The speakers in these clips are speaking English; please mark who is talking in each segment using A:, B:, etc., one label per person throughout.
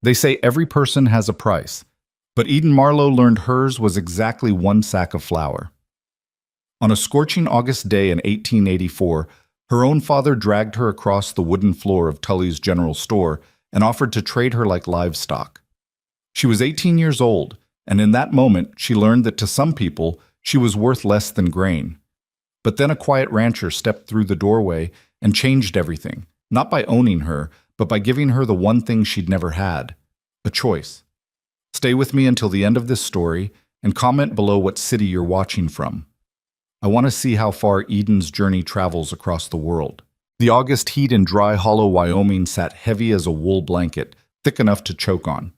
A: They say every person has a price, but Eden Marlowe learned hers was exactly one sack of flour. On a scorching August day in 1884, her own father dragged her across the wooden floor of Tully's general store and offered to trade her like livestock. She was 18 years old, and in that moment she learned that to some people she was worth less than grain. But then a quiet rancher stepped through the doorway and changed everything, not by owning her, but by giving her the one thing she'd never had, a choice. Stay with me until the end of this story and comment below what city you're watching from. I want to see how far Eden's journey travels across the world. The August heat in Dry Hollow, Wyoming sat heavy as a wool blanket, thick enough to choke on.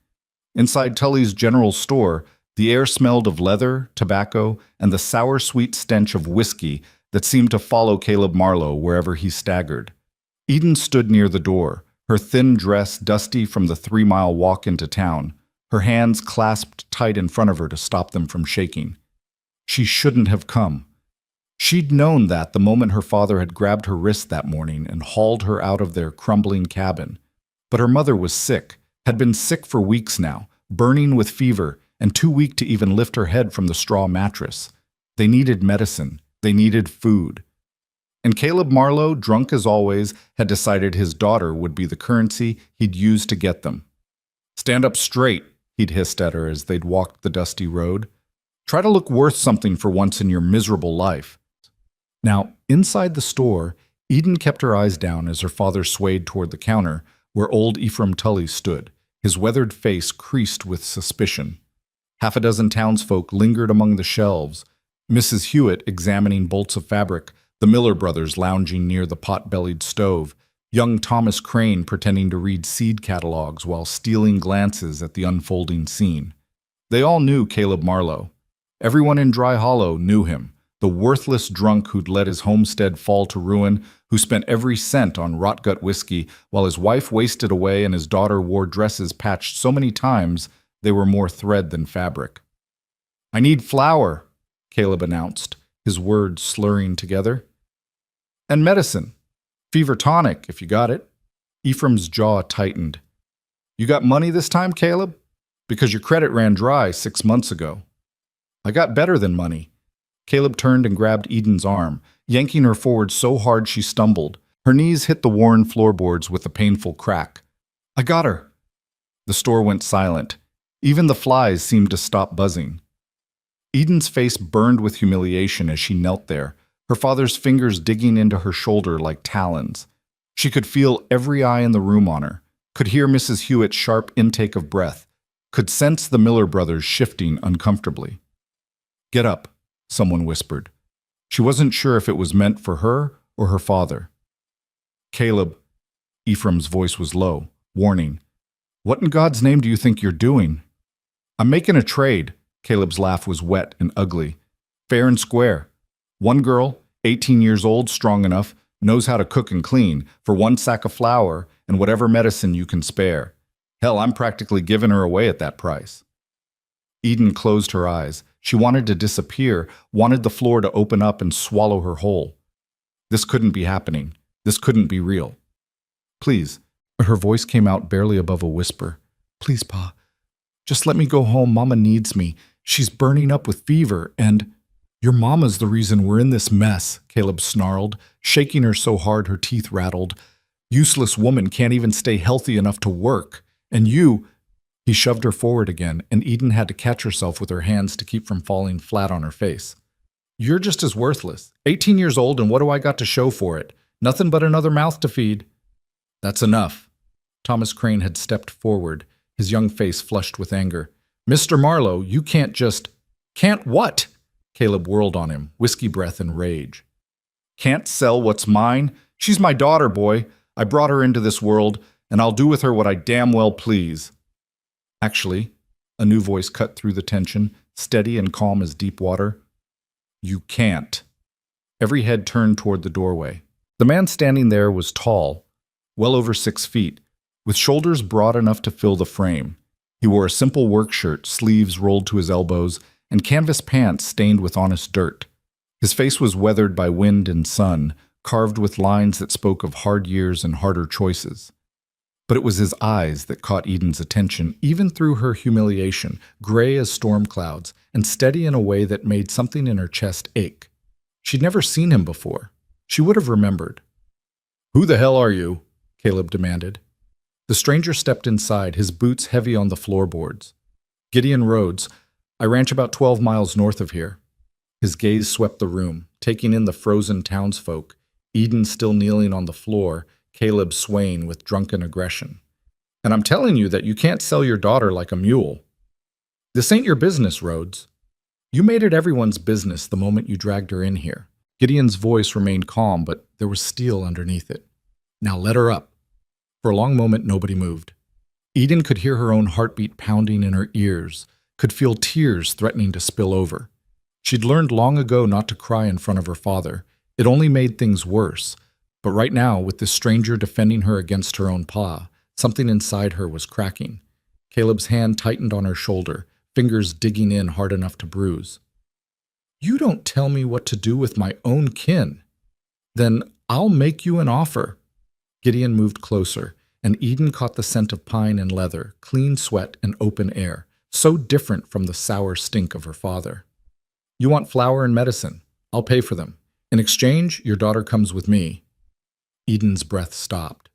A: Inside Tully's general store, the air smelled of leather, tobacco, and the sour-sweet stench of whiskey that seemed to follow Caleb Marlowe wherever he staggered. Eden stood near the door, her thin dress dusty from the 3-mile walk into town, her hands clasped tight in front of her to stop them from shaking. She shouldn't have come. She'd known that the moment her father had grabbed her wrist that morning and hauled her out of their crumbling cabin. But her mother was sick, had been sick for weeks now, burning with fever, and too weak to even lift her head from the straw mattress. They needed medicine. They needed food. And Caleb Marlowe, drunk as always, had decided his daughter would be the currency he'd use to get them. "Stand up straight," he'd hissed at her as they'd walked the dusty road. "Try to look worth something for once in your miserable life." Now, inside the store, Eden kept her eyes down as her father swayed toward the counter where old Ephraim Tully stood, his weathered face creased with suspicion. Half a dozen townsfolk lingered among the shelves, Mrs. Hewitt examining bolts of fabric, the Miller brothers lounging near the pot-bellied stove, young Thomas Crane pretending to read seed catalogs while stealing glances at the unfolding scene. They all knew Caleb Marlowe. Everyone in Dry Hollow knew him, the worthless drunk who'd let his homestead fall to ruin, who spent every cent on rot-gut whiskey while his wife wasted away and his daughter wore dresses patched so many times they were more thread than fabric. "I need flour," Caleb announced, his words slurring together. "And medicine. Fever tonic, if you got it." Ephraim's jaw tightened. "You got money this time, Caleb? Because your credit ran dry 6 months ago." "I got better than money." Caleb turned and grabbed Eden's arm, yanking her forward so hard she stumbled. Her knees hit the worn floorboards with a painful crack. "I got her." The store went silent. Even the flies seemed to stop buzzing. Eden's face burned with humiliation as she knelt there, her father's fingers digging into her shoulder like talons. She could feel every eye in the room on her, could hear Mrs. Hewitt's sharp intake of breath, could sense the Miller brothers shifting uncomfortably. "Get up," someone whispered. She wasn't sure if it was meant for her or her father. "Caleb," Ephraim's voice was low, warning. "What in God's name do you think you're doing?" "I'm making a trade." Caleb's laugh was wet and ugly. "Fair and square. One girl, 18 years old, strong enough, knows how to cook and clean, for one sack of flour and whatever medicine you can spare. Hell, I'm practically giving her away at that price." Eden closed her eyes. She wanted to disappear, wanted the floor to open up and swallow her whole. This couldn't be happening. This couldn't be real. "Please," her voice came out barely above a whisper. "Please, Pa. Just let me go home. Mama needs me. She's burning up with fever, and—" "Your mama's the reason we're in this mess," Caleb snarled, shaking her so hard her teeth rattled. "Useless woman can't even stay healthy enough to work. And you—" He shoved her forward again, and Eden had to catch herself with her hands to keep from falling flat on her face. "You're just as worthless. 18 years old, and what do I got to show for it? Nothing but another mouth to feed." "That's enough." Thomas Crane had stepped forward, his young face flushed with anger. "Mr. Marlowe, you can't just—" "Can't what?" Caleb whirled on him, whiskey breath and rage. "Can't sell what's mine? She's my daughter, boy. I brought her into this world, and I'll do with her what I damn well please." "Actually," a new voice cut through the tension, steady and calm as deep water, "you can't." Every head turned toward the doorway. The man standing there was tall, well over 6 feet, with shoulders broad enough to fill the frame. He wore a simple work shirt, sleeves rolled to his elbows, and canvas pants stained with honest dirt. His face was weathered by wind and sun, carved with lines that spoke of hard years and harder choices. But it was his eyes that caught Eden's attention, even through her humiliation, gray as storm clouds, and steady in a way that made something in her chest ache. She'd never seen him before. She would have remembered. "Who the hell are you?" Caleb demanded. The stranger stepped inside, his boots heavy on the floorboards. "Gideon Rhodes. I ranch about 12 miles north of here." His gaze swept the room, taking in the frozen townsfolk, Eden still kneeling on the floor, Caleb swaying with drunken aggression. "And I'm telling you that you can't sell your daughter like a mule. This ain't your business, Rhodes. You made it everyone's business the moment you dragged her in here." Gideon's voice remained calm, but there was steel underneath it. "Now let her up." For a long moment, nobody moved. Eden could hear her own heartbeat pounding in her ears, could feel tears threatening to spill over. She'd learned long ago not to cry in front of her father. It only made things worse. But right now, with this stranger defending her against her own pa, something inside her was cracking. Caleb's hand tightened on her shoulder, fingers digging in hard enough to bruise. "You don't tell me what to do with my own kin. Then I'll make you an offer." Gideon moved closer, and Eden caught the scent of pine and leather, clean sweat and open air, so different from the sour stink of her father. "You want flour and medicine. I'll pay for them. In exchange, your daughter comes with me." Eden's breath stopped.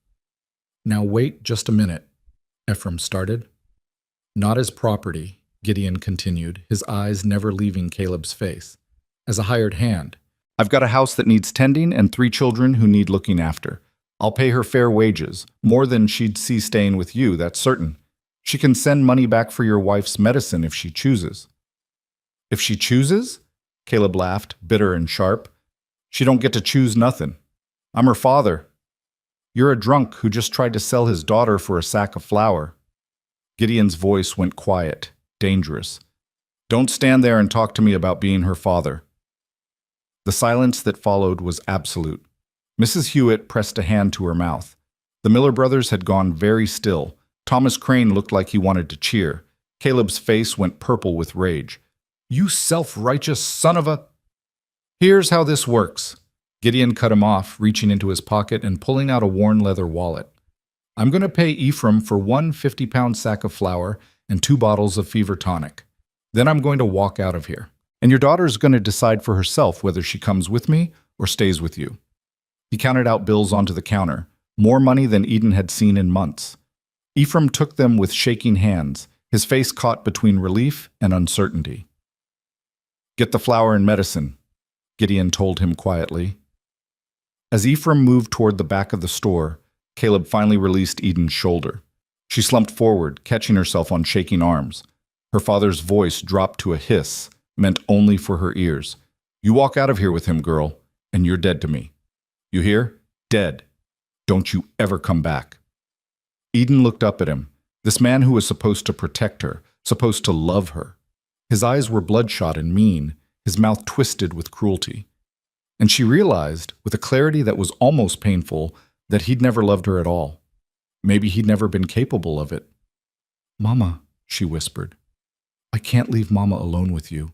A: "Now wait just a minute," Ephraim started. "Not as property," Gideon continued, his eyes never leaving Caleb's face. "As a hired hand. I've got a house that needs tending and 3 children who need looking after. I'll pay her fair wages, more than she'd see staying with you, that's certain. She can send money back for your wife's medicine if she chooses." "If she chooses?" Caleb laughed, bitter and sharp. "She don't get to choose nothing. I'm her father. You're a drunk who just tried to sell his daughter for a sack of flour." Gideon's voice went quiet, dangerous. "Don't stand there and talk to me about being her father." The silence that followed was absolute. Mrs. Hewitt pressed a hand to her mouth. The Miller brothers had gone very still. Thomas Crane looked like he wanted to cheer. Caleb's face went purple with rage. "You self-righteous son of a—" "Here's how this works." Gideon cut him off, reaching into his pocket and pulling out a worn leather wallet. "I'm going to pay Ephraim for 1 50-pound sack of flour and 2 bottles of fever tonic. Then I'm going to walk out of here. And your daughter's going to decide for herself whether she comes with me or stays with you." He counted out bills onto the counter, more money than Eden had seen in months. Ephraim took them with shaking hands, his face caught between relief and uncertainty. "Get the flour and medicine," Gideon told him quietly. As Ephraim moved toward the back of the store, Caleb finally released Eden's shoulder. She slumped forward, catching herself on shaking arms. Her father's voice dropped to a hiss, meant only for her ears. "You walk out of here with him, girl, and you're dead to me. You hear? Dead. Don't you ever come back." Eden looked up at him, this man who was supposed to protect her, supposed to love her. His eyes were bloodshot and mean, his mouth twisted with cruelty. And she realized, with a clarity that was almost painful, that he'd never loved her at all. Maybe he'd never been capable of it. "Mama," she whispered, "I can't leave Mama alone with you."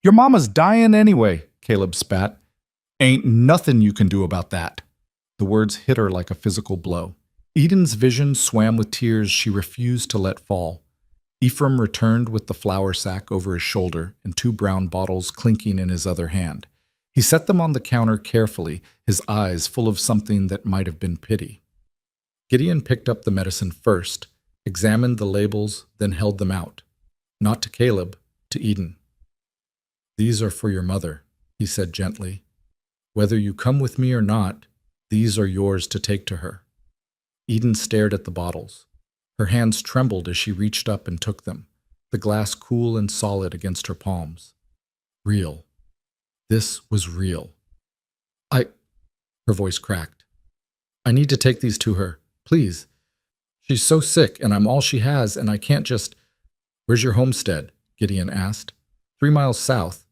A: "Your mama's dying anyway," Caleb spat. "Ain't nothing you can do about that." The words hit her like a physical blow. Eden's vision swam with tears she refused to let fall. Ephraim returned with the flour sack over his shoulder and 2 brown bottles clinking in his other hand. He set them on the counter carefully, his eyes full of something that might have been pity. Gideon picked up the medicine first, examined the labels, then held them out. Not to Caleb, to Eden. "These are for your mother," he said gently. "Whether you come with me or not, these are yours to take to her." Eden stared at the bottles. Her hands trembled as she reached up and took them, the glass cool and solid against her palms. Real. This was real. Her voice cracked. "I need to take these to her, please. She's so sick, and I'm all she has, and I can't just—" "Where's your homestead?" Gideon asked. 3 miles south.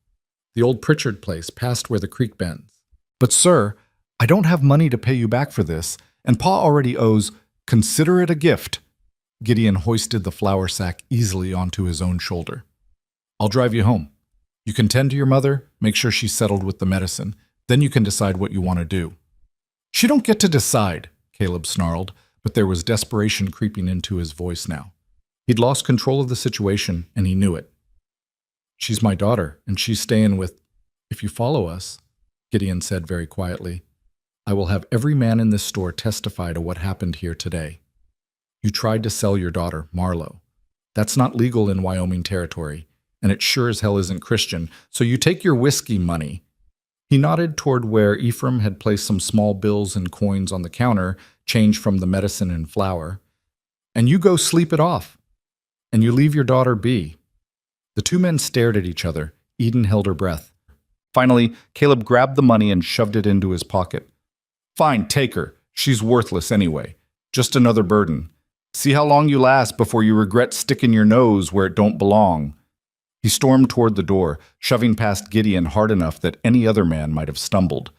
A: The old Pritchard place, past where the creek bends." "But sir, I don't have money to pay you back for this, and Pa already owes—" "Consider it a gift." Gideon hoisted the flour sack easily onto his own shoulder. "I'll drive you home. You can tend to your mother, make sure she's settled with the medicine. Then you can decide what you want to do." "She don't get to decide," Caleb snarled. But there was desperation creeping into his voice now. He'd lost control of the situation, and he knew it. "She's my daughter, and she's staying with—" "If you follow us," Gideon said very quietly, "I will have every man in this store testify to what happened here today. You tried to sell your daughter, Marlo. That's not legal in Wyoming territory, and it sure as hell isn't Christian, so you take your whiskey money." He nodded toward where Ephraim had placed some small bills and coins on the counter, change from the medicine and flour, "and you go sleep it off, and you leave your daughter be." The two men stared at each other. Eden held her breath. Finally, Caleb grabbed the money and shoved it into his pocket. "Fine, take her. She's worthless anyway. Just another burden. See how long you last before you regret sticking your nose where it don't belong." He stormed toward the door, shoving past Gideon hard enough that any other man might have stumbled.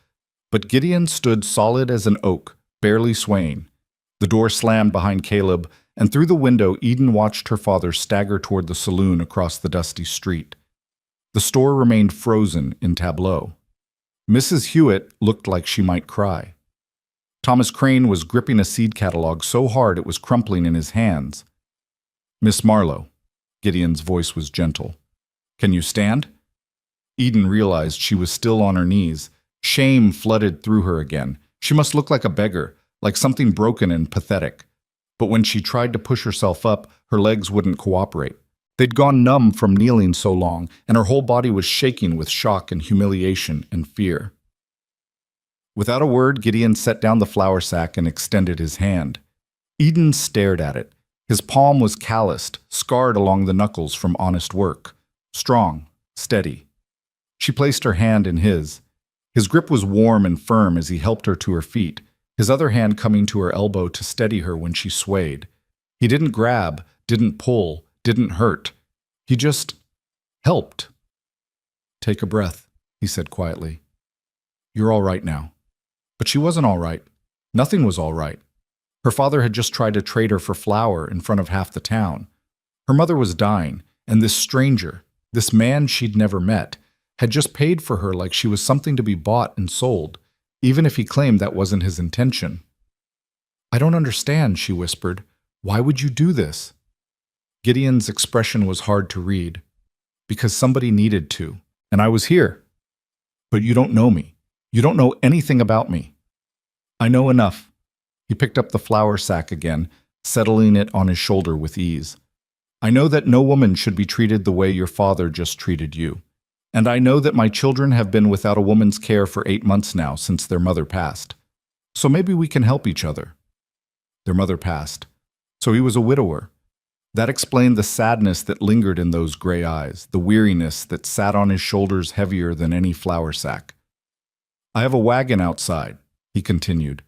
A: But Gideon stood solid as an oak, barely swaying. The door slammed behind Caleb, and through the window Eden watched her father stagger toward the saloon across the dusty street. The store remained frozen in tableau. Mrs. Hewitt looked like she might cry. Thomas Crane was gripping a seed catalog so hard it was crumpling in his hands. "Miss Marlowe," Gideon's voice was gentle. "Can you stand?" Eden realized she was still on her knees. Shame flooded through her again. She must look like a beggar, like something broken and pathetic. But when she tried to push herself up, her legs wouldn't cooperate. They'd gone numb from kneeling so long, and her whole body was shaking with shock and humiliation and fear. Without a word, Gideon set down the flour sack and extended his hand. Eden stared at it. His palm was calloused, scarred along the knuckles from honest work. Strong, steady. She placed her hand in his. His grip was warm and firm as he helped her to her feet, his other hand coming to her elbow to steady her when she swayed. He didn't grab, didn't pull, didn't hurt. He just helped. "Take a breath," he said quietly. "You're all right now." But she wasn't all right. Nothing was all right. Her father had just tried to trade her for flour in front of half the town. Her mother was dying, and this stranger, this man she'd never met, had just paid for her like she was something to be bought and sold, even if he claimed that wasn't his intention. "I don't understand," she whispered. "Why would you do this?" Gideon's expression was hard to read. "Because somebody needed to, and I was here. But you don't know me. You don't know anything about me." "I know enough." He picked up the flour sack again, settling it on his shoulder with ease. "I know that no woman should be treated the way your father just treated you. And I know that my children have been without a woman's care for 8 months now since their mother passed. So maybe we can help each other." Their mother passed. So he was a widower. That explained the sadness that lingered in those gray eyes, the weariness that sat on his shoulders heavier than any flour sack. "I have a wagon outside," he continued.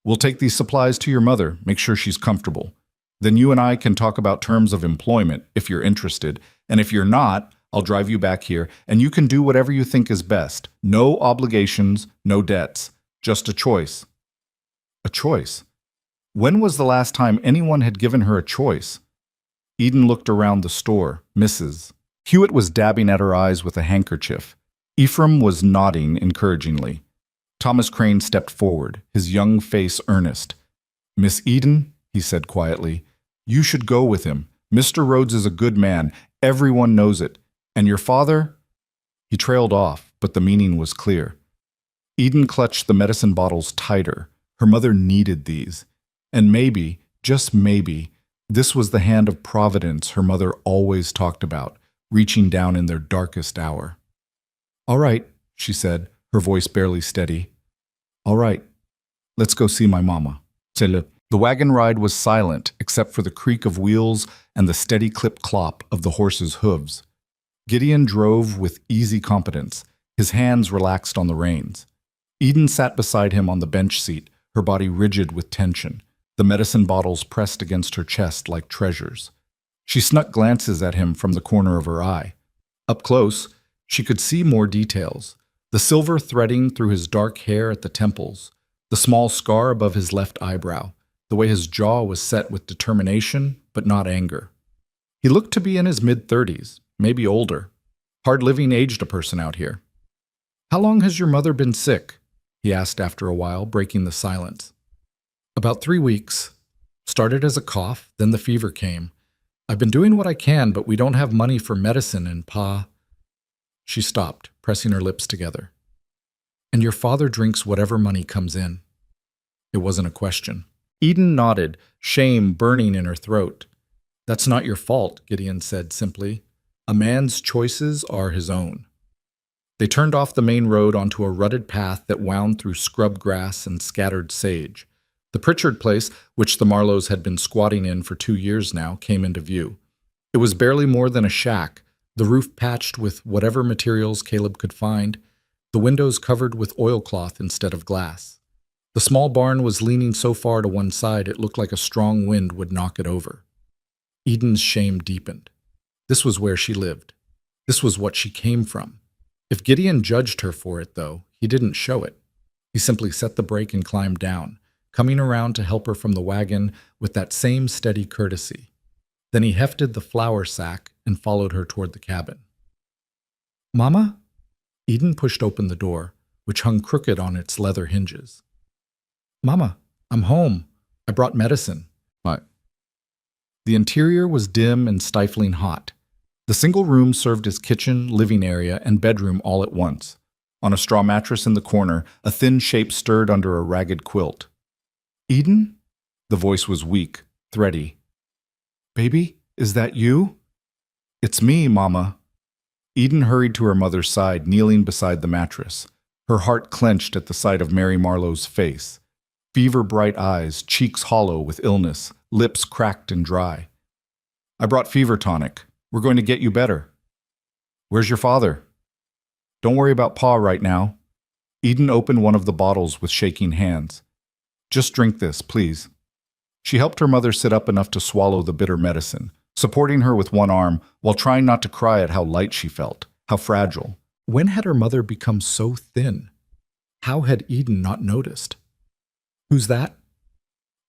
A: "We'll take these supplies to your mother, make sure she's comfortable. Then you and I can talk about terms of employment, if you're interested, and if you're not, I'll drive you back here, and you can do whatever you think is best. No obligations, no debts, just a choice." A choice? When was the last time anyone had given her a choice? Eden looked around the store. Mrs. Hewitt was dabbing at her eyes with a handkerchief. Ephraim was nodding encouragingly. Thomas Crane stepped forward, his young face earnest. "Miss Eden," he said quietly, "you should go with him. Mr. Rhodes is a good man. Everyone knows it. And your father?" He trailed off, but the meaning was clear. Eden clutched the medicine bottles tighter. Her mother needed these. And maybe, just maybe, this was the hand of providence her mother always talked about, reaching down in their darkest hour. "All right," she said, her voice barely steady. "All right, let's go see my mama." The wagon ride was silent except for the creak of wheels and the steady clip-clop of the horse's hooves. Gideon drove with easy competence, his hands relaxed on the reins. Eden sat beside him on the bench seat, her body rigid with tension, the medicine bottles pressed against her chest like treasures. She snuck glances at him from the corner of her eye. Up close, she could see more details, the silver threading through his dark hair at the temples, the small scar above his left eyebrow, the way his jaw was set with determination, but not anger. He looked to be in his mid-30s, maybe older. Hard living aged a person out here. "How long has your mother been sick?" he asked after a while, breaking the silence. "About 3 weeks.
B: Started as a cough, then the fever came. I've been doing what I can, but we don't have money for medicine, and Pa—" She stopped, pressing her lips together. "And your father drinks whatever money comes in." It wasn't a question. Eden nodded, shame burning in her throat. "That's not your fault," Gideon said simply. "A man's choices are his own." They turned off the main road onto a rutted path that wound through scrub grass and scattered sage. The Pritchard place, which the Marlowes had been squatting in for 2 years now, came into view. It was barely more than a shack, the roof patched with whatever materials Caleb could find, the windows covered with oilcloth instead of glass. The small barn was leaning so far to one side it looked like a strong wind would knock it over. Eden's shame deepened. This was where she lived. This was what she came from. If Gideon judged her for it, though, he didn't show it. He simply set the brake and climbed down, coming around to help her from the wagon with that same steady courtesy. Then he hefted the flour sack and followed her toward the cabin. "Mama?" Eden pushed open the door, which hung crooked on its leather hinges. "Mama, I'm home. I brought medicine." "What?" The interior was dim and stifling hot. The single room served as kitchen, living area, and bedroom all at once. On a straw mattress in the corner, a thin shape stirred under a ragged quilt. "Eden?" The voice was weak, thready. "Baby, is that you?" "It's me, Mama." Eden hurried to her mother's side, kneeling beside the mattress. Her heart clenched at the sight of Mary Marlowe's face. Fever-bright eyes, cheeks hollow with illness, lips cracked and dry. "I brought fever tonic. We're going to get you better." "Where's your father?" "Don't worry about Pa right now." Eden opened one of the bottles with shaking hands. "Just drink this, please." She helped her mother sit up enough to swallow the bitter medicine, supporting her with one arm while trying not to cry at how light she felt, how fragile. When had her mother become so thin? How had Eden not noticed? "Who's that?"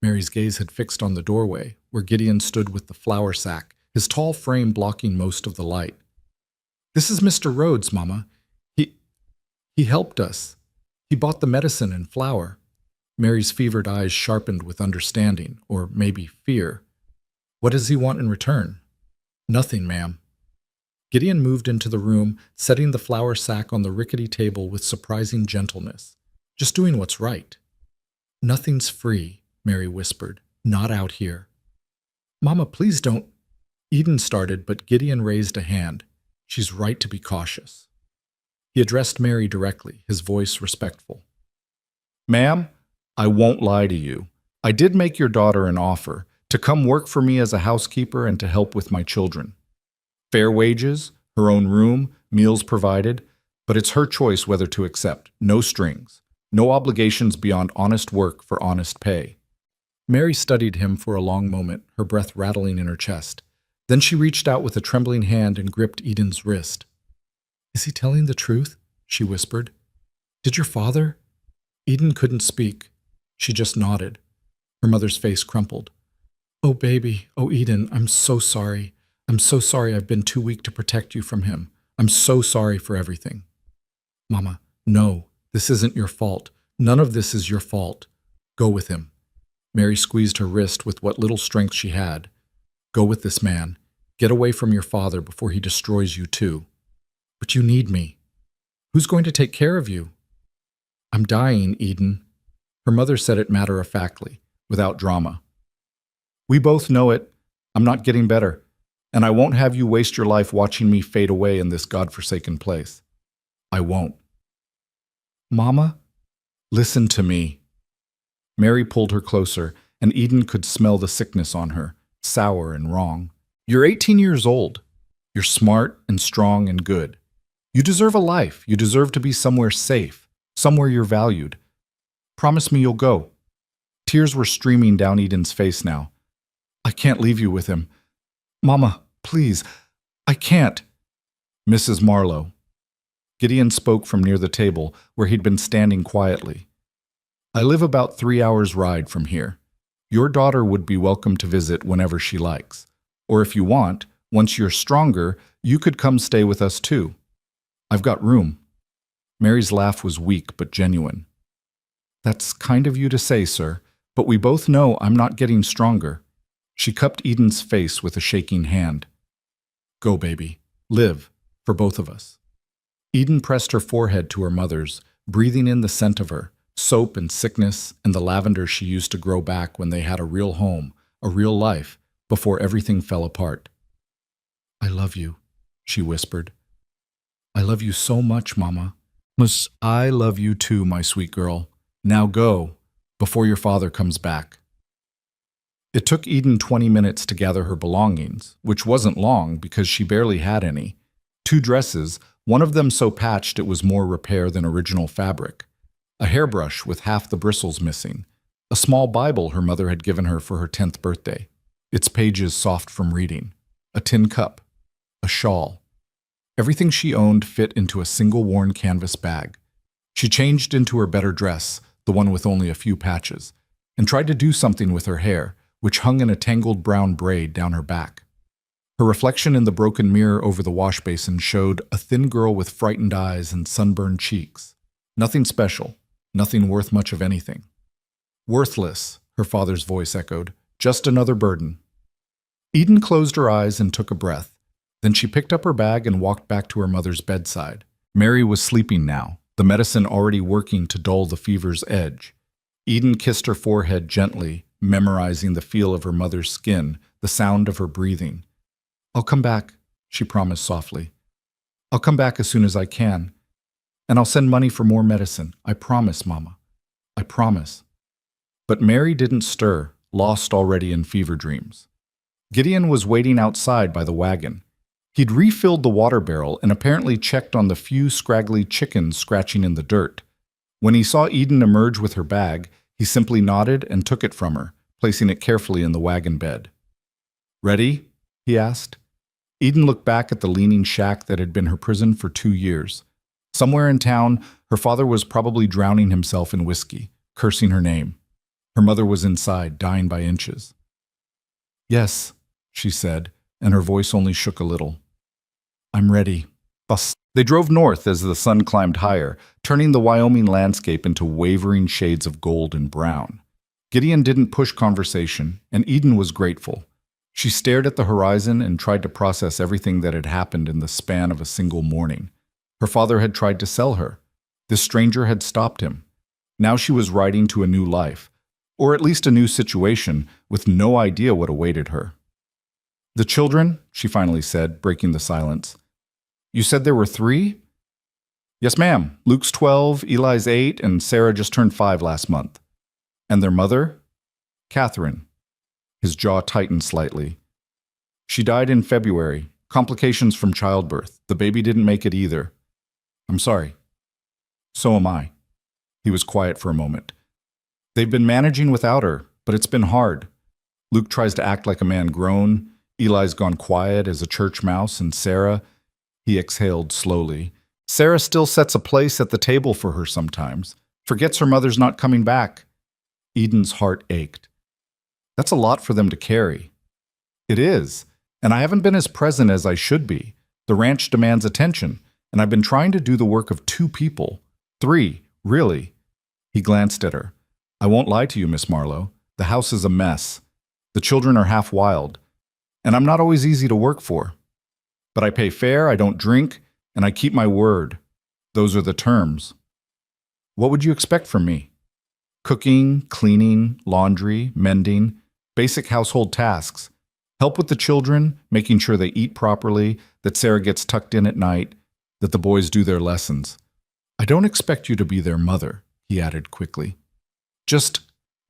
B: Mary's gaze had fixed on the doorway, where Gideon stood with the flour sack, his tall frame blocking most of the light. "This is Mr. Rhodes, Mama. He helped us. He bought the medicine and flour." Mary's fevered eyes sharpened with understanding, or maybe fear. "What does he want in return?" "Nothing, ma'am." Gideon moved into the room, setting the flour sack on the rickety table with surprising gentleness. "Just doing what's right." "Nothing's free," Mary whispered. "Not out here." "Mama, please don't—" Eden started, but Gideon raised a hand. "She's right to be cautious." He addressed Mary directly, his voice respectful. "Ma'am, I won't lie to you. I did make your daughter an offer to come work for me as a housekeeper and to help with my children. Fair wages, her own room, meals provided, but it's her choice whether to accept. No strings, no obligations beyond honest work for honest pay." Mary studied him for a long moment, her breath rattling in her chest. Then she reached out with a trembling hand and gripped Eden's wrist. "Is he telling the truth?" she whispered. "Did your father—" Eden couldn't speak. She just nodded. Her mother's face crumpled. "Oh, baby. Oh, Eden, I'm so sorry. I'm so sorry I've been too weak to protect you from him. I'm so sorry for everything." "Mama, no, this isn't your fault. None of this is your fault. Go with him." Mary squeezed her wrist with what little strength she had. "Go with this man. Get away from your father before he destroys you too." "But you need me." "Who's going to take care of you?" "I'm dying, Eden." Her mother said it matter-of-factly, without drama. "We both know it. I'm not getting better. And I won't have you waste your life watching me fade away in this godforsaken place. I won't." "Mama, listen to me." Mary pulled her closer, and Eden could smell the sickness on her, sour and wrong. "You're 18 years old. You're smart and strong and good. You deserve a life. You deserve to be somewhere safe, somewhere you're valued. Promise me you'll go." Tears were streaming down Eden's face now. "I can't leave you with him. Mama, please, I can't." "Mrs. Marlowe." Gideon spoke from near the table, where he'd been standing quietly. "I live about 3 hours' ride from here. Your daughter would be welcome to visit whenever she likes. Or if you want, once you're stronger, you could come stay with us too. I've got room." Mary's laugh was weak but genuine. "That's kind of you to say, sir,
A: But we both know I'm not getting stronger. She cupped Eden's face with a shaking hand. Go, baby. Live, for both of us. Eden pressed her forehead to her mother's, breathing in the scent of her, soap and sickness and the lavender she used to grow back when they had a real home, a real life, before everything fell apart. I love you, she whispered. I love you so much, Mama. Miss, I love you too, my sweet girl. Now go, before your father comes back. It took Eden 20 minutes to gather her belongings, which wasn't long because she barely had any. 2 dresses, one of them so patched it was more repair than original fabric. A hairbrush with half the bristles missing. A small Bible her mother had given her for her 10th birthday, its pages soft from reading. A tin cup. A shawl. Everything she owned fit into a single worn canvas bag. She changed into her better dress, the one with only a few patches, and tried to do something with her hair, which hung in a tangled brown braid down her back. Her reflection in the broken mirror over the wash basin showed a thin girl with frightened eyes and sunburned cheeks. Nothing special, nothing worth much of anything. Worthless, her father's voice echoed, just another burden. Eden closed her eyes and took a breath. Then she picked up her bag and walked back to her mother's bedside. Mary was sleeping now, the medicine already working to dull the fever's edge. Eden kissed her forehead gently, memorizing the feel of her mother's skin, the sound of her breathing. I'll come back, she promised softly. I'll come back as soon as I can. And I'll send money for more medicine. I promise, Mama. I promise. But Mary didn't stir, lost already in fever dreams. Gideon was waiting outside by the wagon. He'd refilled the water barrel and apparently checked on the few scraggly chickens scratching in the dirt. When he saw Eden emerge with her bag, he simply nodded and took it from her, placing it carefully in the wagon bed. Ready? He asked. Eden looked back at the leaning shack that had been her prison for 2 years. Somewhere in town, her father was probably drowning himself in whiskey, cursing her name. Her mother was inside, dying by inches. Yes, she said, and her voice only shook a little. I'm ready. Bus. They drove north as the sun climbed higher, turning the Wyoming landscape into wavering shades of gold and brown. Gideon didn't push conversation, and Eden was grateful. She stared at the horizon and tried to process everything that had happened in the span of a single morning. Her father had tried to sell her. This stranger had stopped him. Now she was riding to a new life, or at least a new situation, with no idea what awaited her. The children, she finally said, breaking the silence. You said there were 3? Yes, ma'am. Luke's 12, Eli's 8, and Sarah just turned 5 last month. And their mother? Catherine. His jaw tightened slightly. She died in February. Complications from childbirth. The baby didn't make it either. I'm sorry. So am I. He was quiet for a moment. They've been managing without her, but it's been hard. Luke tries to act like a man grown. Eli's gone quiet as a church mouse, and Sarah, he exhaled slowly. Sarah still sets a place at the table for her sometimes, forgets her mother's not coming back. Eden's heart ached. That's a lot for them to carry. It is, and I haven't been as present as I should be. The ranch demands attention, and I've been trying to do the work of 2 people. 3, really. He glanced at her. I won't lie to you, Miss Marlowe. The house is a mess. The children are half wild, and I'm not always easy to work for. But I pay fair, I don't drink, and I keep my word. Those are the terms. What would you expect from me? Cooking, cleaning, laundry, mending, basic household tasks. Help with the children, making sure they eat properly, that Sarah gets tucked in at night, that the boys do their lessons. I don't expect you to be their mother, he added quickly. Just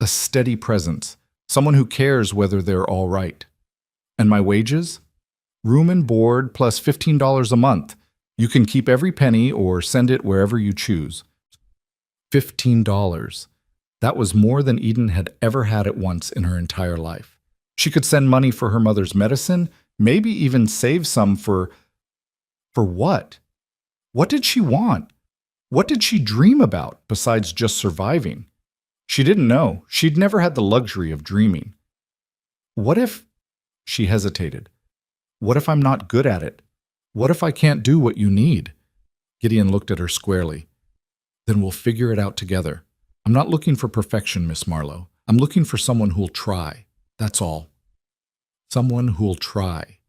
A: a steady presence, someone who cares whether they're all right. And my wages? Room and board plus $15 a month. You can keep every penny or send it wherever you choose. $15. That was more than Eden had ever had at once in her entire life. She could send money for her mother's medicine, maybe even save some for what? What did she want? What did she dream about besides just surviving? She didn't know. She'd never had the luxury of dreaming. What if... She hesitated. What if I'm not good at it? What if I can't do what you need? Gideon looked at her squarely. Then we'll figure it out together. I'm not looking for perfection, Miss Marlowe.
B: I'm looking for someone who'll try. That's all. Someone who'll try.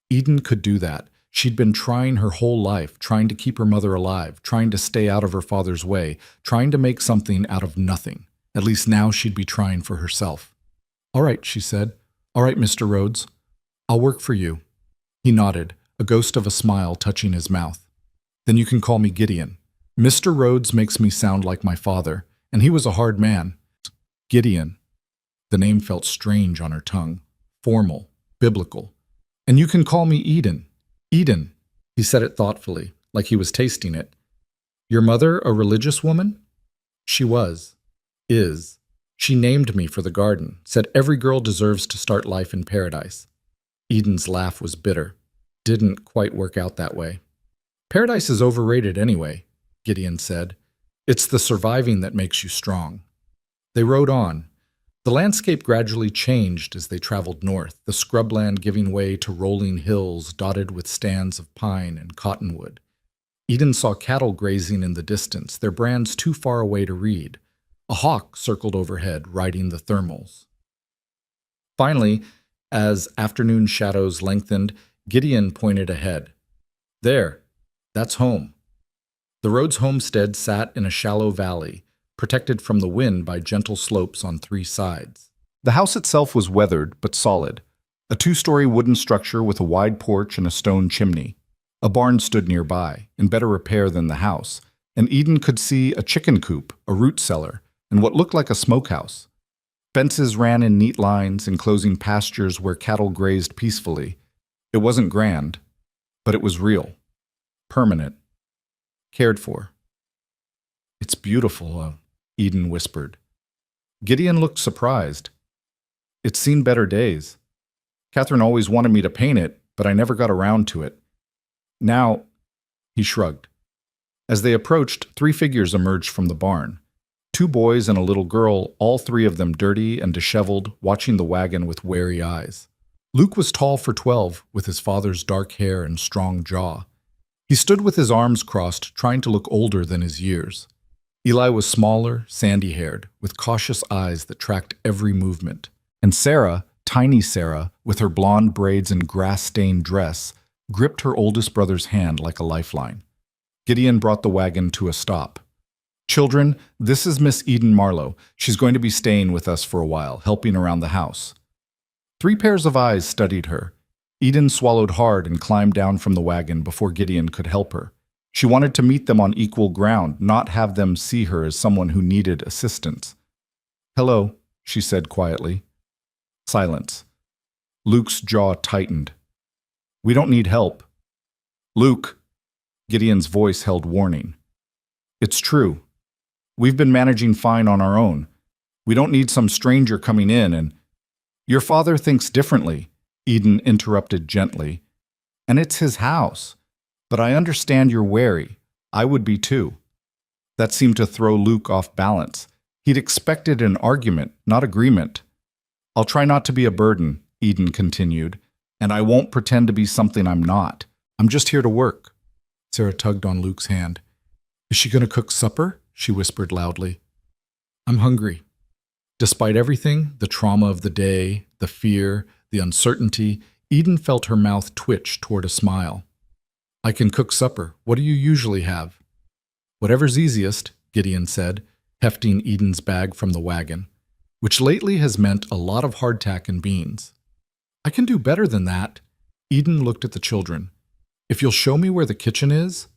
B: Eden could do that. She'd been trying her whole life, trying to keep her mother alive, trying to stay out of her father's way, trying to make something out of nothing. At least now she'd be trying for herself. All right, she said. All right, Mr. Rhodes. I'll work for you. He nodded, a ghost of a smile touching his mouth. Then you can call me Gideon. Mr. Rhodes makes me sound like my father, and he was a hard man. Gideon. The name felt strange on her tongue, formal, biblical. And you can call me Eden. Eden. He said it thoughtfully, like he was tasting it. Your mother a religious woman? She was. Is. She named me for the garden, said every girl deserves to start life in paradise. Eden's laugh was bitter. Didn't quite work out that way. Paradise is overrated anyway, Gideon said. It's the surviving that makes you strong. They rode on. The landscape gradually changed as they traveled north, the scrubland giving way to rolling hills dotted with stands of pine and cottonwood. Eden saw cattle grazing in the distance, their brands too far away to read. A hawk circled overhead, riding the thermals. Finally, as afternoon shadows lengthened, Gideon pointed ahead. There, that's home. The Rhodes homestead sat in a shallow valley, protected from the wind by gentle slopes on 3 sides.
A: The house itself was weathered but solid, a 2-story wooden structure with a wide porch and a stone chimney. A barn stood nearby, in better repair than the house, and Eden could see a chicken coop, a root cellar, and what looked like a smokehouse. Fences ran in neat lines, enclosing pastures where cattle grazed peacefully. It wasn't grand, but it was real, permanent, cared for. It's beautiful, Eden whispered. Gideon looked surprised. It's seen better days. Catherine always wanted me to paint it, but I never got around to it. Now, he shrugged. As they approached, 3 figures emerged from the barn. 2 boys and a little girl, all 3 of them dirty and disheveled, watching the wagon with wary eyes. Luke was tall for 12, with his father's dark hair and strong jaw. He stood with his arms crossed, trying to look older than his years. Eli was smaller, sandy-haired, with cautious eyes that tracked every movement. And Sarah, tiny Sarah, with her blonde braids and grass-stained dress, gripped her oldest brother's hand like a lifeline. Gideon brought the wagon to a stop. Children, this is Miss Eden Marlowe. She's going to be staying with us for a while, helping around the house. 3 pairs of eyes studied her. Eden swallowed hard and climbed down from the wagon before Gideon could help her. She wanted to meet them on equal ground, not have them see her as someone who needed assistance. Hello, she said quietly. Silence. Luke's jaw tightened. We don't need help. Luke, Gideon's voice held warning. It's true. We've been managing fine on our own. We don't need some stranger coming in and... Your father thinks differently, Eden interrupted gently. And it's his house. But I understand you're wary. I would be too. That seemed to throw Luke off balance. He'd expected an argument, not agreement. I'll try not to be a burden, Eden continued, and I won't pretend to be something I'm not. I'm just here to work. Sarah tugged on Luke's hand. Is she going to cook supper? She whispered loudly. I'm hungry. Despite everything, the trauma of the day, the fear, the uncertainty, Eden felt her mouth twitch toward a smile. I can cook supper. What do you usually have? Whatever's easiest, Gideon said, hefting Eden's bag from the wagon, which lately has meant a lot of hardtack and beans. I can do better than that. Eden looked at the children. If you'll show me where the kitchen is?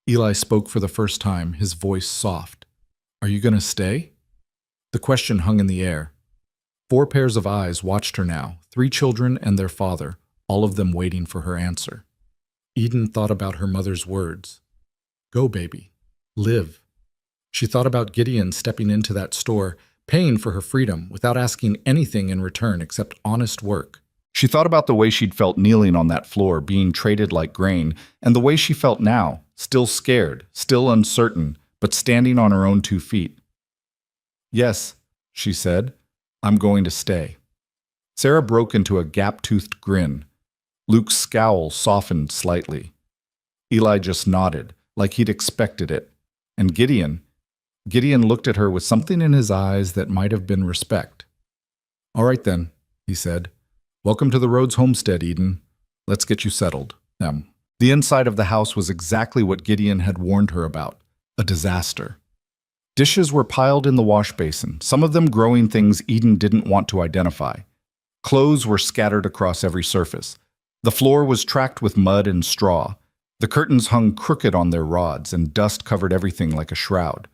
A: Eli spoke for the first time, his voice soft. Are you going to stay? The question hung in the air. 4 pairs of eyes watched her now, 3 children and their father, all of them waiting for her answer. Eden thought about her mother's words. Go, baby. Live. She thought about Gideon stepping into that store, paying for her freedom without asking anything in return except honest work. She thought about the way she'd felt kneeling on that floor, being traded like grain, and the way she felt now, still scared, still uncertain, but standing on her own 2 feet. Yes, she said, I'm going to stay. Sarah broke into a gap-toothed grin. Luke's scowl softened slightly. Eli just nodded, like he'd expected it. And Gideon looked at her with something in his eyes that might have been respect,
B: All right then, he said. Welcome to the Rhodes homestead, Eden. Let's get you settled.
A: The inside of the house was exactly what Gideon had warned her about, a disaster. Dishes were piled in the wash basin, some of them growing things Eden didn't want to identify. Clothes were scattered across every surface. The floor was tracked with mud and straw. The curtains hung crooked on their rods, and dust covered everything like a shroud.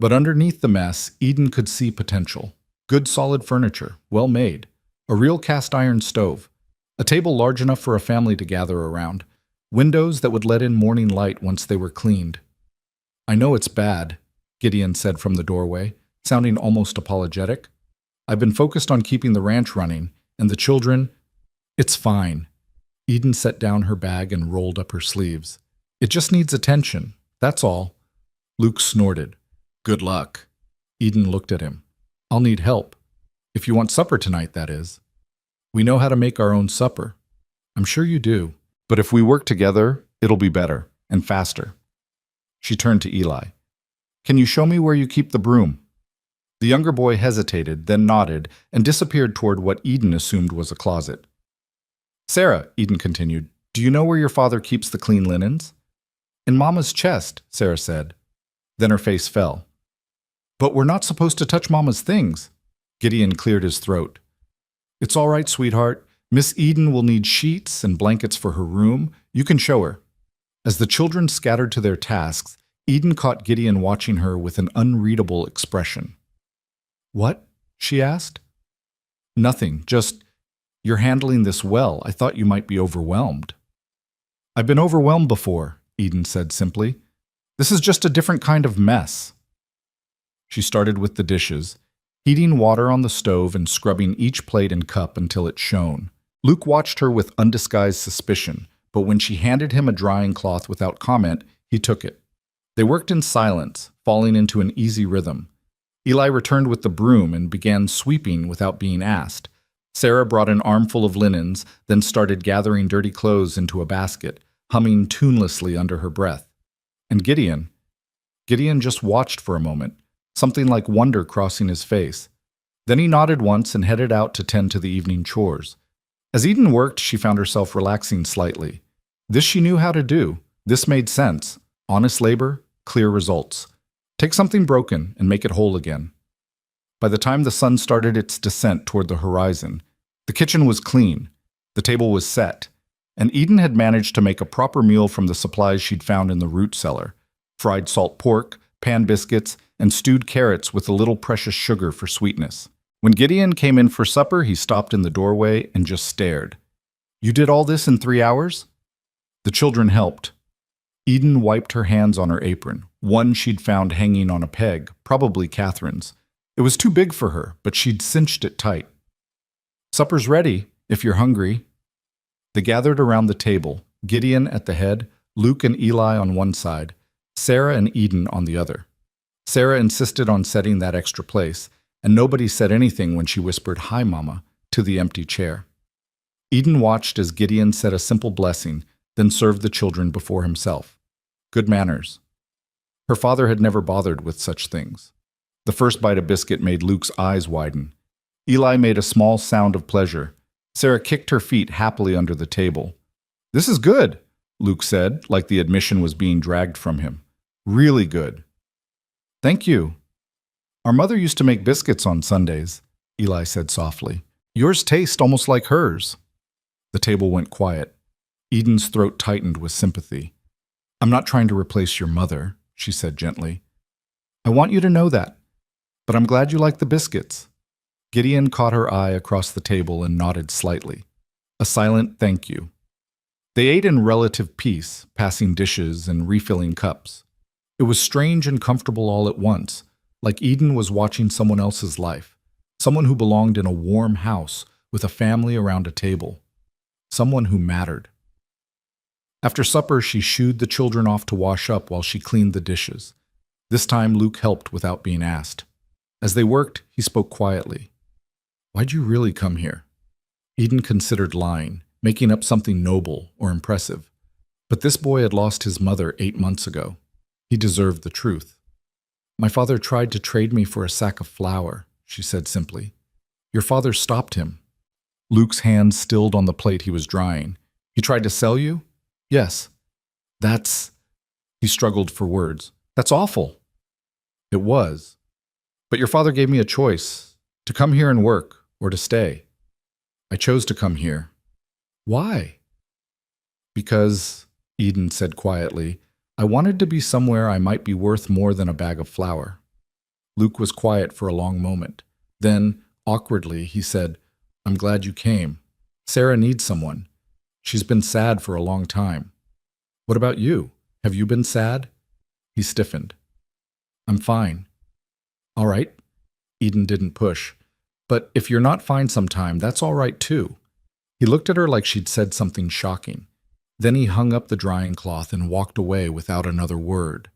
A: But underneath the mess, Eden could see potential. Good solid furniture, well made. A real cast iron stove. A table large enough for a family to gather around. Windows that would let in morning light once they were cleaned. I know it's bad, Gideon said from the doorway, sounding almost apologetic. I've been focused on keeping the ranch running, and the children. It's fine. Eden set down her bag and rolled up her sleeves. It just needs attention, that's all. Luke snorted. Good luck. Eden looked at him. I'll need help. If you want supper tonight, that is. We know how to make our own supper. I'm sure you do. But if we work together, it'll be better and faster. She turned to Eli. Can you show me where you keep the broom? The younger boy hesitated, then nodded, and disappeared toward what Eden assumed was a closet. Sarah, Eden continued, do you know where your father keeps the clean linens? In Mama's chest, Sarah said. Then her face fell. But we're not supposed to touch Mama's things. Gideon cleared his throat. It's all right, sweetheart. Miss Eden will need sheets and blankets for her room. You can show her. As the children scattered to their tasks, Eden caught Gideon watching her with an unreadable expression. What? She asked. Nothing, just, you're handling this well. I thought you might be overwhelmed. I've been overwhelmed before, Eden said simply. This is just a different kind of mess. She started with the dishes, heating water on the stove and scrubbing each plate and cup until it shone. Luke watched her with undisguised suspicion, but when she handed him a drying cloth without comment, he took it. They worked in silence, falling into an easy rhythm. Eli returned with the broom and began sweeping without being asked. Sarah brought an armful of linens, then started gathering dirty clothes into a basket, humming tunelessly under her breath. And Gideon just watched for a moment, something like wonder crossing his face. Then he nodded once and headed out to tend to the evening chores. As Eden worked, she found herself relaxing slightly. This she knew how to do. This made sense. Honest labor, clear results. Take something broken and make it whole again. By the time the sun started its descent toward the horizon, the kitchen was clean, the table was set, and Eden had managed to make a proper meal from the supplies she'd found in the root cellar: fried salt pork, pan biscuits, and stewed carrots with a little precious sugar for sweetness. When Gideon came in for supper, he stopped in the doorway and just stared. You did all this in 3 hours? The children helped. Eden wiped her hands on her apron, one she'd found hanging on a peg, probably Catherine's. It was too big for her, but she'd cinched it tight. Supper's ready, if you're hungry. They gathered around the table, Gideon at the head, Luke and Eli on one side, Sarah and Eden on the other. Sarah insisted on setting that extra place, and nobody said anything when she whispered, "Hi, Mama," to the empty chair. Eden watched as Gideon said a simple blessing, then served the children before himself. Good manners. Her father had never bothered with such things. The first bite of biscuit made Luke's eyes widen. Eli made a small sound of pleasure. Sarah kicked her feet happily under the table. This is good, Luke said, like the admission was being dragged from him. Really good. Thank you. Our mother used to make biscuits on Sundays, Eli said softly. Yours taste almost like hers. The table went quiet. Eden's throat tightened with sympathy. I'm not trying to replace your mother, she said gently. I want you to know that, but I'm glad you like the biscuits. Gideon caught her eye across the table and nodded slightly. A silent thank you. They ate in relative peace, passing dishes and refilling cups. It was strange and comfortable all at once, like Eden was watching someone else's life, someone who belonged in a warm house with a family around a table, someone who mattered. After supper, she shooed the children off to wash up while she cleaned the dishes. This time, Luke helped without being asked. As they worked, he spoke quietly. Why'd you really come here? Eden considered lying, making up something noble or impressive. But this boy had lost his mother 8 months ago. He deserved the truth. My father tried to trade me for a sack of flour, she said simply.
B: Your father stopped him.
A: Luke's hand stilled on the plate he was drying.
B: He tried to sell you?
A: Yes.
B: That's... He struggled for words.
A: That's awful.
B: It was. But your father gave me a choice, to come here and work, or to stay. I chose to come here.
A: Why?
B: Because, Eden said quietly, I wanted to be somewhere I might be worth more than a bag of flour. Luke was quiet for a long moment. Then, awkwardly, he said, I'm glad you came. Sarah needs someone. She's been sad for a long time. What about you? Have you been sad? He stiffened. I'm fine. All right. Eden didn't push. But if you're not fine sometime, that's all right too. He looked at her like she'd said something shocking. Then he hung up the drying cloth and walked away without another word.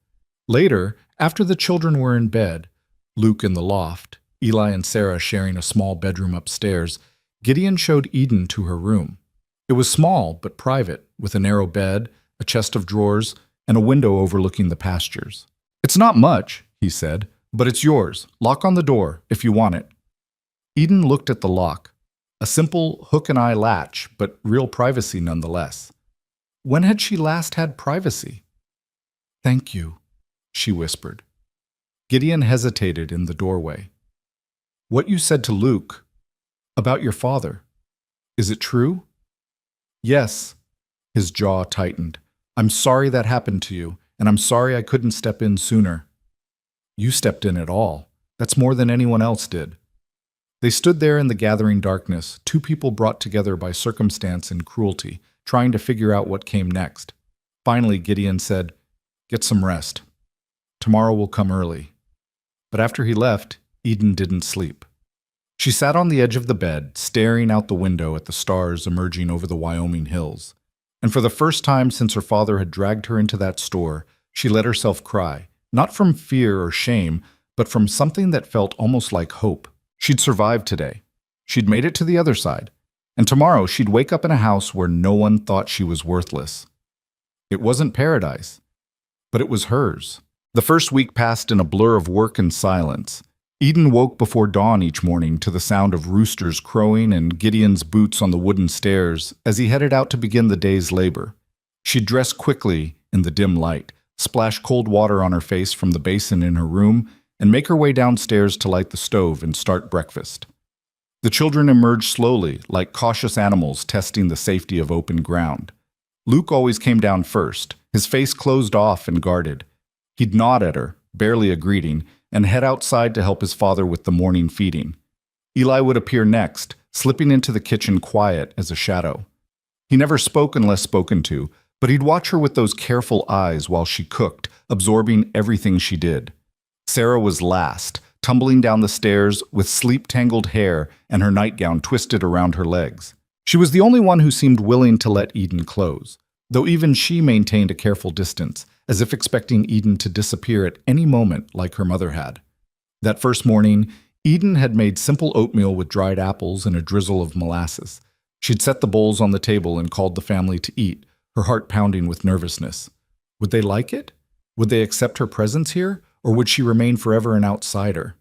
B: Later, after the children were in bed, Luke in the loft, Eli and Sarah sharing a small bedroom upstairs, Gideon showed Eden to her room. It was small but private, with a narrow bed, a chest of drawers, and a window overlooking the pastures.
A: It's not much, he said, but it's yours. Lock on the door if you want it.
B: Eden looked at the lock. A simple hook-and-eye latch, but real privacy nonetheless. When had she last had privacy? Thank you, she whispered. Gideon hesitated in the doorway. What you said to Luke about your father, is it true? Yes. His jaw tightened. I'm sorry that happened to you, and I'm sorry I couldn't step in sooner. You stepped in at all. That's more than anyone else did. They stood there in the gathering darkness, two people brought together by circumstance and cruelty, trying to figure out what came next. Finally, Gideon said, Get some rest. Tomorrow will come early. But after he left, Eden didn't sleep. She sat on the edge of the bed, staring out the window at the stars emerging over the Wyoming hills. And for the first time since her father had dragged her into that store, she let herself cry, not from fear or shame, but from something that felt almost like hope. She'd survived today. She'd made it to the other side. And tomorrow she'd wake up in a house where no one thought she was worthless. It wasn't paradise, but it was hers. The first week passed in a blur of work and silence. Eden woke before dawn each morning to the sound of roosters crowing and Gideon's boots on the wooden stairs as he headed out to begin the day's labor. She'd dress quickly in the dim light, splash cold water on her face from the basin in her room, and make her way downstairs to light the stove and start breakfast. The children emerged slowly, like cautious animals testing the safety of open ground. Luke always came down first, his face closed off and guarded. He'd nod at her, barely a greeting, and head outside to help his father with the morning feeding. Eli would appear next, slipping into the kitchen quiet as a shadow. He never spoke unless spoken to, but he'd watch her with those careful eyes while she cooked, absorbing everything she did. Sarah was last, tumbling down the stairs with sleep-tangled hair and her nightgown twisted around her legs. She was the only one who seemed willing to let Eden close, though even she maintained a careful distance, as if expecting Eden to disappear at any moment like her mother had. That first morning, Eden had made simple oatmeal with dried apples and a drizzle of molasses. She'd set the bowls on the table and called the family to eat, her heart pounding with nervousness. Would they like it? Would they accept her presence here? Or would she remain forever an outsider?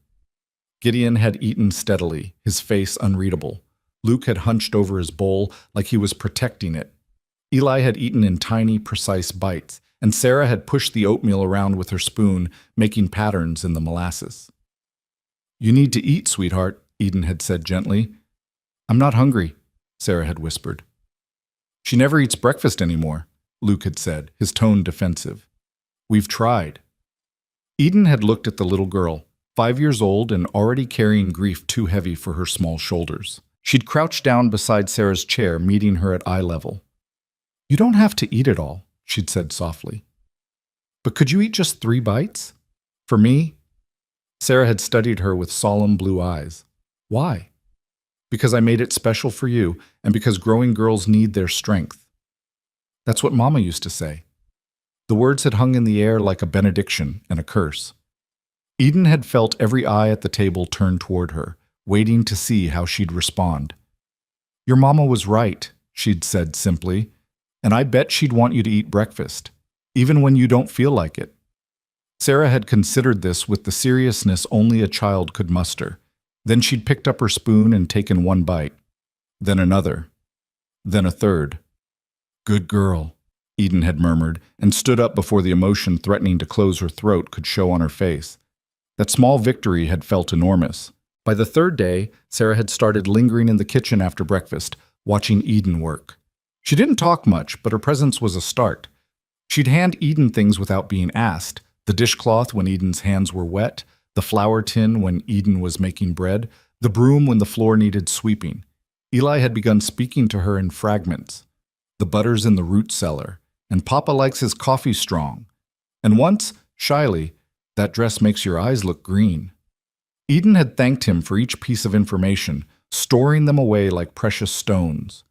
B: Gideon had eaten steadily, his face unreadable. Luke had hunched over his bowl like he was protecting it. Eli had eaten in tiny, precise bites, and Sarah had pushed the oatmeal around with her spoon, making patterns in the molasses. You need to eat, sweetheart, Eden had said gently. I'm not hungry, Sarah had whispered. She never eats breakfast anymore, Luke had said, his tone defensive. We've tried. Eden had looked at the little girl, 5 years old and already carrying grief too heavy for her small shoulders. She'd crouched down beside Sarah's chair, meeting her at eye level. You don't have to eat it all, she'd said softly. But could you eat just 3 bites? For me? Sarah had studied her with solemn blue eyes. Why? Because I made it special for you, and because growing girls need their strength. That's what Mama used to say. The words had hung in the air like a benediction and a curse. Eden had felt every eye at the table turn toward her, waiting to see how she'd respond. Your mama was right, she'd said simply, and I bet she'd want you to eat breakfast, even when you don't feel like it. Sarah had considered this with the seriousness only a child could muster.
A: Then she'd picked up her spoon and taken one bite, then another, then a third. Good girl, Eden had murmured, and stood up before the emotion threatening to close her throat could show on her face. That small victory had felt enormous. By the third day, Sarah had started lingering in the kitchen after breakfast, watching Eden work. She didn't talk much, but her presence was a start. She'd hand Eden things without being asked: the dishcloth when Eden's hands were wet, the flour tin when Eden was making bread, the broom when the floor needed sweeping. Eli had begun speaking to her in fragments. The butter's in the root cellar, and Papa likes his coffee strong. And once, shyly, that dress makes your eyes look green. Eden had thanked him for each piece of information, storing them away like precious stones.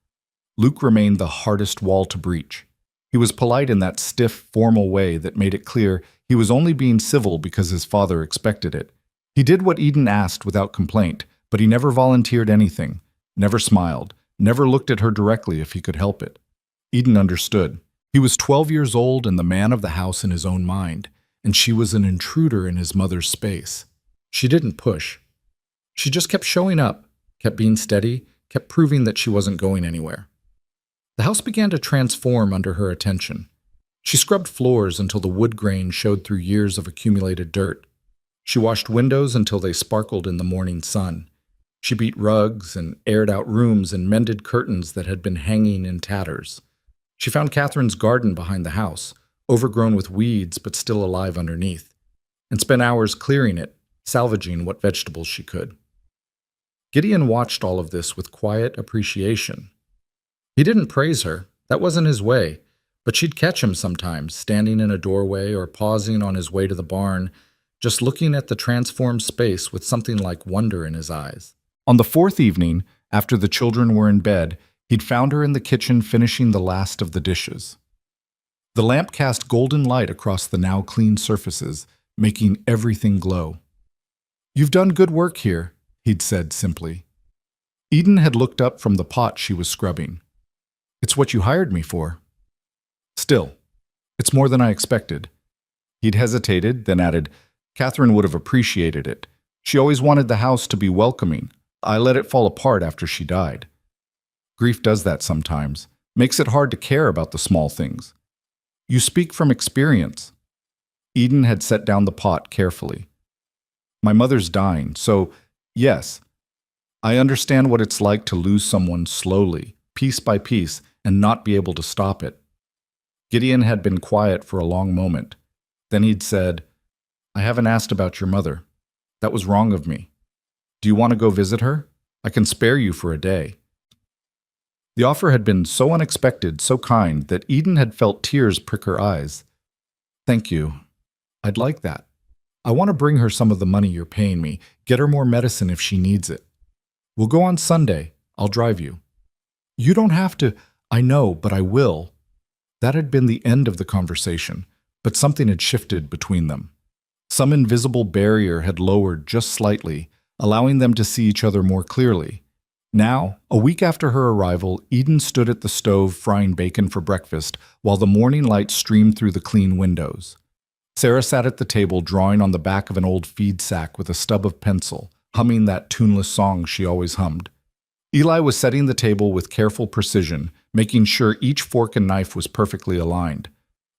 A: Luke remained the hardest wall to breach. He was polite in that stiff, formal way that made it clear he was only being civil because his father expected it. He did what Eden asked without complaint, but he never volunteered anything, never smiled, never looked at her directly if he could help it. Eden understood. He was 12 years old and the man of the house in his own mind, and she was an intruder in his mother's space. She didn't push. She just kept showing up, kept being steady, kept proving that she wasn't going anywhere. The house began to transform under her attention. She scrubbed floors until the wood grain showed through years of accumulated dirt. She washed windows until they sparkled in the morning sun. She beat rugs and aired out rooms and mended curtains that had been hanging in tatters. She found Catherine's garden behind the house, overgrown with weeds but still alive underneath, and spent hours clearing it, salvaging what vegetables she could. Gideon watched all of this with quiet appreciation. He didn't praise her, that wasn't his way, but she'd catch him sometimes, standing in a doorway or pausing on his way to the barn, just looking at the transformed space with something like wonder in his eyes. On the fourth evening, after the children were in bed, he'd found her in the kitchen finishing the last of the dishes. The lamp cast golden light across the now clean surfaces, making everything glow. "You've done good work here," he'd said simply. Eden had looked up from the pot she was scrubbing. "It's what you hired me for." "Still, it's more than I expected." He'd hesitated, then added, "Catherine would have appreciated it. She always wanted the house to be welcoming. I let it fall apart after she died." Grief does that sometimes, makes it hard to care about the small things. "You speak from experience." Eden had set down the pot carefully. "My mother's dying, so, yes, I understand what it's like to lose someone slowly, piece by piece, and not be able to stop it." Gideon had been quiet for a long moment. Then he'd said, "I haven't asked about your mother. That was wrong of me. Do you want to go visit her? I can spare you for a day." The offer had been so unexpected, so kind, that Eden had felt tears prick her eyes. "Thank you. I'd like that. I want to bring her some of the money you're paying me, get her more medicine if she needs it. We'll go on Sunday. I'll drive you." "You don't have to." "I know, but I will." That had been the end of the conversation, but something had shifted between them. Some invisible barrier had lowered just slightly, allowing them to see each other more clearly. Now, a week after her arrival, Eden stood at the stove frying bacon for breakfast while the morning light streamed through the clean windows. Sarah sat at the table drawing on the back of an old feed sack with a stub of pencil, humming that tuneless song she always hummed. Eli was setting the table with careful precision, making sure each fork and knife was perfectly aligned.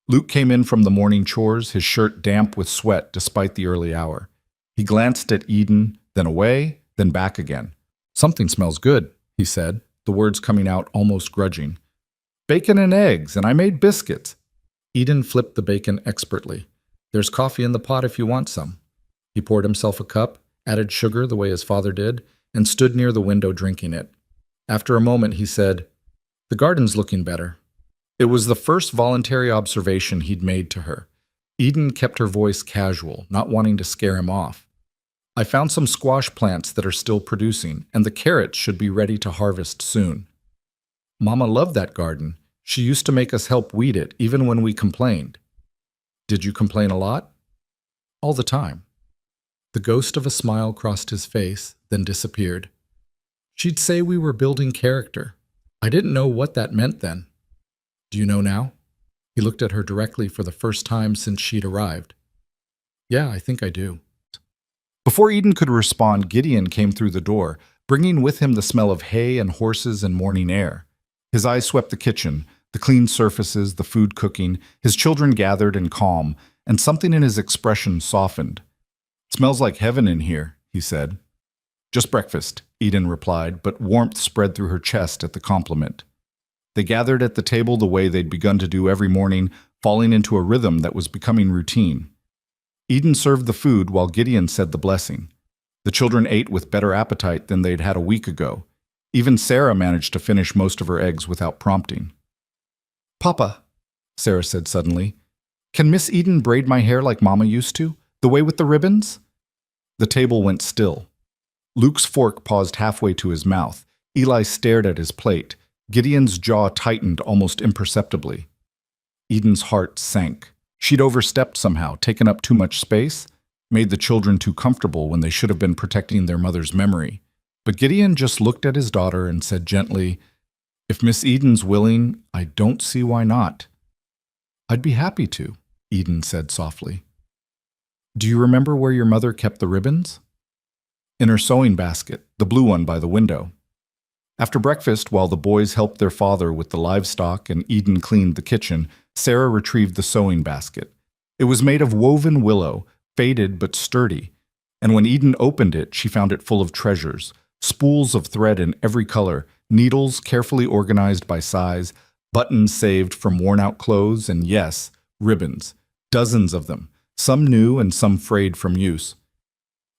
A: Luke came in from the morning chores, his shirt damp with sweat despite the early hour. He glanced at Eden, then away, then back again. "Something smells good," he said, the words coming out almost grudging. "Bacon and eggs, and I made biscuits." Eden flipped the bacon expertly. "There's coffee in the pot if you want some." He poured himself a cup, added sugar the way his father did, and stood near the window drinking it. After a moment, he said, "The garden's looking better." It was the first voluntary observation he'd made to her. Eden kept her voice casual, not wanting to scare him off. "I found some squash plants that are still producing, and the carrots should be ready to harvest soon." "Mama loved that garden. She used to make us help weed it, even when we complained." "Did you complain a lot?" "All the time." The ghost of a smile crossed his face, then disappeared. "She'd say we were building character. I didn't know what that meant then." "Do you know now?" He looked at her directly for the first time since she'd arrived. "Yeah, I think I do." Before Eden could respond, Gideon came through the door, bringing with him the smell of hay and horses and morning air. His eyes swept the kitchen, the clean surfaces, the food cooking, his children gathered and calm, and something in his expression softened. "Smells like heaven in here," he said. "Just breakfast," Eden replied, but warmth spread through her chest at the compliment. They gathered at the table the way they'd begun to do every morning, falling into a rhythm that was becoming routine. Eden served the food while Gideon said the blessing. The children ate with better appetite than they'd had a week ago. Even Sarah managed to finish most of her eggs without prompting. "Papa," Sarah said suddenly, "can Miss Eden braid my hair like Mama used to, the way with the ribbons?" The table went still. Luke's fork paused halfway to his mouth. Eli stared at his plate. Gideon's jaw tightened almost imperceptibly. Eden's heart sank. She'd overstepped somehow, taken up too much space, made the children too comfortable when they should have been protecting their mother's memory. But Gideon just looked at his daughter and said gently, "If Miss Eden's willing, I don't see why not." "I'd be happy to," Eden said softly. "Do you remember where your mother kept the ribbons?" "In her sewing basket, the blue one by the window." After breakfast, while the boys helped their father with the livestock and Eden cleaned the kitchen, Sarah retrieved the sewing basket. It was made of woven willow, faded but sturdy, and when Eden opened it, she found it full of treasures, spools of thread in every color, needles carefully organized by size, buttons saved from worn-out clothes, and yes, ribbons, dozens of them, some new and some frayed from use.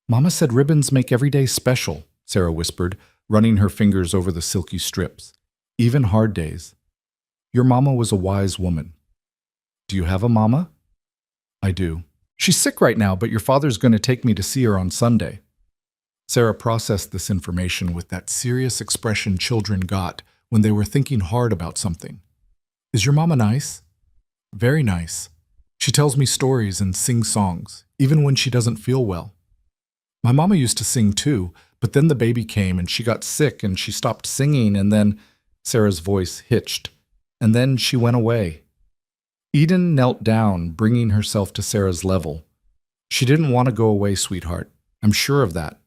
A: "Mama said ribbons make every day special," Sarah whispered, running her fingers over the silky strips. "Even hard days. Your mama was a wise woman." "Do you have a mama?" "I do. She's sick right now, but your father's going to take me to see her on Sunday." Sarah processed this information with that serious expression children got when they were thinking hard about something. "Is your mama nice?" "Very nice. She tells me stories and sings songs, even when she doesn't feel well." "My mama used to sing too, but then the baby came and she got sick and she stopped singing and then—" Sarah's voice hitched. "And then she went away." Eden knelt down, bringing herself to Sarah's level. "She didn't want to go away, sweetheart. I'm sure of that.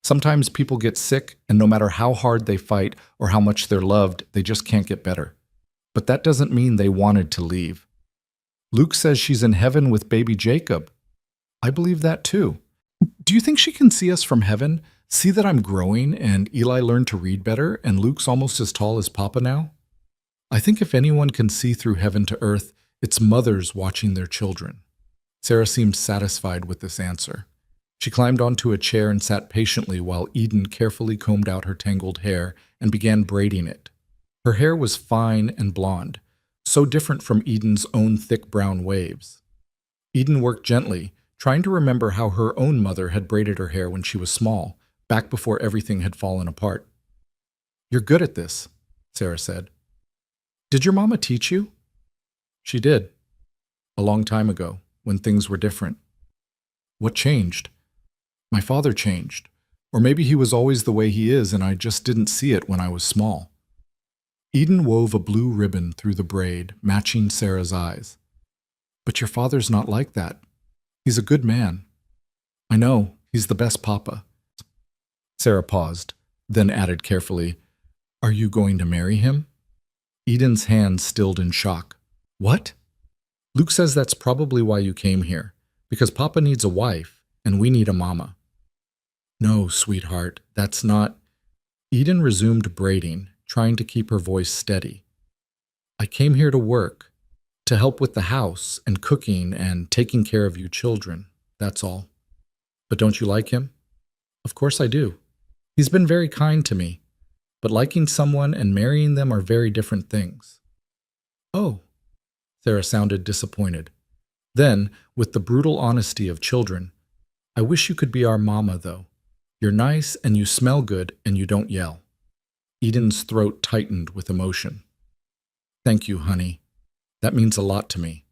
A: Sometimes people get sick, and no matter how hard they fight or how much they're loved, they just can't get better. But that doesn't mean they wanted to leave. Luke says she's in heaven with baby Jacob. I believe that too. Do you think she can see us from heaven, see that I'm growing and Eli learned to read better and Luke's almost as tall as Papa now? I think if anyone can see through heaven to earth, it's mothers watching their children." Sarah seemed satisfied with this answer. She climbed onto a chair and sat patiently while Eden carefully combed out her tangled hair and began braiding it. Her hair was fine and blonde, so different from Eden's own thick brown waves. Eden worked gently, trying to remember how her own mother had braided her hair when she was small, back before everything had fallen apart. "You're good at this," Sarah said. "Did your mama teach you?" "She did. A long time ago, when things were different." "What changed?" "My father changed. Or maybe he was always the way he is and I just didn't see it when I was small." Eden wove a blue ribbon through the braid, matching Sarah's eyes. "But your father's not like that. He's a good man." "I know. He's the best papa." Sarah paused, then added carefully, "Are you going to marry him?" Eden's hand stilled in shock. "What?" "Luke says that's probably why you came here, because Papa needs a wife, and we need a mama." "No, sweetheart, that's not—" Eden resumed braiding, trying to keep her voice steady. "I came here to work, to help with the house and cooking and taking care of you children, that's all." "But don't you like him?" "Of course I do. He's been very kind to me, but liking someone and marrying them are very different things." "Oh." Sarah sounded disappointed. Then, with the brutal honesty of children, "I wish you could be our mama, though. You're nice and you smell good and you don't yell." Eden's throat tightened with emotion. "Thank you, honey. That means a lot to me.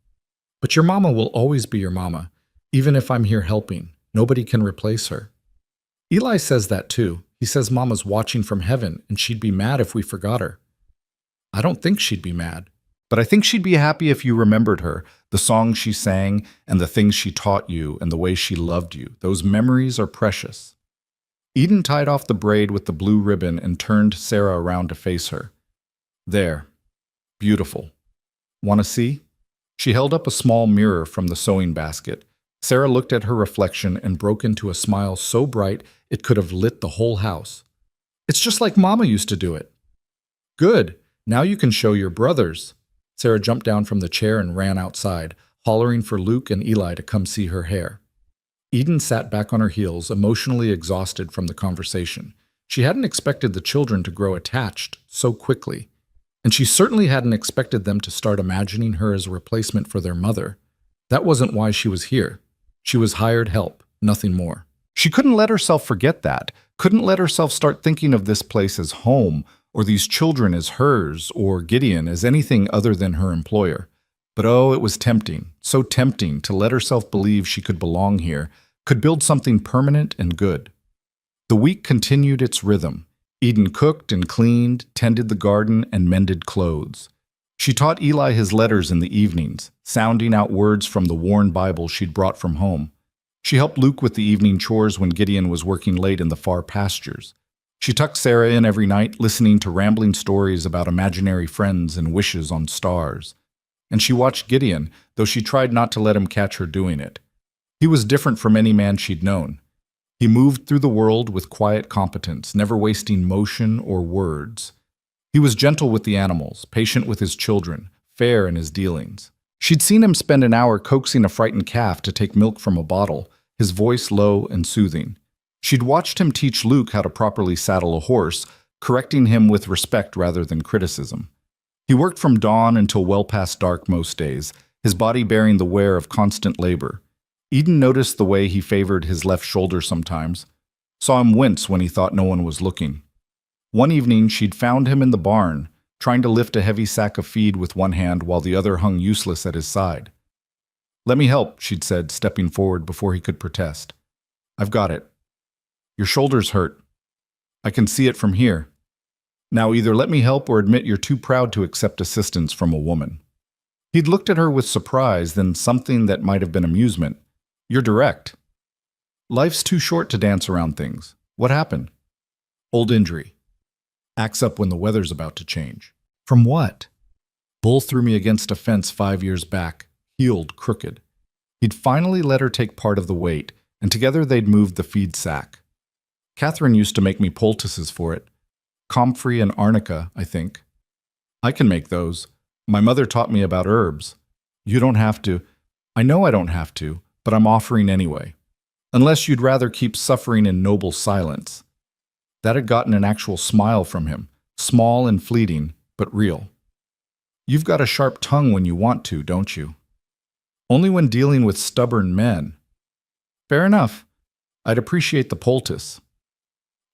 A: But your mama will always be your mama, even if I'm here helping. Nobody can replace her." "Eli says that too. He says Mama's watching from heaven and she'd be mad if we forgot her." "I don't think she'd be mad. But I think she'd be happy if you remembered her, the songs she sang, and the things she taught you, and the way she loved you. Those memories are precious. Eden tied off the braid with the blue ribbon and turned Sarah around to face her. There. Beautiful. Want to see? She held up a small mirror from the sewing basket. Sarah looked at her reflection and broke into a smile so bright it could have lit the whole house. It's just like Mama used to do it. Good. Now you can show your brothers. Sarah jumped down from the chair and ran outside, hollering for Luke and Eli to come see her hair. Eden sat back on her heels, emotionally exhausted from the conversation. She hadn't expected the children to grow attached so quickly, and she certainly hadn't expected them to start imagining her as a replacement for their mother. That wasn't why she was here. She was hired help, nothing more. She couldn't let herself forget that, couldn't let herself start thinking of this place as home, or these children as hers, or Gideon as anything other than her employer. But oh, it was tempting, so tempting to let herself believe she could belong here, could build something permanent and good. The week continued its rhythm. Eden cooked and cleaned, tended the garden, and mended clothes. She taught Eli his letters in the evenings, sounding out words from the worn Bible she'd brought from home. She helped Luke with the evening chores when Gideon was working late in the far pastures. She tucked Sarah in every night, listening to rambling stories about imaginary friends and wishes on stars. And she watched Gideon, though she tried not to let him catch her doing it. He was different from any man she'd known. He moved through the world with quiet competence, never wasting motion or words. He was gentle with the animals, patient with his children, fair in his dealings. She'd seen him spend an hour coaxing a frightened calf to take milk from a bottle, his voice low and soothing. She'd watched him teach Luke how to properly saddle a horse, correcting him with respect rather than criticism. He worked from dawn until well past dark most days, his body bearing the wear of constant labor. Eden noticed the way he favored his left shoulder sometimes, saw him wince when he thought no one was looking. One evening, she'd found him in the barn, trying to lift a heavy sack of feed with one hand while the other hung useless at his side. "Let me help," she'd said, stepping forward before he could protest. "I've got it. Your shoulder's hurt. I can see it from here. Now either let me help or admit you're too proud to accept assistance from a woman." He'd looked at her with surprise, then something that might have been amusement. "You're direct. Life's too short to dance around things. What happened?" "Old injury. Acts up when the weather's about to change." "From what?" "Bull threw me against a fence 5 years back, healed crooked." He'd finally let her take part of the weight, and together they'd moved the feed sack. "Catherine used to make me poultices for it. Comfrey and arnica, I think. I can make those. My mother taught me about herbs. You don't have to." "I know I don't have to, but I'm offering anyway. Unless you'd rather keep suffering in noble silence." That had gotten an actual smile from him, small and fleeting, but real. "You've got a sharp tongue when you want to, don't you?" "Only when dealing with stubborn men." "Fair enough. I'd appreciate the poultice."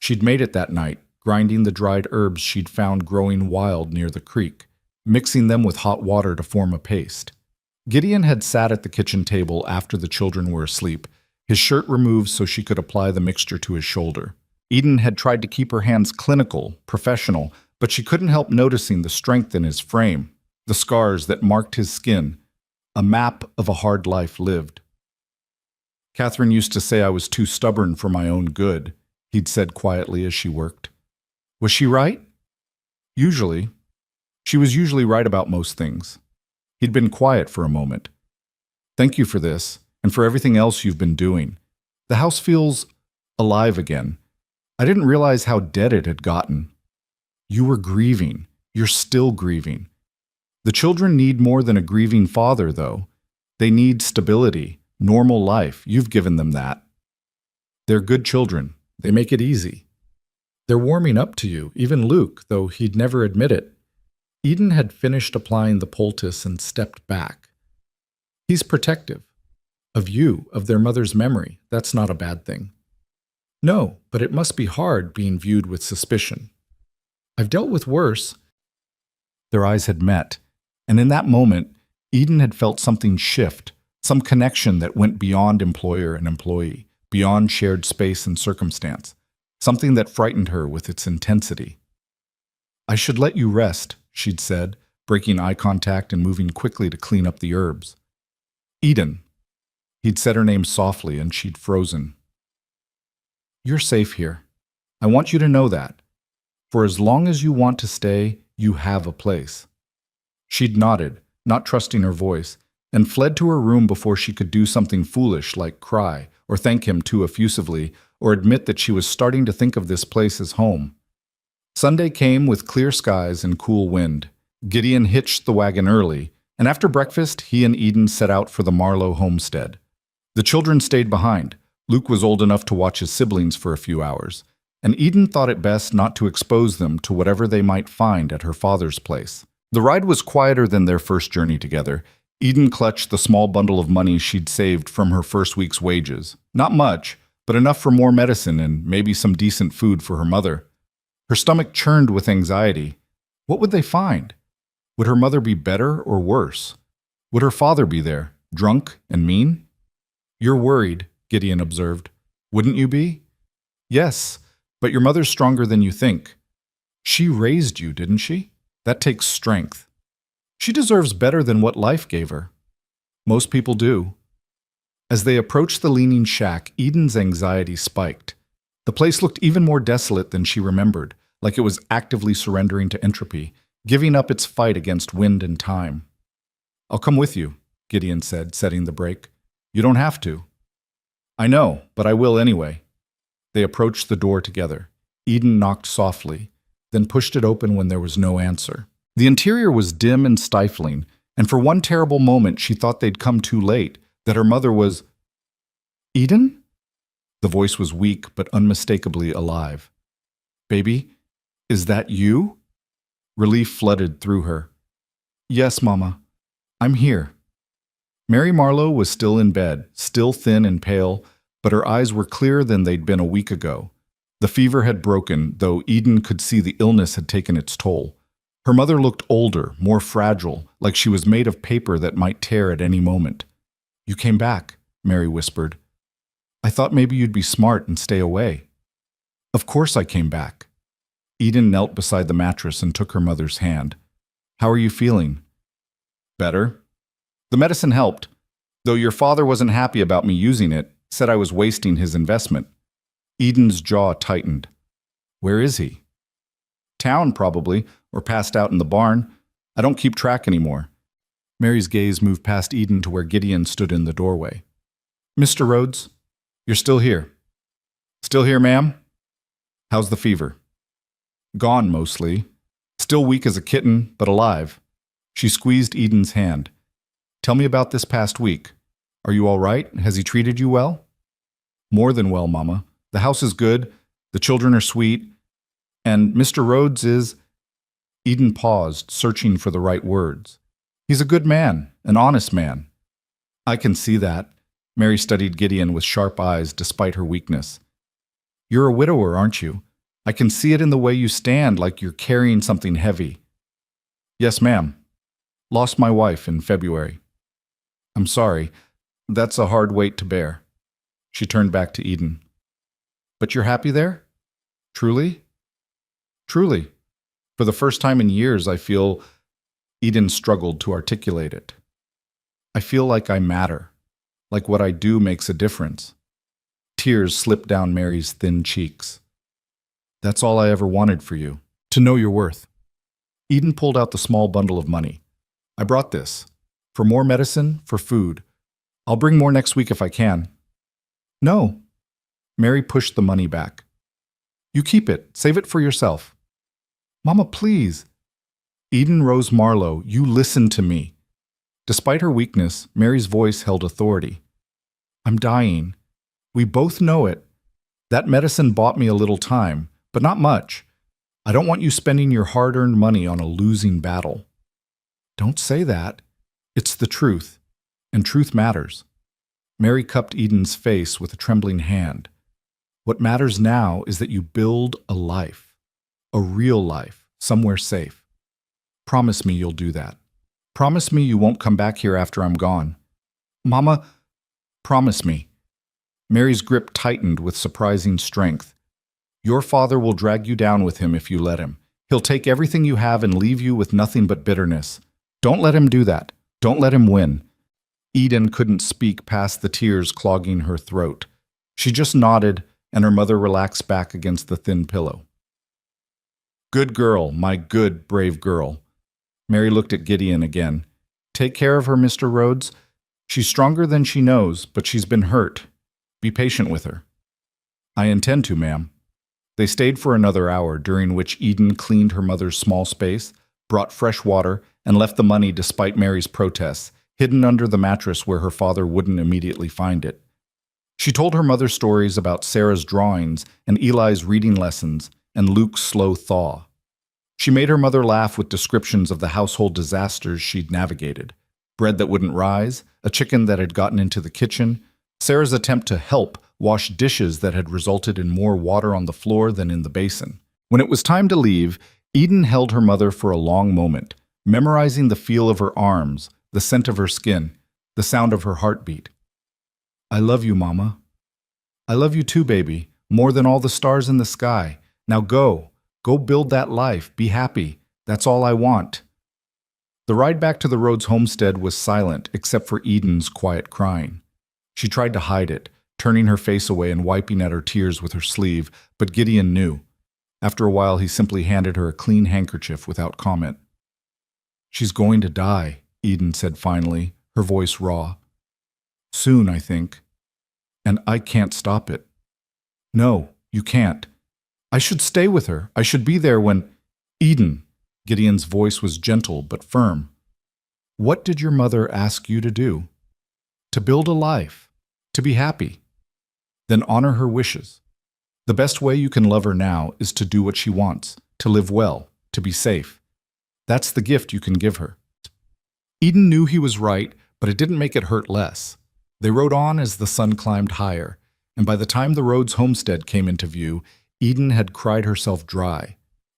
A: She'd made it that night, grinding the dried herbs she'd found growing wild near the creek, mixing them with hot water to form a paste. Gideon had sat at the kitchen table after the children were asleep, his shirt removed so she could apply the mixture to his shoulder. Eden had tried to keep her hands clinical, professional, but she couldn't help noticing the strength in his frame, the scars that marked his skin, a map of a hard life lived. "Catherine used to say I was too stubborn for my own good," he'd said quietly as she worked. "Was she right?" "Usually. She was usually right about most things." He'd been quiet for a moment. "Thank you for this, and for everything else you've been doing. The house feels alive again. I didn't realize how dead it had gotten." "You were grieving. You're still grieving. The children need more than a grieving father, though. They need stability, normal life. You've given them that. They're good children. They make it easy. They're warming up to you, even Luke, though he'd never admit it." Eden had finished applying the poultice and stepped back. "He's protective. Of you, of their mother's memory. That's not a bad thing." "No, but it must be hard being viewed with suspicion." "I've dealt with worse." Their eyes had met, and in that moment, Eden had felt something shift, some connection that went beyond employer and employee, beyond shared space and circumstance, something that frightened her with its intensity. "I should let you rest," she'd said, breaking eye contact and moving quickly to clean up the herbs. Eden. He'd said her name softly, and she'd frozen. You're safe here. I want you to know that. For as long as you want to stay, you have a place. She'd nodded, not trusting her voice, and fled to her room before she could do something foolish like cry, or thank him too effusively, or admit that she was starting to think of this place as home. Sunday came with clear skies and cool wind. Gideon hitched the wagon early, and after breakfast, he and Eden set out for the Marlowe homestead. The children stayed behind. Luke was old enough to watch his siblings for a few hours, and Eden thought it best not to expose them to whatever they might find at her father's place. The ride was quieter than their first journey together. Eden clutched the small bundle of money she'd saved from her first week's wages. Not much, but enough for more medicine and maybe some decent food for her mother. Her stomach churned with anxiety. What would they find? Would her mother be better or worse? Would her father be there, drunk and mean? You're worried, Gideon observed. Wouldn't you be? Yes, but your mother's stronger than you think. She raised you, didn't she? That takes strength. She deserves better than what life gave her. Most people do. As they approached the leaning shack, Eden's anxiety spiked. The place looked even more desolate than she remembered, like it was actively surrendering to entropy, giving up its fight against wind and time. I'll come with you, Gideon said, setting the brake. You don't have to. I know, but I will anyway. They approached the door together. Eden knocked softly, then pushed it open when there was no answer. The interior was dim and stifling, and for one terrible moment she thought they'd come too late, that her mother was... Eden? The voice was weak but unmistakably alive. Baby, is that you? Relief flooded through her. Yes, Mama. I'm here. Mary Marlowe was still in bed, still thin and pale, but her eyes were clearer than they'd been a week ago. The fever had broken, though Eden could see the illness had taken its toll. Her mother looked older, more fragile, like she was made of paper that might tear at any moment. You came back, Mary whispered. I thought maybe you'd be smart and stay away. Of course I came back. Eden knelt beside the mattress and took her mother's hand. How are you feeling? Better. The medicine helped, though your father wasn't happy about me using it, said I was wasting his investment. Eden's jaw tightened. Where is he? Town, probably, or passed out in the barn. I don't keep track anymore. Mary's gaze moved past Eden to where Gideon stood in the doorway. Mr. Rhodes, you're still here. Still here, ma'am? How's the fever? Gone, mostly. Still weak as a kitten, but alive. She squeezed Eden's hand. Tell me about this past week. Are you all right? Has he treated you well? More than well, Mama. The house is good. The children are sweet. And Mr. Rhodes is... Eden paused, searching for the right words. He's a good man, an honest man. I can see that. Mary studied Gideon with sharp eyes despite her weakness. You're a widower, aren't you? I can see it in the way you stand, like you're carrying something heavy. Yes, ma'am. Lost my wife in February. I'm sorry. That's a hard weight to bear. She turned back to Eden. But you're happy there? Truly? Truly. For the first time in years, I feel... Eden struggled to articulate it. I feel like I matter. Like what I do makes a difference. Tears slipped down Mary's thin cheeks. That's all I ever wanted for you. To know your worth. Eden pulled out the small bundle of money. I brought this. For more medicine, for food. I'll bring more next week if I can. No. Mary pushed the money back. You keep it. Save it for yourself. Mama, please. Eden Rose Marlowe, you listen to me. Despite her weakness, Mary's voice held authority. I'm dying. We both know it. That medicine bought me a little time, but not much. I don't want you spending your hard-earned money on a losing battle. Don't say that. It's the truth, and truth matters. Mary cupped Eden's face with a trembling hand. What matters now is that you build a life, a real life, somewhere safe. Promise me you'll do that. Promise me you won't come back here after I'm gone. Mama, promise me. Mary's grip tightened with surprising strength. Your father will drag you down with him if you let him. He'll take everything you have and leave you with nothing but bitterness. Don't let him do that. Don't let him win." Eden couldn't speak past the tears clogging her throat. She just nodded, and her mother relaxed back against the thin pillow. "Good girl, my good, brave girl." Mary looked at Gideon again. "Take care of her, Mr. Rhodes. She's stronger than she knows, but she's been hurt. Be patient with her." "I intend to, ma'am." They stayed for another hour, during which Eden cleaned her mother's small space, brought fresh water, and left the money despite Mary's protests, hidden under the mattress where her father wouldn't immediately find it. She told her mother stories about Sarah's drawings and Eli's reading lessons and Luke's slow thaw. She made her mother laugh with descriptions of the household disasters she'd navigated: bread that wouldn't rise, a chicken that had gotten into the kitchen, Sarah's attempt to help wash dishes that had resulted in more water on the floor than in the basin. When it was time to leave, Eden held her mother for a long moment, memorizing the feel of her arms, the scent of her skin, the sound of her heartbeat. "I love you, Mama." "I love you too, baby, more than all the stars in the sky. Now go. Go build that life. Be happy. That's all I want." The ride back to the Rhodes homestead was silent except for Eden's quiet crying. She tried to hide it, turning her face away and wiping at her tears with her sleeve, but Gideon knew. After a while, he simply handed her a clean handkerchief without comment. "She's going to die," Eden said finally, her voice raw. "Soon, I think. And I can't stop it." "No, you can't. I should stay with her. I should be there when—" "Eden," Gideon's voice was gentle but firm. "What did your mother ask you to do? To build a life. To be happy. Then honor her wishes. The best way you can love her now is to do what she wants, to live well, to be safe. That's the gift you can give her." Eden knew he was right, but it didn't make it hurt less. They rode on as the sun climbed higher, and by the time the Rhodes homestead came into view, Eden had cried herself dry.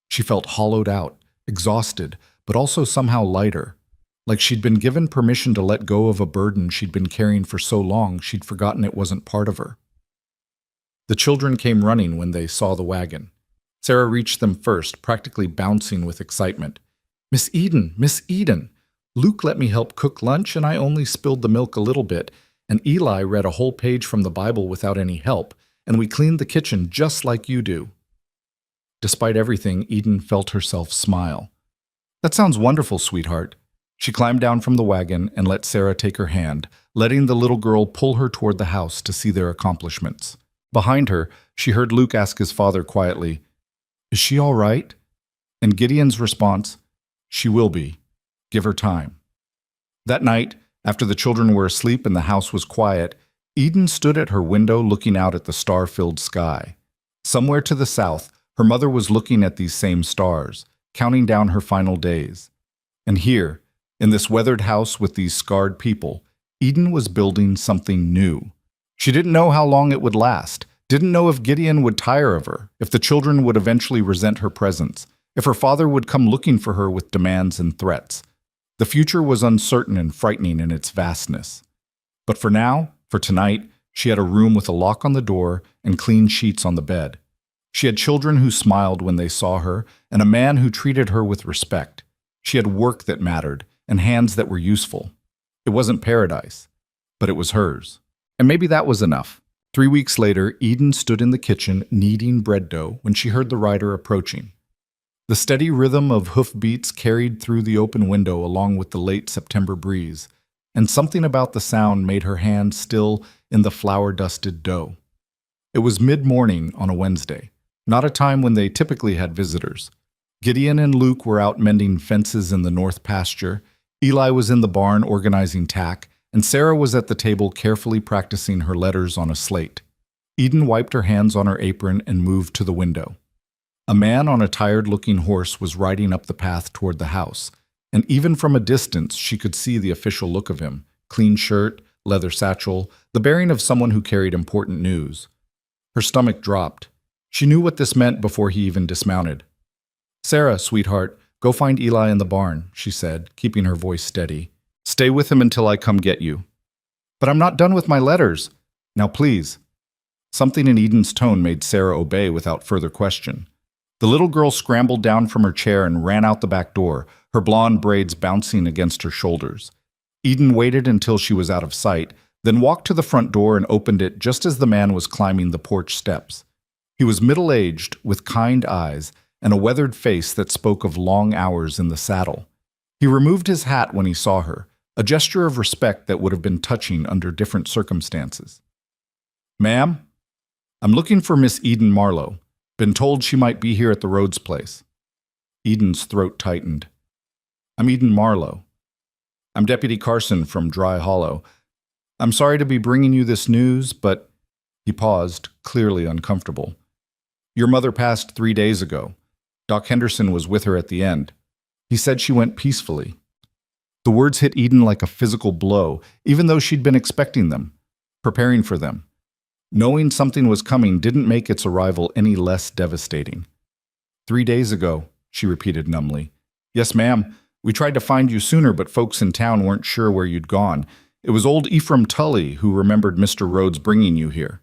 A: She felt hollowed out, exhausted, but also somehow lighter, like she'd been given permission to let go of a burden she'd been carrying for so long she'd forgotten it wasn't part of her. The children came running when they saw the wagon. Sarah reached them first, practically bouncing with excitement. "Miss Eden! Miss Eden! Luke let me help cook lunch and I only spilled the milk a little bit, and Eli read a whole page from the Bible without any help, and we cleaned the kitchen just like you do." Despite everything, Eden felt herself smile. "That sounds wonderful, sweetheart." She climbed down from the wagon and let Sarah take her hand, letting the little girl pull her toward the house to see their accomplishments. Behind her, she heard Luke ask his father quietly, "Is she all right?" And Gideon's response, "She will be. Give her time." That night, after the children were asleep and the house was quiet, Eden stood at her window looking out at the star-filled sky. Somewhere to the south, her mother was looking at these same stars, counting down her final days. And here, in this weathered house with these scarred people, Eden was building something new. She didn't know how long it would last, didn't know if Gideon would tire of her, if the children would eventually resent her presence, if her father would come looking for her with demands and threats. The future was uncertain and frightening in its vastness. But for now, for tonight, she had a room with a lock on the door and clean sheets on the bed. She had children who smiled when they saw her, and a man who treated her with respect. She had work that mattered, and hands that were useful. It wasn't paradise, but it was hers. And maybe that was enough. 3 weeks later, Eden stood in the kitchen kneading bread dough when she heard the rider approaching. The steady rhythm of hoofbeats carried through the open window along with the late September breeze, and something about the sound made her hand still in the flour-dusted dough. It was mid-morning on a Wednesday, not a time when they typically had visitors. Gideon and Luke were out mending fences in the north pasture, Eli was in the barn organizing tack, and Sarah was at the table carefully practicing her letters on a slate. Eden wiped her hands on her apron and moved to the window. A man on a tired-looking horse was riding up the path toward the house, and even from a distance she could see the official look of him: clean shirt, leather satchel, the bearing of someone who carried important news. Her stomach dropped. She knew what this meant before he even dismounted. "Sarah, sweetheart, go find Eli in the barn," she said, keeping her voice steady. "Stay with him until I come get you." "But I'm not done with my letters." "Now please." Something in Eden's tone made Sarah obey without further question. The little girl scrambled down from her chair and ran out the back door, her blonde braids bouncing against her shoulders. Eden waited until she was out of sight, then walked to the front door and opened it just as the man was climbing the porch steps. He was middle-aged, with kind eyes, and a weathered face that spoke of long hours in the saddle. He removed his hat when he saw her, a gesture of respect that would have been touching under different circumstances. "Ma'am, I'm looking for Miss Eden Marlowe. Been told she might be here at the Rhodes place." Eden's throat tightened. "I'm Eden Marlowe. I'm Deputy Carson from Dry Hollow. I'm sorry to be bringing you this news, but—" He paused, clearly uncomfortable. "Your mother passed 3 days ago. Doc Henderson was with her at the end. He said she went peacefully." The words hit Eden like a physical blow, even though she'd been expecting them, preparing for them. Knowing something was coming didn't make its arrival any less devastating. 3 days ago," she repeated numbly. "Yes, ma'am. We tried to find you sooner, but folks in town weren't sure where you'd gone. It was old Ephraim Tully who remembered Mr. Rhodes bringing you here."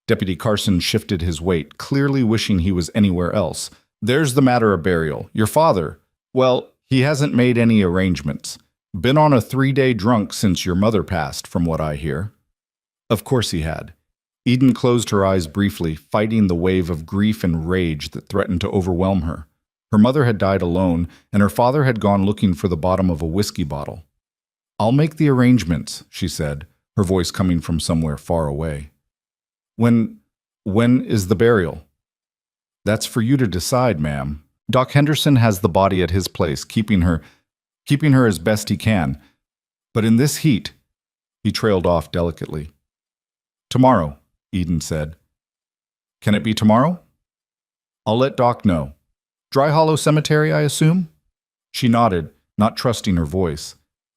A: Deputy Carson shifted his weight, clearly wishing he was anywhere else. "There's the matter of burial. Your father, well, he hasn't made any arrangements. Been on a 3-day drunk since your mother passed, from what I hear." Of course he had. Eden closed her eyes briefly, fighting the wave of grief and rage that threatened to overwhelm her. Her mother had died alone, and her father had gone looking for the bottom of a whiskey bottle. "I'll make the arrangements," she said, her voice coming from somewhere far away. When is the burial?" "That's for you to decide, ma'am. Doc Henderson has the body at his place, keeping her as best he can. But in this heat—" He trailed off delicately. "Tomorrow," Eden said. "Can it be tomorrow?" "I'll let Doc know. Dry Hollow Cemetery, I assume?" She nodded, not trusting her voice.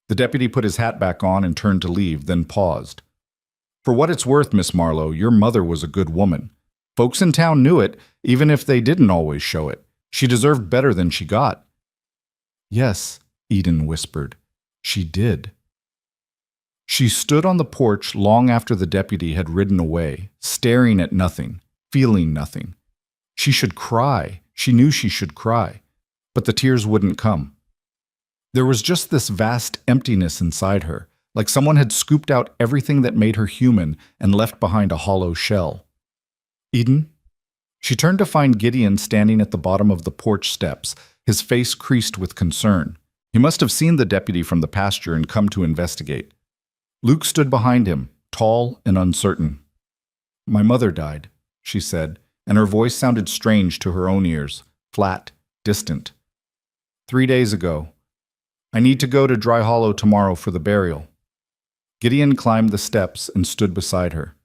A: The deputy put his hat back on and turned to leave, then paused. "For what it's worth, Miss Marlowe, your mother was a good woman. Folks in town knew it, even if they didn't always show it. She deserved better than she got." "Yes," Eden whispered. "She did." She stood on the porch long after the deputy had ridden away, staring at nothing, feeling nothing. She should cry. She knew she should cry. But the tears wouldn't come. There was just this vast emptiness inside her, like someone had scooped out everything that made her human and left behind a hollow shell. "Eden?" She turned to find Gideon standing at the bottom of the porch steps, his face creased with concern. He must have seen the deputy from the pasture and come to investigate. Luke stood behind him, tall and uncertain. "My mother died," she said, and her voice sounded strange to her own ears, flat, distant. 3 days ago. I need to go to Dry Hollow tomorrow for the burial." Gideon climbed the steps and stood beside her.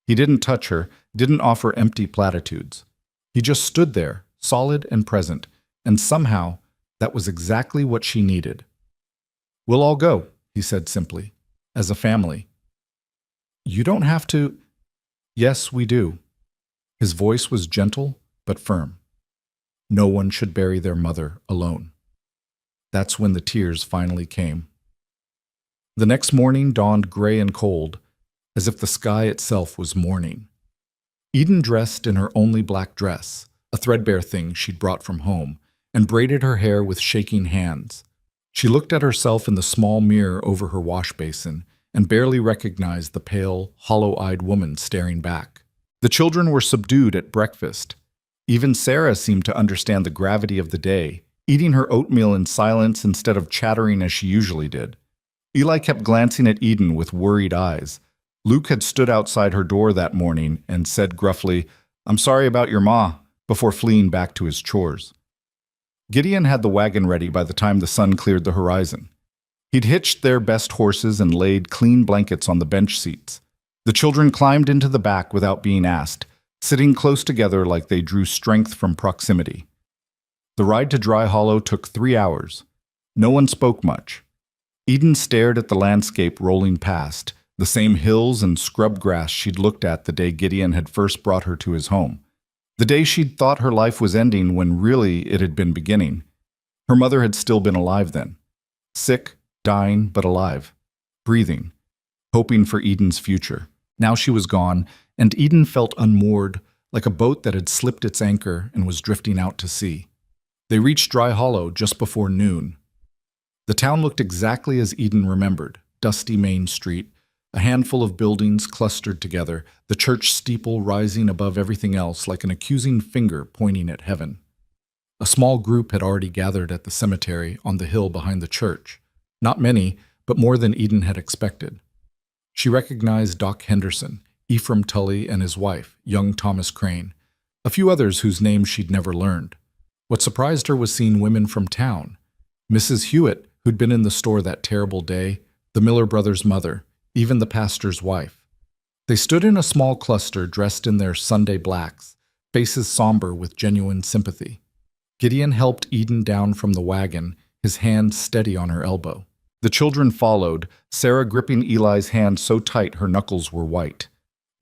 A: He didn't touch her, didn't offer empty platitudes. He just stood there, solid and present, and somehow that was exactly what she needed. "We'll all go," he said simply, "as a family." "You don't have to—" "Yes, we do." His voice was gentle but firm. No one should bury their mother alone. That's when the tears finally came. The next morning dawned gray and cold, as if the sky itself was mourning. Eden dressed in her only black dress, a threadbare thing she'd brought from home, and braided her hair with shaking hands. She looked at herself in the small mirror over her wash basin and barely recognized the pale, hollow-eyed woman staring back. The children were subdued at breakfast. Even Sarah seemed to understand the gravity of the day, eating her oatmeal in silence instead of chattering as she usually did. Eli kept glancing at Eden with worried eyes. Luke had stood outside her door that morning and said gruffly, "I'm sorry about your ma," before fleeing back to his chores. Gideon had the wagon ready by the time the sun cleared the horizon. He'd hitched their best horses and laid clean blankets on the bench seats. The children climbed into the back without being asked, sitting close together like they drew strength from proximity. The ride to Dry Hollow took 3 hours. No one spoke much. Eden stared at the landscape rolling past, the same hills and scrub grass she'd looked at the day Gideon had first brought her to his home. The day she'd thought her life was ending when really it had been beginning. Her mother had still been alive then. Sick, dying, but alive. Breathing. Hoping for Eden's future. Now she was gone, and Eden felt unmoored, like a boat that had slipped its anchor and was drifting out to sea. They reached Dry Hollow just before noon. The town looked exactly as Eden remembered: dusty Main Street, a handful of buildings clustered together, the church steeple rising above everything else like an accusing finger pointing at heaven. A small group had already gathered at the cemetery on the hill behind the church. Not many, but more than Eden had expected. She recognized Doc Henderson, Ephraim Tully and his wife, young Thomas Crane, a few others whose names she'd never learned. What surprised her was seeing women from town. Mrs. Hewitt, who'd been in the store that terrible day, the Miller brothers' mother, even the pastor's wife. They stood in a small cluster dressed in their Sunday blacks, faces somber with genuine sympathy. Gideon helped Eden down from the wagon, his hand steady on her elbow. The children followed, Sarah gripping Eli's hand so tight her knuckles were white.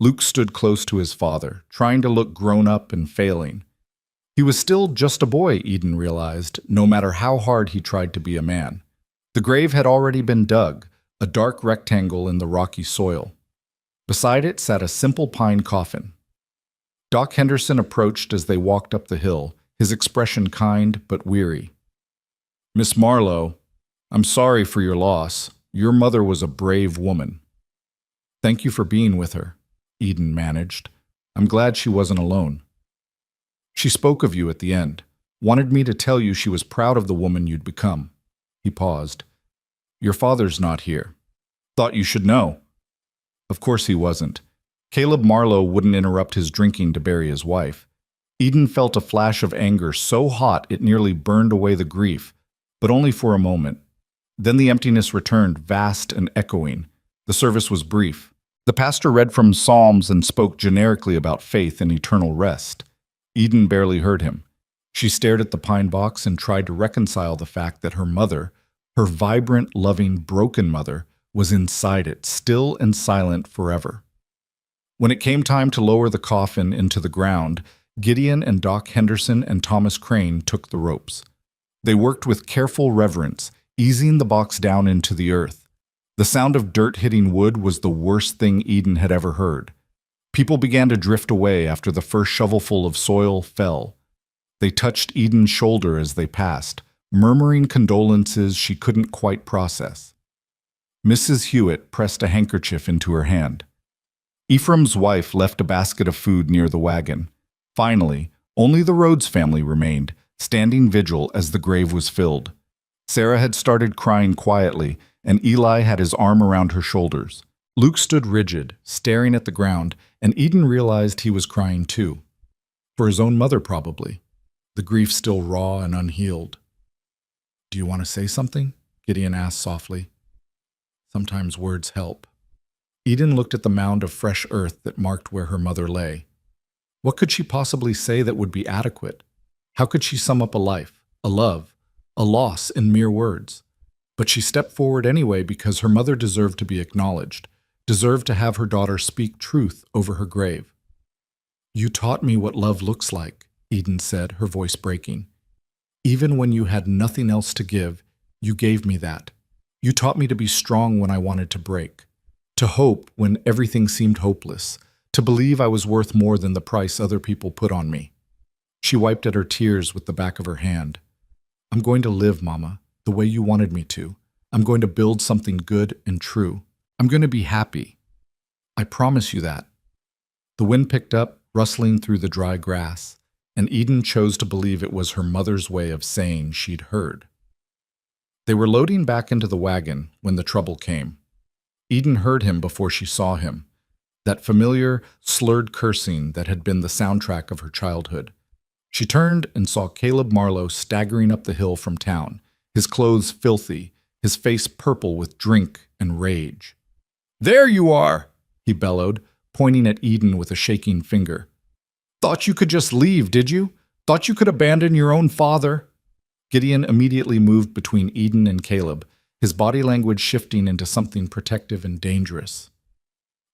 A: Luke stood close to his father, trying to look grown up and failing. He was still just a boy, Eden realized, no matter how hard he tried to be a man. The grave had already been dug, a dark rectangle in the rocky soil. Beside it sat a simple pine coffin. Doc Henderson approached as they walked up the hill, his expression kind but weary. "Miss Marlowe, I'm sorry for your loss. Your mother was a brave woman." "Thank you for being with her," Eden managed. "I'm glad she wasn't alone. She spoke of you at the end, wanted me to tell you she was proud of the woman you'd become." He paused. "Your father's not here. Thought you should know." Of course he wasn't. Caleb Marlowe wouldn't interrupt his drinking to bury his wife. Eden felt a flash of anger so hot it nearly burned away the grief, but only for a moment. Then the emptiness returned, vast and echoing. The service was brief. The pastor read from Psalms and spoke generically about faith and eternal rest. Eden barely heard him. She stared at the pine box and tried to reconcile the fact that her mother, her vibrant, loving, broken mother, was inside it, still and silent forever. When it came time to lower the coffin into the ground, Gideon and Doc Henderson and Thomas Crane took the ropes. They worked with careful reverence, easing the box down into the earth. The sound of dirt hitting wood was the worst thing Eden had ever heard. People began to drift away after the first shovelful of soil fell. They touched Eden's shoulder as they passed, murmuring condolences she couldn't quite process. Mrs. Hewitt pressed a handkerchief into her hand. Ephraim's wife left a basket of food near the wagon. Finally, only the Rhodes family remained, standing vigil as the grave was filled. Sarah had started crying quietly, and Eli had his arm around her shoulders. Luke stood rigid, staring at the ground, and Eden realized he was crying too. For his own mother, probably. The grief still raw and unhealed. "Do you want to say something?" Gideon asked softly. Sometimes words help. Eden looked at the mound of fresh earth that marked where her mother lay. What could she possibly say that would be adequate? How could she sum up a life, a love, a loss in mere words? But she stepped forward anyway because her mother deserved to be acknowledged, deserved to have her daughter speak truth over her grave. "You taught me what love looks like," Eden said, her voice breaking. "Even when you had nothing else to give, you gave me that. You taught me to be strong when I wanted to break, to hope when everything seemed hopeless, to believe I was worth more than the price other people put on me." She wiped at her tears with the back of her hand. "I'm going to live, Mama, the way you wanted me to. I'm going to build something good and true. I'm going to be happy. I promise you that." The wind picked up, rustling through the dry grass, and Eden chose to believe it was her mother's way of saying she'd heard. They were loading back into the wagon when the trouble came. Eden heard him before she saw him, that familiar, slurred cursing that had been the soundtrack of her childhood. She turned and saw Caleb Marlowe staggering up the hill from town, his clothes filthy, his face purple with drink and rage. "There you are!" he bellowed, pointing at Eden with a shaking finger. "Thought you could just leave, did you? Thought you could abandon your own father?" Gideon immediately moved between Eden and Caleb, his body language shifting into something protective and dangerous.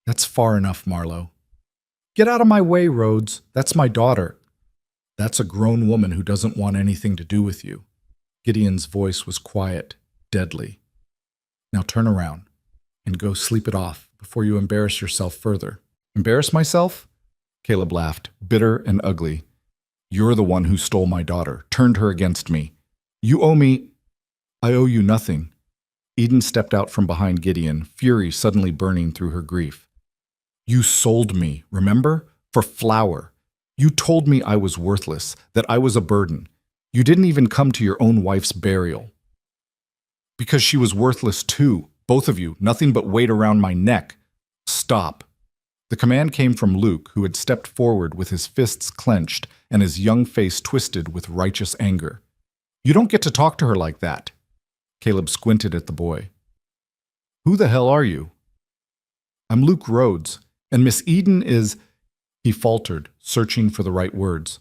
A: "That's far enough, Marlowe." "Get out of my way, Rhodes. That's my daughter." "That's a grown woman who doesn't want anything to do with you." Gideon's voice was quiet, deadly. "Now turn around and go sleep it off before you embarrass yourself further." "Embarrass myself?" Caleb laughed, bitter and ugly. You're the one who stole my daughter, turned her against me. You owe me. I owe you nothing. Eden stepped out from behind Gideon, fury suddenly burning through her grief. You sold me, remember? For flour. You told me I was worthless, that I was a burden. You didn't even come to your own wife's burial. Because she was worthless too, both of you, nothing but weight around my neck. Stop. The command came from Luke, who had stepped forward with his fists clenched and his young face twisted with righteous anger. You don't get to talk to her like that. Caleb squinted at the boy. Who the hell are you? I'm Luke Rhodes, and Miss Eden is... He faltered, searching for the right words.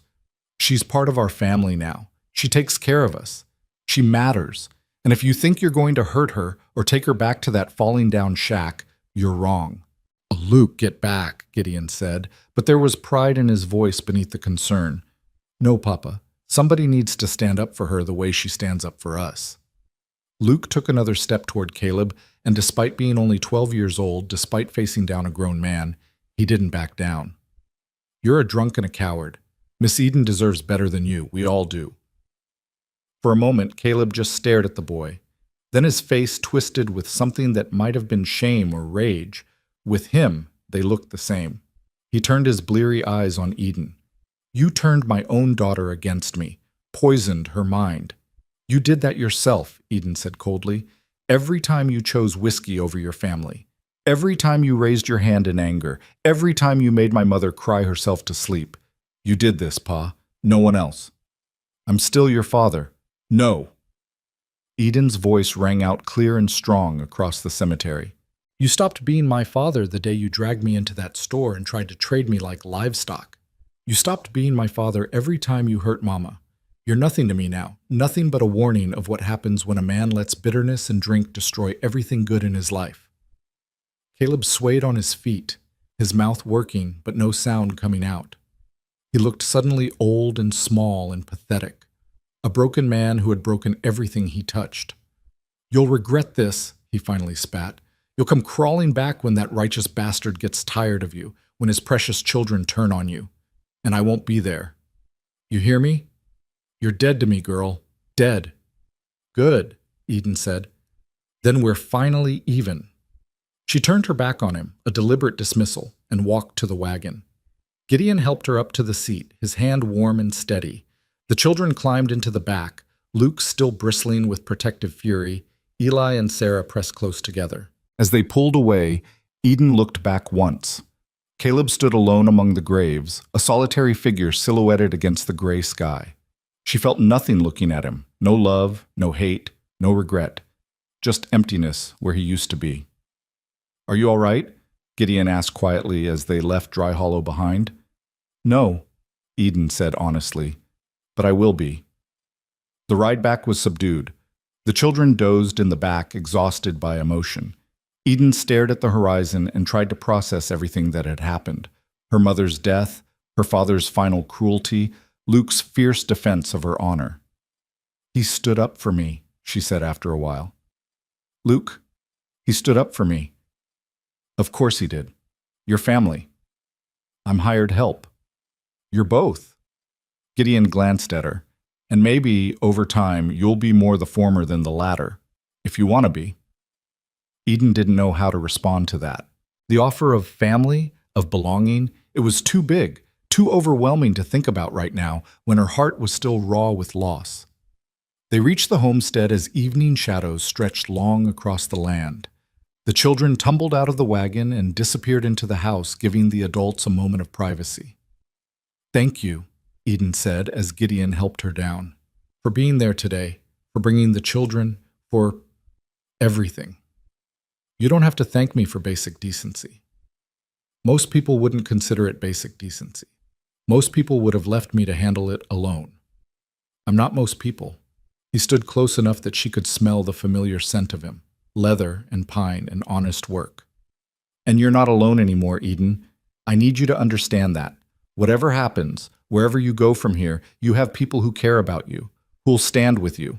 A: She's part of our family now. She takes care of us. She matters. And if you think you're going to hurt her or take her back to that falling down shack, you're wrong. Luke, get back, Gideon said, but there was pride in his voice beneath the concern. No, Papa. Somebody needs to stand up for her the way she stands up for us. Luke took another step toward Caleb, and despite being only 12 years old, despite facing down a grown man, he didn't back down. You're a drunk and a coward. Miss Eden deserves better than you. We all do. For a moment, Caleb just stared at the boy. Then his face twisted with something that might have been shame or rage. With him, they looked the same. He turned his bleary eyes on Eden. You turned my own daughter against me, poisoned her mind. You did that yourself, Eden said coldly. Every time you chose whiskey over your family. Every time you raised your hand in anger. Every time you made my mother cry herself to sleep. You did this, Pa. No one else. I'm still your father. No. Eden's voice rang out clear and strong across the cemetery. You stopped being my father the day you dragged me into that store and tried to trade me like livestock. You stopped being my father every time you hurt Mama. You're nothing to me now, nothing but a warning of what happens when a man lets bitterness and drink destroy everything good in his life. Caleb swayed on his feet, his mouth working but no sound coming out. He looked suddenly old and small and pathetic, a broken man who had broken everything he touched. You'll regret this, he finally spat. You'll come crawling back when that righteous bastard gets tired of you, when his precious children turn on you. And I won't be there. You hear me? You're dead to me, girl. Dead. Good, Eden said. Then we're finally even. She turned her back on him, a deliberate dismissal, and walked to the wagon. Gideon helped her up to the seat, his hand warm and steady. The children climbed into the back, Luke still bristling with protective fury, Eli and Sarah pressed close together. As they pulled away, Eden looked back once. Caleb stood alone among the graves, a solitary figure silhouetted against the gray sky. She felt nothing looking at him, no love, no hate, no regret, just emptiness where he used to be. Are you all right? Gideon asked quietly as they left Dry Hollow behind. No, Eden said honestly, but I will be. The ride back was subdued. The children dozed in the back, exhausted by emotion. Eden stared at the horizon and tried to process everything that had happened. Her mother's death, her father's final cruelty, Luke's fierce defense of her honor. He stood up for me, she said after a while. Luke, he stood up for me. Of course he did. Your family. I'm hired help. You're both. Gideon glanced at her. And maybe, over time, you'll be more the former than the latter, if you want to be. Eden didn't know how to respond to that. The offer of family, of belonging, it was too big, too overwhelming to think about right now when her heart was still raw with loss. They reached the homestead as evening shadows stretched long across the land. The children tumbled out of the wagon and disappeared into the house, giving the adults a moment of privacy. Thank you, Eden said as Gideon helped her down, for being there today, for bringing the children, for everything. You don't have to thank me for basic decency. Most people wouldn't consider it basic decency. Most people would have left me to handle it alone. I'm not most people. He stood close enough that she could smell the familiar scent of him. Leather and pine and honest work. And you're not alone anymore, Eden. I need you to understand that. Whatever happens, wherever you go from here, you have people who care about you, who'll stand with you.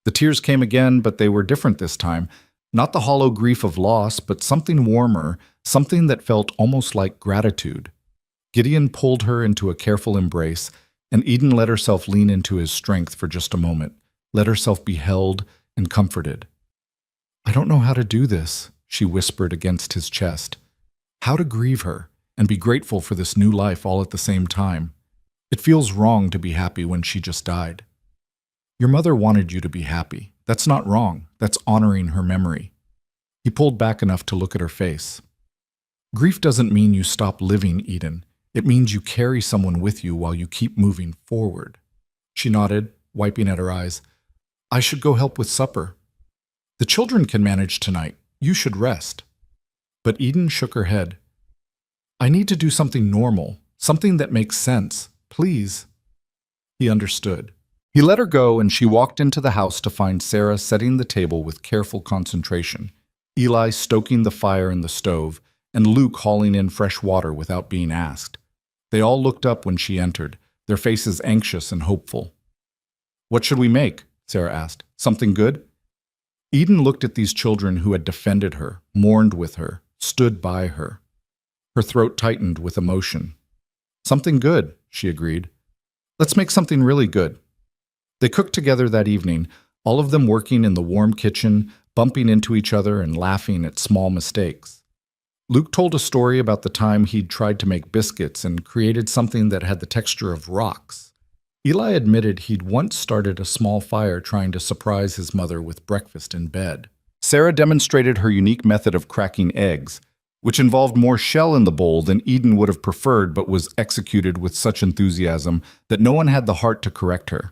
A: The tears came again, but they were different this time. Not the hollow grief of loss, but something warmer, something that felt almost like gratitude. Gideon pulled her into a careful embrace, and Eden let herself lean into his strength for just a moment, let herself be held and comforted. "I don't know how to do this," she whispered against his chest. "How to grieve her and be grateful for this new life all at the same time. It feels wrong to be happy when she just died." "Your mother wanted you to be happy. That's not wrong. That's honoring her memory." He pulled back enough to look at her face. "Grief doesn't mean you stop living, Eden. It means you carry someone with you while you keep moving forward." She nodded, wiping at her eyes. "I should go help with supper." "The children can manage tonight. You should rest." But Eden shook her head. "I need to do something normal, something that makes sense. Please." He understood. He let her go, and she walked into the house to find Sarah setting the table with careful concentration, Eli stoking the fire in the stove, and Luke hauling in fresh water without being asked. They all looked up when she entered, their faces anxious and hopeful. "What should we make?" Sarah asked. "Something good?" Eden looked at these children who had defended her, mourned with her, stood by her. Her throat tightened with emotion. "Something good," she agreed. "Let's make something really good." They cooked together that evening, all of them working in the warm kitchen, bumping into each other and laughing at small mistakes. Luke told a story about the time he'd tried to make biscuits and created something that had the texture of rocks. Eli admitted he'd once started a small fire trying to surprise his mother with breakfast in bed. Sarah demonstrated her unique method of cracking eggs, which involved more shell in the bowl than Eden would have preferred but was executed with such enthusiasm that no one had the heart to correct her.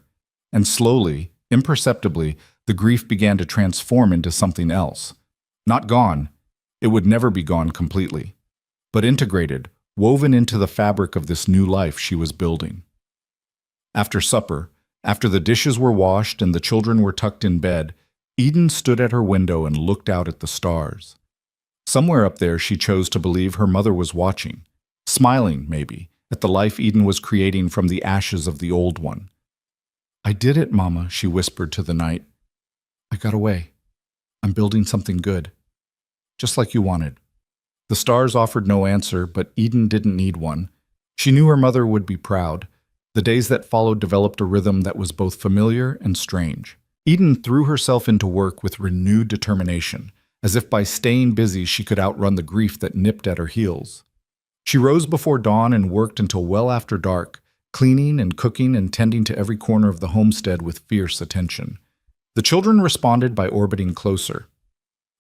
A: And slowly, imperceptibly, the grief began to transform into something else. Not gone. It would never be gone completely, but integrated, woven into the fabric of this new life she was building. After supper, after the dishes were washed and the children were tucked in bed, Eden stood at her window and looked out at the stars. Somewhere up there she chose to believe her mother was watching, smiling, maybe, at the life Eden was creating from the ashes of the old one. "I did it, Mama," she whispered to the night. "I got away. I'm building something good. Just like you wanted." The stars offered no answer, but Eden didn't need one. She knew her mother would be proud. The days that followed developed a rhythm that was both familiar and strange. Eden threw herself into work with renewed determination, as if by staying busy she could outrun the grief that nipped at her heels. She rose before dawn and worked until well after dark, cleaning and cooking and tending to every corner of the homestead with fierce attention. The children responded by orbiting closer.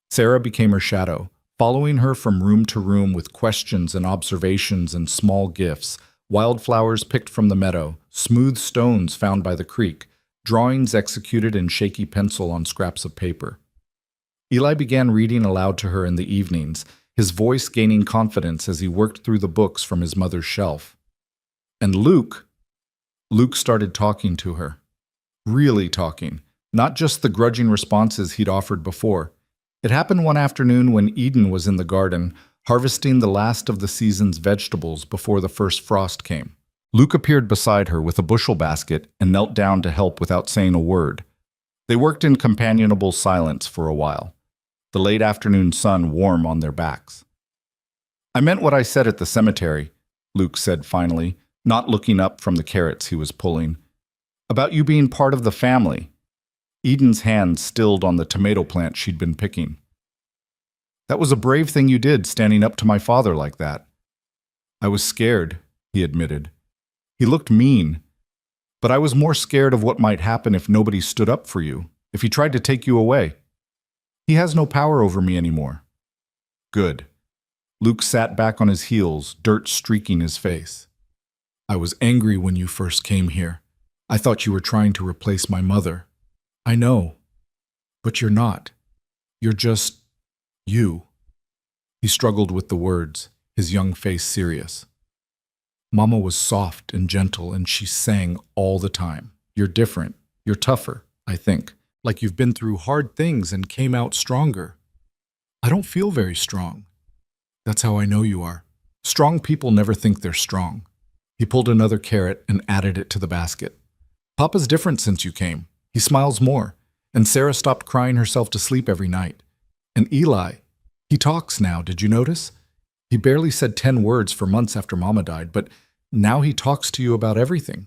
A: Sarah became her shadow, following her from room to room with questions and observations and small gifts, wildflowers picked from the meadow, smooth stones found by the creek, drawings executed in shaky pencil on scraps of paper. Eli began reading aloud to her in the evenings, his voice gaining confidence as he worked through the books from his mother's shelf. And Luke started talking to her. Really talking, not just the grudging responses he'd offered before. It happened one afternoon when Eden was in the garden, harvesting the last of the season's vegetables before the first frost came. Luke appeared beside her with a bushel basket and knelt down to help without saying a word. They worked in companionable silence for a while, the late afternoon sun warm on their backs. "I meant what I said at the cemetery," Luke said finally, not looking up from the carrots he was pulling. "About you being part of the family." Eden's hand stilled on the tomato plant she'd been picking. "That was a brave thing you did, standing up to my father like that." "I was scared," he admitted. "He looked mean. But I was more scared of what might happen if nobody stood up for you, if he tried to take you away. He has no power over me anymore." "Good." Luke sat back on his heels, dirt streaking his face. "I was angry when you first came here. I thought you were trying to replace my mother. I know. But you're not. You're just you." He struggled with the words, his young face serious. "Mama was soft and gentle, and she sang all the time. You're different. You're tougher, I think. Like you've been through hard things and came out stronger. I don't feel very strong. That's how I know you are. Strong people never think they're strong." He pulled another carrot and added it to the basket. "Papa's different since you came. He smiles more, and Sarah stopped crying herself to sleep every night. And Eli, he talks now, did you notice?
B: He barely said 10 words for months after Mama died, but now he talks to you about everything.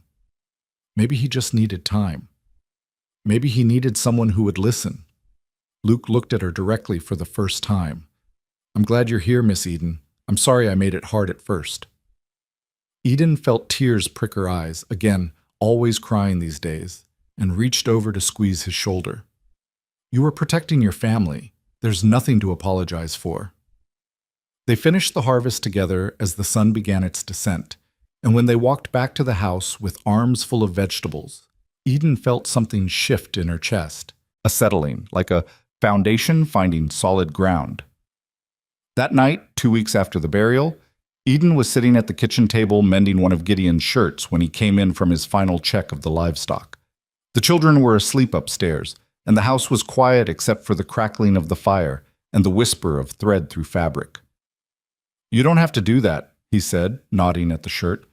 B: Maybe he just needed time. Maybe he needed someone who would listen. Luke looked at her directly for the first time. I'm glad you're here, Miss Eden. I'm sorry I made it hard at first. Eden felt tears prick her eyes, again, always crying these days, and reached over to squeeze his shoulder. You were protecting your family. There's nothing to apologize for. They finished the harvest together as the sun began its descent, and when they walked back to the house with arms full of vegetables, Eden felt something shift in her chest, a settling, like a foundation finding solid ground. That night, 2 weeks after the burial, Eden was sitting at the kitchen table mending one of Gideon's shirts when he came in from his final check of the livestock. The children were asleep upstairs, and the house was quiet except for the crackling of the fire and the whisper of thread through fabric. You don't have to do that, he said, nodding at the shirt.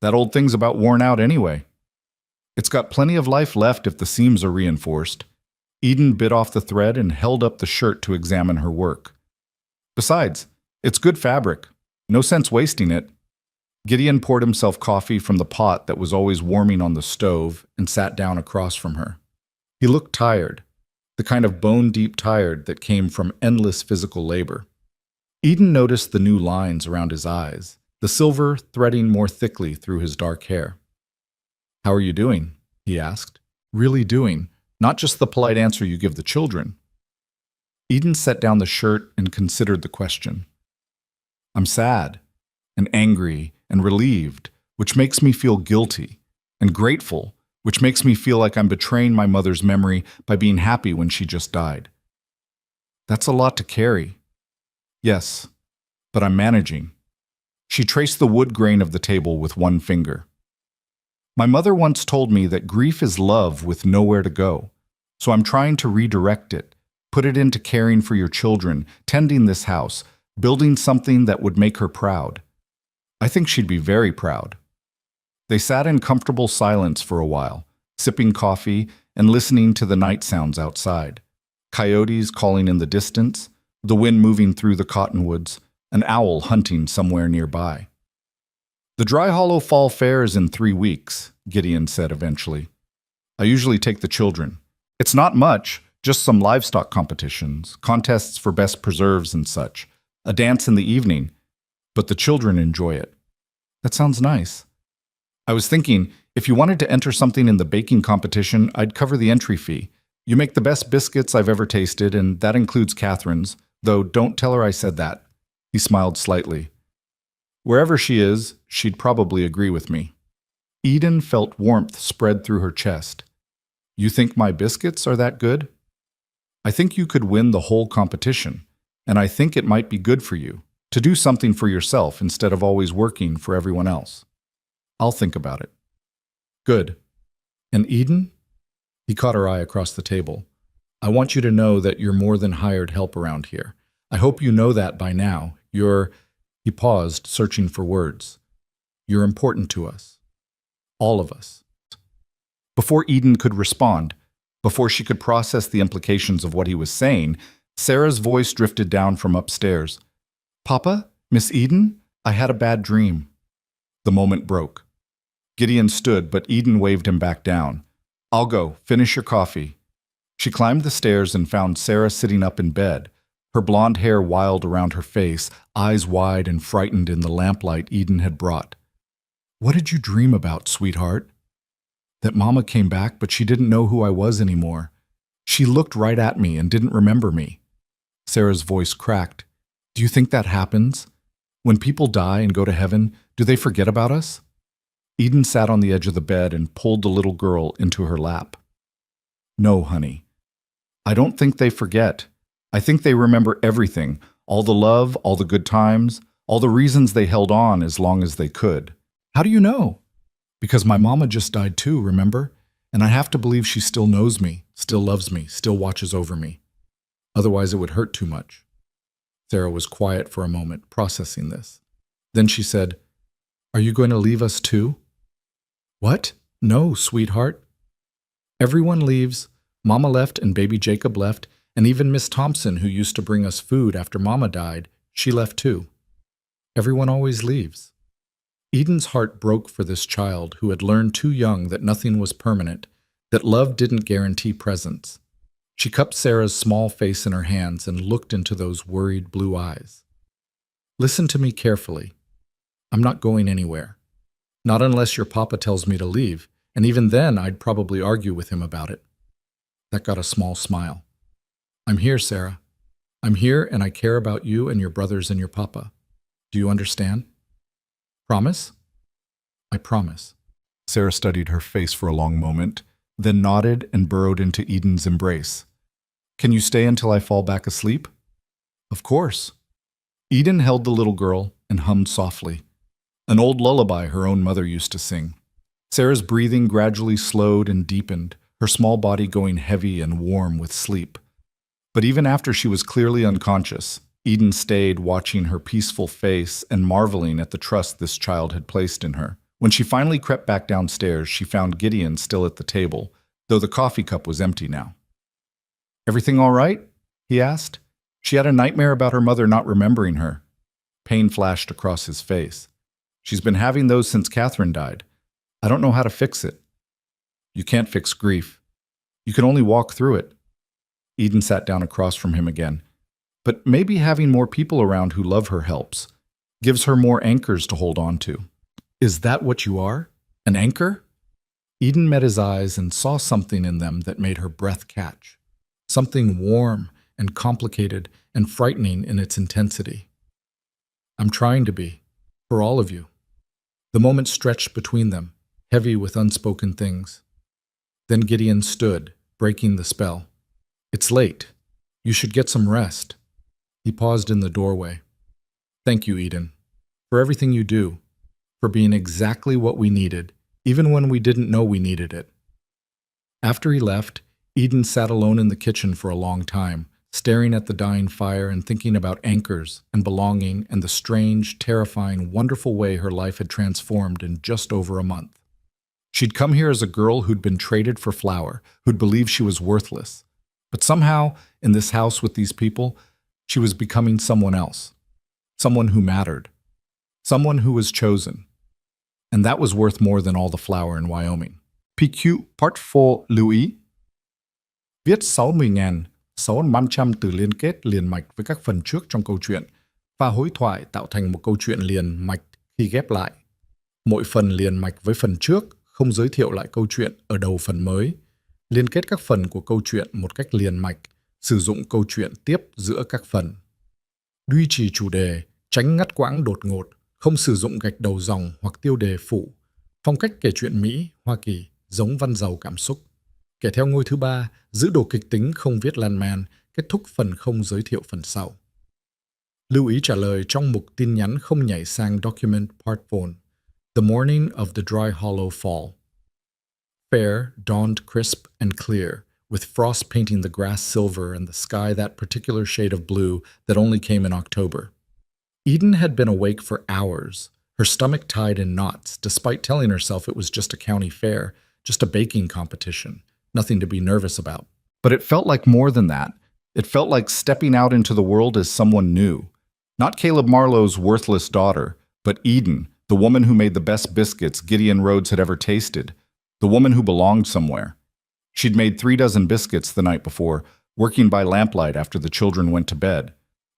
B: That old thing's about worn out anyway. It's got plenty of life left if the seams are reinforced. Eden bit off the thread and held up the shirt to examine her work. Besides, it's good fabric. No sense wasting it. Gideon poured himself coffee from the pot that was always warming on the stove and sat down across from her. He looked tired, the kind of bone-deep tired that came from endless physical labor. Eden noticed the new lines around his eyes, the silver threading more thickly through his dark hair. How are you doing? He asked. Really doing, not just the polite answer you give the children. Eden set down the shirt and considered the question. I'm sad and angry and relieved, which makes me feel guilty, and grateful, which makes me feel like I'm betraying my mother's memory by being happy when she just died. That's a lot to carry. Yes, but I'm managing. She traced the wood grain of the table with one finger. My mother once told me that grief is love with nowhere to go, so I'm trying to redirect it, put it into caring for your children, tending this house, building something that would make her proud. I think she'd be very proud. They sat in comfortable silence for a while, sipping coffee and listening to the night sounds outside. Coyotes calling in the distance, the wind moving through the cottonwoods, an owl hunting somewhere nearby. The Dry Hollow Fall Fair is in 3 weeks, Gideon said eventually. I usually take the children. It's not much, just some livestock competitions, contests for best preserves and such, a dance in the evening, but the children enjoy it. That sounds nice. I was thinking, if you wanted to enter something in the baking competition, I'd cover the entry fee. You make the best biscuits I've ever tasted, and that includes Catherine's, though don't tell her I said that. He smiled slightly. Wherever she is, she'd probably agree with me. Eden felt warmth spread through her chest. You think my biscuits are that good? I think you could win the whole competition, and I think it might be good for you to do something for yourself instead of always working for everyone else. I'll think about it. Good. And Eden? He caught her eye across the table. I want you to know that you're more than hired help around here. I hope you know that by now. He paused, searching for words. You're important to us. All of us. Before Eden could respond, before she could process the implications of what he was saying, Sarah's voice drifted down from upstairs. Papa? Miss Eden? I had a bad dream. The moment broke. Gideon stood, but Eden waved him back down. I'll go. Finish your coffee. She climbed the stairs and found Sarah sitting up in bed, her blonde hair wild around her face, eyes wide and frightened in the lamplight Eden had brought. What did you dream about, sweetheart? That Mama came back, but she didn't know who I was anymore. She looked right at me and didn't remember me. Sarah's voice cracked. Do you think that happens? When people die and go to heaven, do they forget about us? Eden sat on the edge of the bed and pulled the little girl into her lap. No, honey. I don't think they forget. I think they remember everything, all the love, all the good times, all the reasons they held on as long as they could. How do you know? Because my mama just died too, remember? And I have to believe she still knows me, still loves me, still watches over me. Otherwise it would hurt too much. Sarah was quiet for a moment, processing this. Then she said, Are you going to leave us too? What? No, sweetheart. Everyone leaves. Mama left and baby Jacob left, and even Miss Thompson, who used to bring us food after Mama died, she left too. Everyone always leaves. Eden's heart broke for this child who had learned too young that nothing was permanent, that love didn't guarantee presence. She cupped Sarah's small face in her hands and looked into those worried blue eyes. Listen to me carefully. I'm not going anywhere. Not unless your papa tells me to leave, and even then I'd probably argue with him about it. That got a small smile. I'm here, Sarah. I'm here and I care about you and your brothers and your papa. Do you understand? Promise? I promise.
A: Sarah studied her face for a long moment, then nodded and burrowed into Eden's embrace. Can you stay until I fall back asleep? Of course. Eden held the little girl and hummed softly, an old lullaby her own mother used to sing. Sarah's breathing gradually slowed and deepened, her small body going heavy and warm with sleep. But even after she was clearly unconscious, Eden stayed watching her peaceful face and marveling at the trust this child had placed in her. When she finally crept back downstairs, she found Gideon still at the table, though the coffee cup was empty now. Everything all right? He asked. She had a nightmare about her mother not remembering her. Pain flashed across his face. She's been having those since Catherine died. I don't know how to fix it. You can't fix grief. You can only walk through it. Eden sat down across from him again. But maybe having more people around who love her helps. Gives her more anchors to hold on to. Is that what you are? An anchor? Eden met his eyes and saw something in them that made her breath catch. Something warm and complicated and frightening in its intensity. I'm trying to be, for all of you. The moment stretched between them, heavy with unspoken things. Then Gideon stood, breaking the spell. It's late. You should get some rest. He paused in the doorway. Thank you, Eden, for everything you do, for being exactly what we needed, even when we didn't know we needed it. After he left, Eden sat alone in the kitchen for a long time, staring at the dying fire and thinking about anchors and belonging and the strange, terrifying, wonderful way her life had transformed in just over a month. She'd come here as a girl who'd been traded for flour, who'd believed she was worthless. But somehow, in this house with these people, she was becoming someone else. Someone who mattered. Someone who was chosen. And that was worth more than all the flour in Wyoming. PQ Part 4 lưu ý. Viết 60.600 từ liên kết liền mạch với các phần trước trong câu chuyện và hối thoại tạo thành một câu chuyện liền mạch khi ghép lại. Mỗi phần liền mạch với phần trước không giới thiệu lại câu chuyện ở đầu phần mới, liên kết các phần của câu chuyện một cách liền mạch, sử dụng câu chuyện tiếp giữa các phần. Duy trì chủ đề, tránh ngắt quãng đột ngột, không sử dụng gạch đầu dòng hoặc tiêu đề phụ. Phong cách kể chuyện Mỹ, Hoa Kỳ, giống văn giàu cảm xúc. Kể theo ngôi thứ 3, giữ đồ kịch tính không viết lan man, kết thúc phần không giới thiệu phần sau. Lưu ý trả lời trong mục tin nhắn không nhảy sang Document Part 4. The morning of the dry hollow fall. Fair dawned crisp and clear, with frost painting the grass silver and the sky that particular shade of blue that only came in October. Eden had been awake for hours, her stomach tied in knots, despite telling herself it was just a county fair, just a baking competition, nothing to be nervous about. But it felt like more than that. It felt like stepping out into the world as someone new. Not Caleb Marlowe's worthless daughter, but Eden, the woman who made the best biscuits Gideon Rhodes had ever tasted, the woman who belonged somewhere. She'd made 36 biscuits the night before, working by lamplight after the children went to bed.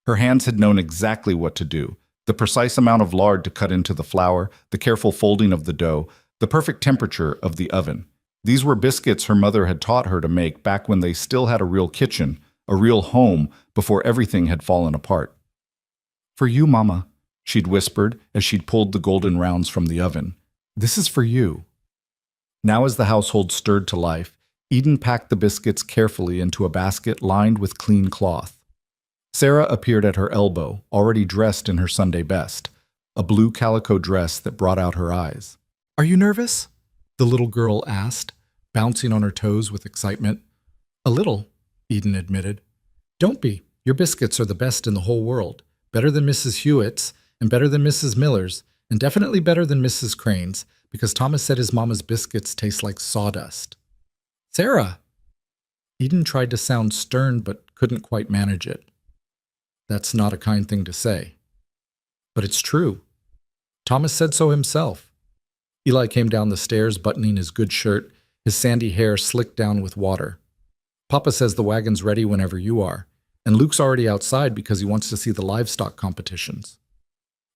A: Her hands had known exactly what to do, the precise amount of lard to cut into the flour, the careful folding of the dough, the perfect temperature of the oven. These were biscuits her mother had taught her to make back when they still had a real kitchen, a real home, before everything had fallen apart. For you, Mama, she'd whispered as she'd pulled the golden rounds from the oven. This is for you. Now as the household stirred to life, Eden packed the biscuits carefully into a basket lined with clean cloth. Sarah appeared at her elbow, already dressed in her Sunday best, a blue calico dress that brought out her eyes. Are you nervous? The little girl asked, bouncing on her toes with excitement. A little, Eden admitted. Don't be. Your biscuits are the best in the whole world. Better than Mrs. Hewitt's, and better than Mrs. Miller's, and definitely better than Mrs. Crane's, because Thomas said his mama's biscuits taste like sawdust. Sarah! Eden tried to sound stern but couldn't quite manage it. That's not a kind thing to say.
B: But it's true. Thomas said so himself. Eli came down the stairs, buttoning his good shirt, his sandy hair slicked down with water. Papa says the wagon's ready whenever you are, and Luke's already outside because he wants to see the livestock competitions.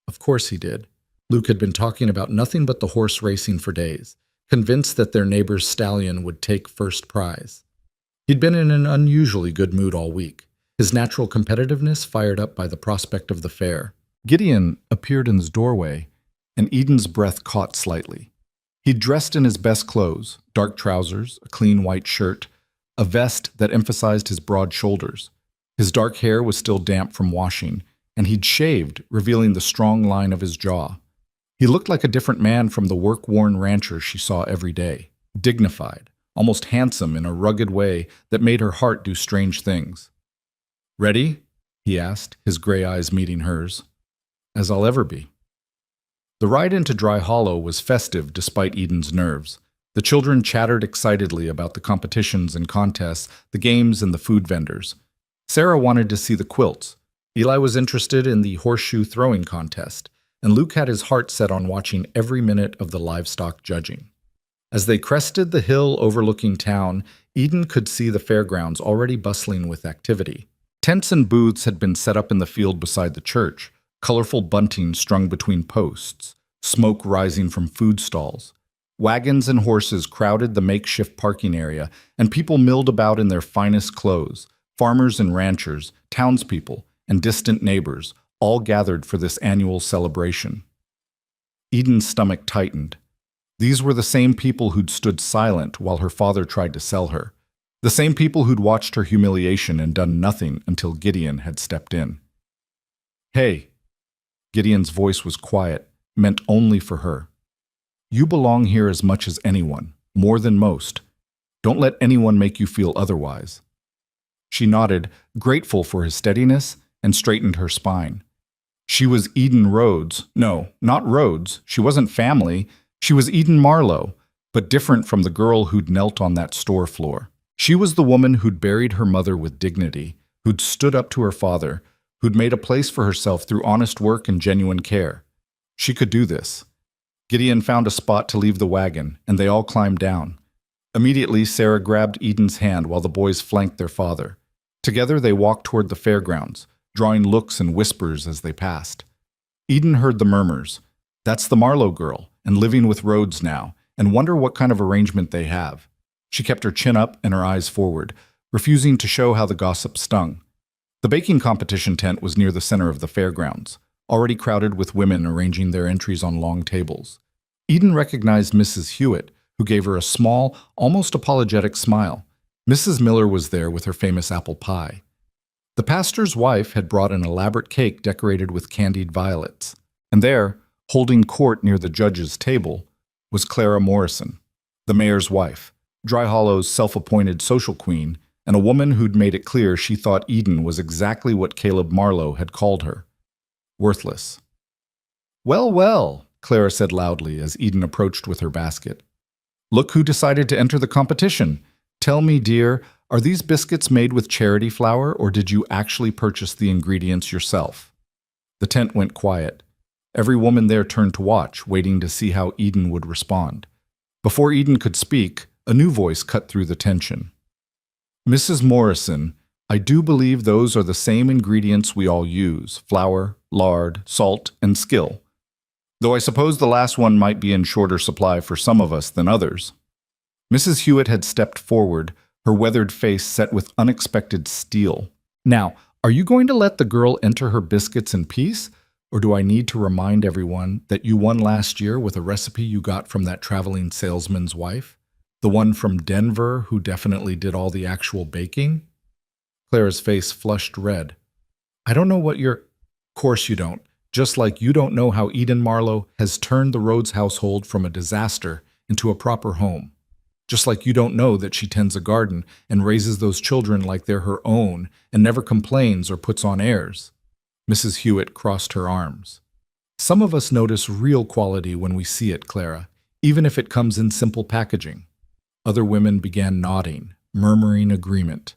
B: Of course he did. Luke had been talking about nothing but the horse racing for days, convinced that their neighbor's stallion would take first prize. He'd been in an unusually good mood all week, his natural competitiveness fired up by the prospect of the fair.
A: Gideon appeared in his doorway, and Eden's breath caught slightly. He'd dressed in his best clothes, dark trousers, a clean white shirt, a vest that emphasized his broad shoulders. His dark hair was still damp from washing, and he'd shaved, revealing the strong line of his jaw. He looked like a different man from the work-worn rancher she saw every day, dignified, almost handsome in a rugged way that made her heart do strange things. "Ready?" he asked, his gray eyes meeting hers. "As I'll ever be." The ride into Dry Hollow was festive despite Eden's nerves. The children chattered excitedly about the competitions and contests, the games and the food vendors. Sarah wanted to see the quilts. Eli was interested in the horseshoe throwing contest, and Luke had his heart set on watching every minute of the livestock judging. As they crested the hill overlooking town, Eden could see the fairgrounds already bustling with activity. Tents and booths had been set up in the field beside the church, colorful bunting strung between posts, smoke rising from food stalls. Wagons and horses crowded the makeshift parking area, and people milled about in their finest clothes. Farmers and ranchers, townspeople, and distant neighbors, all gathered for this annual celebration. Eden's stomach tightened. These were the same people who'd stood silent while her father tried to sell her. The same people who'd watched her humiliation and done nothing until Gideon had stepped in. "Hey." Gideon's voice was quiet, meant only for her. "You belong here as much as anyone, more than most. Don't let anyone make you feel otherwise." She nodded, grateful for his steadiness, and straightened her spine. She was Eden Rhodes. No, not Rhodes. She wasn't family. She was Eden Marlowe, but different from the girl who'd knelt on that store floor. She was the woman who'd buried her mother with dignity, who'd stood up to her father, who'd made a place for herself through honest work and genuine care. She could do this. Gideon found a spot to leave the wagon, and they all climbed down. Immediately, Sarah grabbed Eden's hand while the boys flanked their father. Together, they walked toward the fairgrounds, drawing looks and whispers as they passed. Eden heard the murmurs. "That's the Marlowe girl, and living with Rhodes now, and wonder what kind of arrangement they have." She kept her chin up and her eyes forward, refusing to show how the gossip stung. The baking competition tent was near the center of the fairgrounds, already crowded with women arranging their entries on long tables. Eden recognized Mrs. Hewitt, who gave her a small, almost apologetic smile. Mrs. Miller was there with her famous apple pie. The pastor's wife had brought an elaborate cake decorated with candied violets. And there, holding court near the judge's table, was Clara Morrison, the mayor's wife, Dry Hollow's self-appointed social queen, and a woman who'd made it clear she thought Eden was exactly what Caleb Marlowe had called her: worthless. "Well, well," Clara said loudly as Eden approached with her basket. "Look who decided to enter the competition. Tell me, dear, are these biscuits made with charity flour, or did you actually purchase the ingredients yourself?" The tent went quiet. Every woman there turned to watch, waiting to see how Eden would respond. Before Eden could speak, a new voice cut through the tension. "Mrs. Morrison, I do believe those are the same ingredients we all use: flour, lard, salt, and skill. Though I suppose the last one might be in shorter supply for some of us than others." Mrs. Hewitt had stepped forward, her weathered face set with unexpected steel. "Now, are you going to let the girl enter her biscuits in peace? Or do I need to remind everyone that you won last year with a recipe you got from that traveling salesman's wife? The one from Denver who definitely did all the actual baking?" Clara's face flushed red. "I don't know what you're—" "Course you don't. Just like you don't know how Eden Marlowe has turned the Rhodes household from a disaster into a proper home. Just like you don't know that she tends a garden and raises those children like they're her own and never complains or puts on airs." Mrs. Hewitt crossed her arms. "Some of us notice real quality when we see it, Clara, even if it comes in simple packaging." Other women began nodding, murmuring agreement.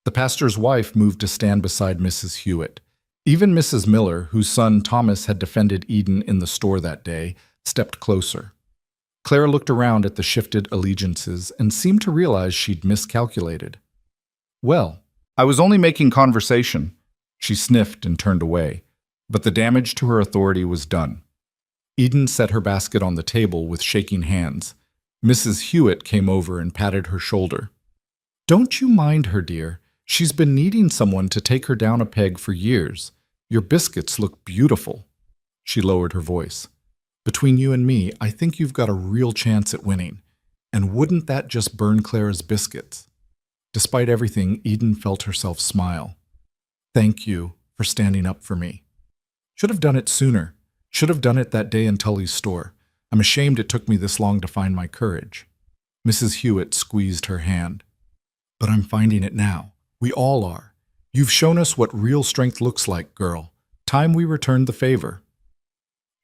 A: The pastor's wife moved to stand beside Mrs. Hewitt.
B: Even Mrs. Miller, whose son Thomas had defended Eden in the store that day, stepped closer. Clara looked around at the shifted allegiances and seemed to realize she'd miscalculated. "Well,
A: I was only making conversation." She sniffed and turned away, but the damage to her authority was done.
B: Eden set her basket on the table with shaking hands. Mrs. Hewitt came over and patted her shoulder. "Don't you mind her, dear. She's been needing someone to take her down a peg for years. Your biscuits look beautiful." She lowered her voice. "Between you and me, I think you've got a real chance at winning. And wouldn't that just burn Clara's biscuits?" Despite everything, Eden felt herself smile. "Thank you for standing up for me. Should have done it sooner. Should have done it that day in Tully's store. I'm ashamed it took me this long to find my courage." Mrs. Hewitt squeezed her hand. "But I'm finding it now. We all are. You've shown us what real strength looks like, girl. Time we returned the favor."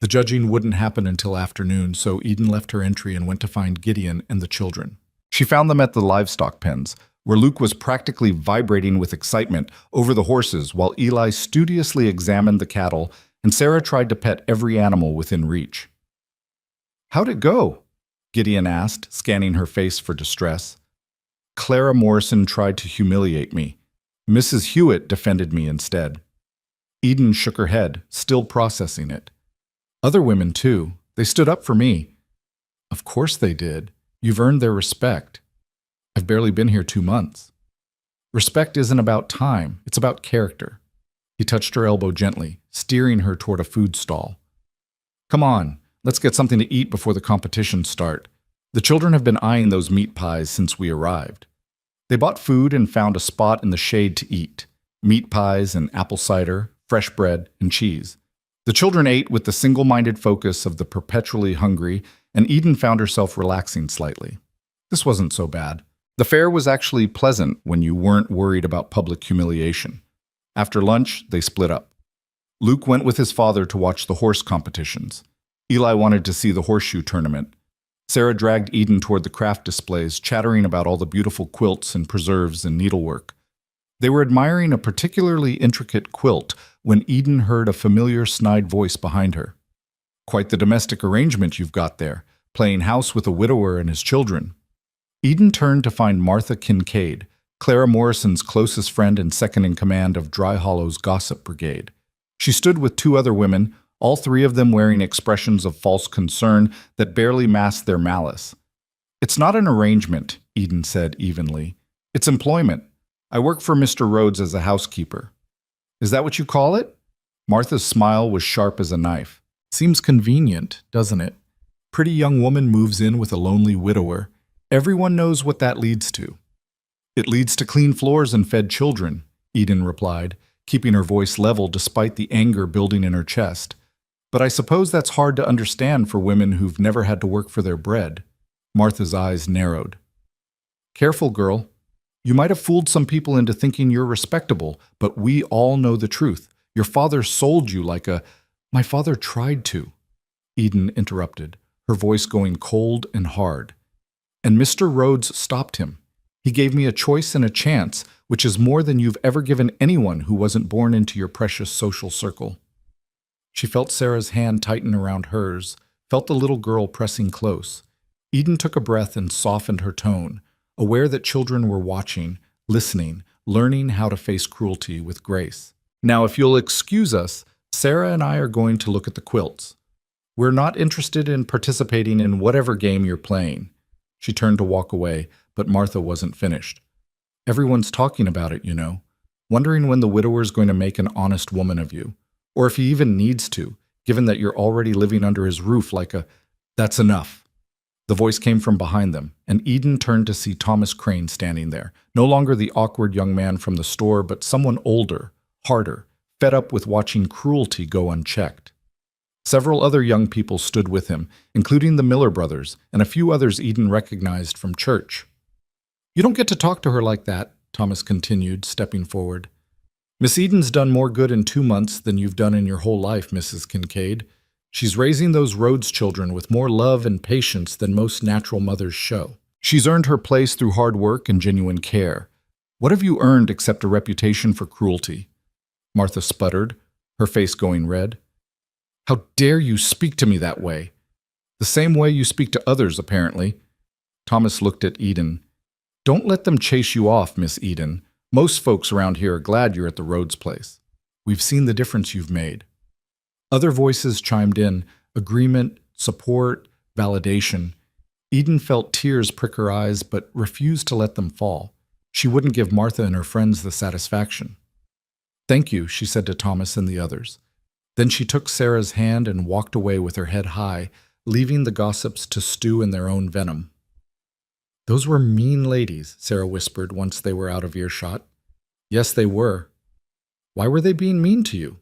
B: The judging wouldn't happen until afternoon, so Eden left her entry and went to find Gideon and the children.
A: She found them at the livestock pens, where Luke was practically vibrating with excitement over the horses while Eli studiously examined the cattle and Sarah tried to pet every animal within reach. "How'd it go?" Gideon asked, scanning her face for distress. "Clara Morrison tried to humiliate me. Mrs. Hewitt defended me instead." Eden shook her head, still processing it. "Other women, too. They stood up for me." "Of course they did. You've earned their respect. I've barely been here 2 months." "Respect isn't about time. It's about character." He touched her elbow gently, steering her toward a food stall. "Come on, let's get something to eat before the competitions start. The children have been eyeing those meat pies since we arrived." They bought food and found a spot in the shade to eat. Meat pies and apple cider, fresh bread, and cheese. The children ate with the single-minded focus of the perpetually hungry, and Eden found herself relaxing slightly. This wasn't so bad. The fare was actually pleasant when you weren't worried about public humiliation. After lunch, they split up. Luke went with his father to watch the horse competitions. Eli wanted to see the horseshoe tournament. Sarah dragged Eden toward the craft displays, chattering about all the beautiful quilts and preserves and needlework. They were admiring a particularly intricate quilt when Eden heard a familiar snide voice behind her. "Quite the domestic arrangement you've got there, playing house with a widower and his children." Eden turned to find Martha Kincaid, Clara Morrison's closest friend and second in command of Dry Hollow's Gossip Brigade. She stood with 2 other women, all 3 of them wearing expressions of false concern that barely masked their malice. "It's not an arrangement," Eden said evenly. "It's employment. I work for Mr. Rhodes as a housekeeper." "Is that what you call it?" Martha's smile was sharp as a knife. "Seems convenient, doesn't it? Pretty young woman moves in with a lonely widower. Everyone knows what that leads to." "It leads to clean floors and fed children," Eden replied, keeping her voice level despite the anger building in her chest. "But I suppose that's hard to understand for women who've never had to work for their bread." Martha's eyes narrowed. "Careful, girl. You might have fooled some people into thinking you're respectable, but we all know the truth. Your father sold you like a—" "My father tried to," Eden interrupted, her voice going cold and hard. "And Mr. Rhodes stopped him. He gave me a choice and a chance, which is more than you've ever given anyone who wasn't born into your precious social circle." She felt Sarah's hand tighten around hers, felt the little girl pressing close. Eden took a breath and softened her tone, aware that children were watching, listening, learning how to face cruelty with grace. "Now, if you'll excuse us, Sarah and I are going to look at the quilts. We're not interested in participating in whatever game you're playing." She turned to walk away, but Martha wasn't finished. "Everyone's talking about it, you know, wondering when the widower's going to make an honest woman of you, or if he even needs to, given that you're already living under his roof like a—" "That's enough." The voice came from behind them, and Eden turned to see Thomas Crane standing there, no longer the awkward young man from the store, but someone older, harder, fed up with watching cruelty go unchecked. Several other young people stood with him, including the Miller brothers and a few others Eden recognized from church. "You don't get to talk to her like that," Thomas continued, stepping forward. "Miss Eden's done more good in 2 months than you've done in your whole life, Mrs. Kincaid. She's raising those Rhodes children with more love and patience than most natural mothers show. She's earned her place through hard work and genuine care. What have you earned except a reputation for cruelty?" Martha sputtered,
B: her face going red. How dare you speak to me that way? The same way you speak to others, apparently. Thomas looked at Eden. Don't let them chase you off, Miss Eden. Most folks around here are glad you're at the Rhodes place. We've seen the difference you've made. Other voices chimed in, agreement, support, validation. Eden felt tears prick her eyes, but refused to let them fall. She wouldn't give Martha and her friends the satisfaction. Thank you, she said to Thomas and the others. Then she took Sarah's hand and walked away with her head high, leaving the gossips to stew in their own venom. Those were mean ladies, Sarah whispered once they were out of earshot. Yes, they were. Why were they being mean to you?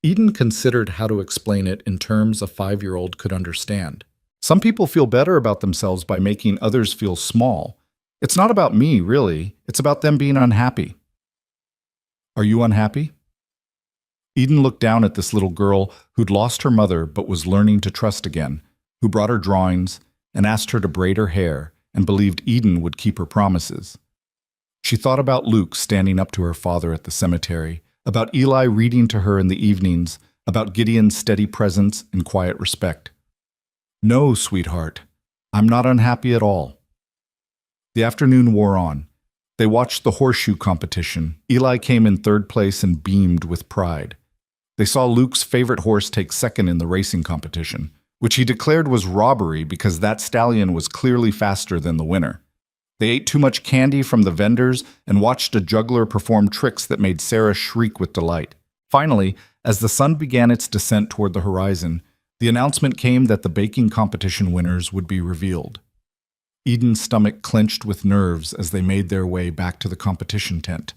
B: Eden considered how to explain it in terms a 5-year-old could understand. Some people feel better about themselves by making others feel small. It's not about me, really. It's about them being unhappy. Are you unhappy? Eden looked down at this little girl who'd lost her mother but was learning to trust again, who brought her drawings and asked her to braid her hair and believed Eden would keep her promises. She thought about Luke standing up to her father at the cemetery, about Eli reading to her in the evenings, about Gideon's steady presence and quiet respect. No, sweetheart, I'm not unhappy at all. The afternoon wore on. They watched the horseshoe competition. Eli came in 3rd place and beamed with pride. They saw Luke's favorite horse take 2nd in the racing competition, which he declared was robbery because that stallion was clearly faster than the winner. They ate too much candy from the vendors and watched a juggler perform tricks that made Sarah shriek with delight. Finally, as the sun began its descent toward the horizon, the announcement came that the baking competition winners would be revealed. Eden's stomach clenched with nerves as they made their way back to the competition tent.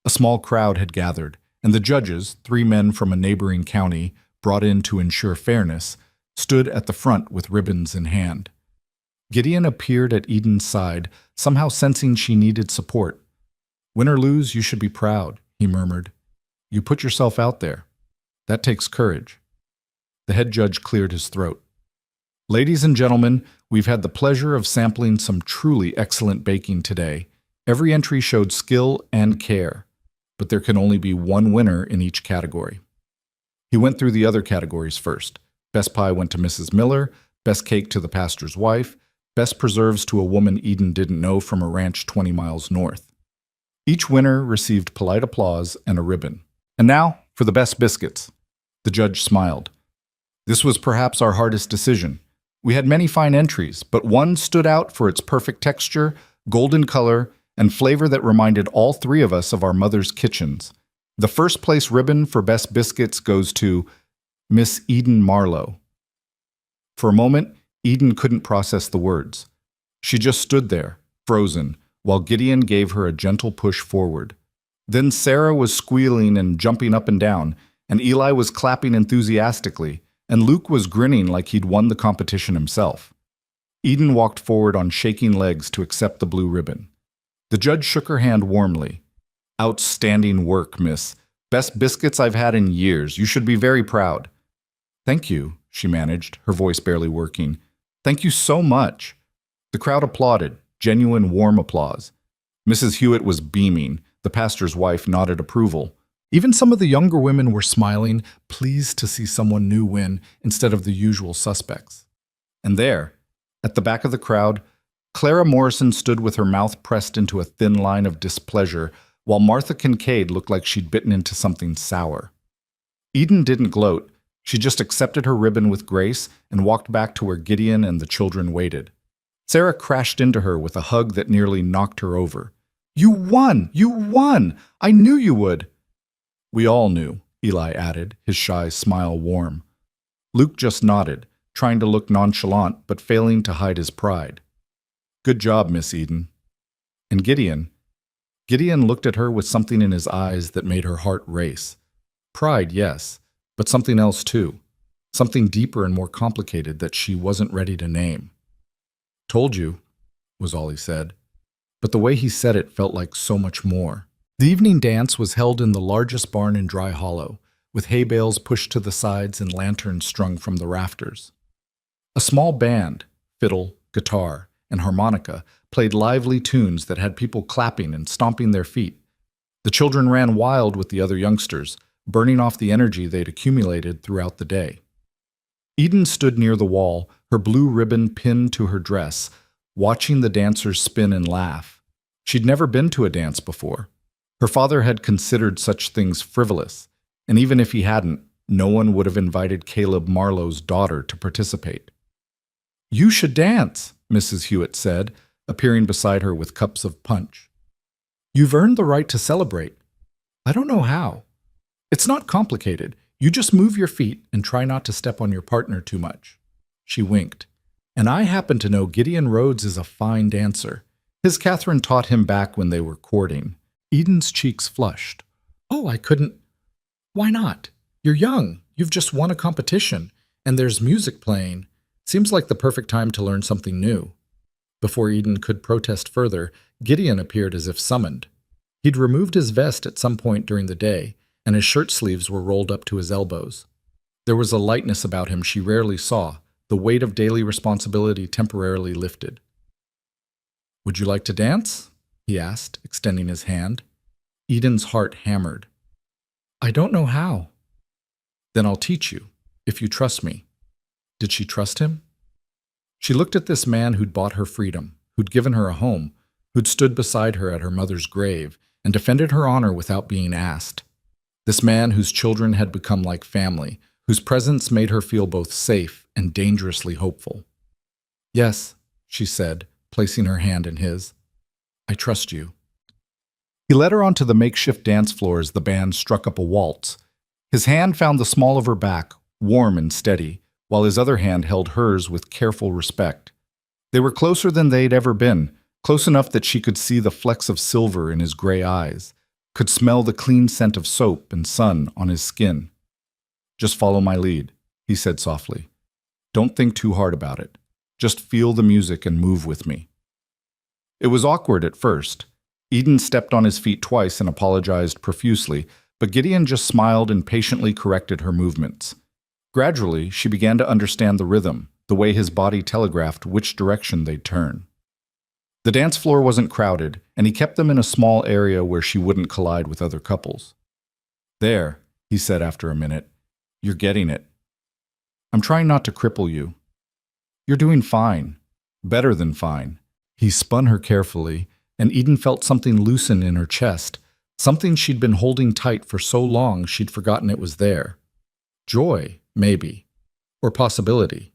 B: A small crowd had gathered, and the judges, 3 men from a neighboring county, brought in to ensure fairness, stood at the front with ribbons in hand. Gideon appeared at Eden's side, somehow sensing she needed support. Win or lose, you should be proud, he murmured. You put yourself out there. That takes courage. The head judge cleared his throat. Ladies and gentlemen, we've had the pleasure of sampling some truly excellent baking today. Every entry showed skill and care, but there can only be one winner in each category. He went through the other categories first. Best pie went to Mrs. Miller, best cake to the pastor's wife, best preserves to a woman Eden didn't know from a ranch 20 miles north. Each winner received polite applause and a ribbon. And now for the best biscuits. The judge smiled. This was perhaps our hardest decision. We had many fine entries, but one stood out for its perfect texture, golden color, and flavor that reminded all 3 of us of our mother's kitchens. The first place ribbon for best biscuits goes to Miss Eden Marlowe. For a moment, Eden couldn't process the words. She just stood there, frozen, while Gideon gave her a gentle push forward. Then Sarah was squealing and jumping up and down, and Eli was clapping enthusiastically, and Luke was grinning like he'd won the competition himself. Eden walked forward on shaking legs to accept the blue ribbon. The judge shook her hand warmly. Outstanding work, miss. Best biscuits I've had in years. You should be very proud. Thank you, she managed, her voice barely working. Thank you so much. The crowd applauded, genuine warm applause. Mrs. Hewitt was beaming. The pastor's wife nodded approval. Even some of the younger women were smiling, pleased to see someone new win instead of the usual suspects. And there, at the back of the crowd, Clara Morrison stood with her mouth pressed into a thin line of displeasure, while Martha Kincaid looked like she'd bitten into something sour. Eden didn't gloat. She just accepted her ribbon with grace and walked back to where Gideon and the children waited. Sarah crashed into her with a hug that nearly knocked her over. You won! You won! I knew you would! We all knew, Eli added, his shy smile warm. Luke just nodded, trying to look nonchalant but failing to hide his pride. Good job, Miss Eden. And Gideon looked at her with something in his eyes that made her heart race. Pride, yes, but something else too. Something deeper and more complicated that she wasn't ready to name. Told you, was all he said. But the way he said it felt like so much more. The evening dance was held in the largest barn in Dry Hollow, with hay bales pushed to the sides and lanterns strung from the rafters. A small band, fiddle, guitar, and harmonica, played lively tunes that had people clapping and stomping their feet. The children ran wild with the other youngsters,
A: burning off the energy they'd accumulated throughout the day. Eden stood near the wall, her blue ribbon pinned to her dress, watching the dancers spin and laugh. She'd never been to a dance before. Her father had considered such things frivolous, and even if he hadn't, no one would have invited Caleb Marlowe's daughter to participate. "You should dance," Mrs. Hewitt said, appearing beside her with cups of punch. "You've earned the right to celebrate." "I don't know how." "It's not complicated. You just move your feet and try not to step on your partner too much." She winked. "And I happen to know Gideon Rhodes is a fine dancer. His Catherine taught him back when they were courting." Eden's cheeks flushed. "Oh, I couldn't." "Why not? You're young. You've just won a competition, and there's music playing. Seems like the perfect time to learn something new." Before Eden could protest further, Gideon appeared as if summoned. He'd removed his vest at some point during the day, and his shirt sleeves were rolled up to his elbows. There was a lightness about him she rarely saw, the weight of daily responsibility temporarily lifted. "Would you like to dance?" he asked, extending his hand. Eden's heart hammered. "I don't know how." "Then I'll teach you, if you trust me." Did she trust him? She looked at this man who'd bought her freedom, who'd given her a home, who'd stood beside her at her mother's grave and defended her honor without being asked. This man whose children had become like family, whose presence made her feel both safe and dangerously hopeful. "Yes," she said, placing her hand in his. "I trust you." He led her onto the makeshift dance floor as the band struck up a waltz. His hand found the small of her back, warm and steady, while his other hand held hers with careful respect. They were closer than they'd ever been, close enough that she could see the flecks of silver in his gray eyes, could smell the clean scent of soap and sun on his skin. "Just follow my lead," he said softly. "Don't think too hard about it. Just feel the music and move with me." It was awkward at first. Eden stepped on his feet twice and apologized profusely, but Gideon just smiled and patiently corrected her movements. Gradually, she began to understand the rhythm, the way his body telegraphed which direction they'd turn. The dance floor wasn't crowded, and he kept them in a small area where she wouldn't collide with other couples. "There," he said after a minute. "You're getting it. I'm trying not to cripple you. You're doing fine. Better than fine." He spun her carefully, and Eden felt something loosen in her chest, something she'd been holding tight for so long she'd forgotten it was there. Joy, maybe, or possibility.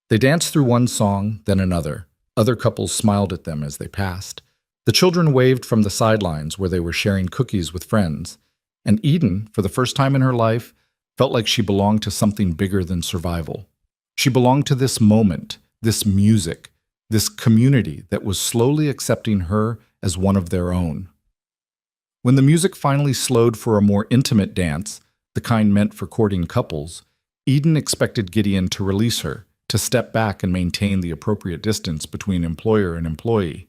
A: They danced through one song, then another. Other couples smiled at them as they passed. The children waved from the sidelines where they were sharing cookies with friends. And Eden, for the first time in her life, felt like she belonged to something bigger than survival. She belonged to this moment, this music, this community that was slowly accepting her as one of their own. When the music finally slowed for a more intimate dance, the kind meant for courting couples, Eden expected Gideon to release her, to step back and maintain the appropriate distance between employer and employee.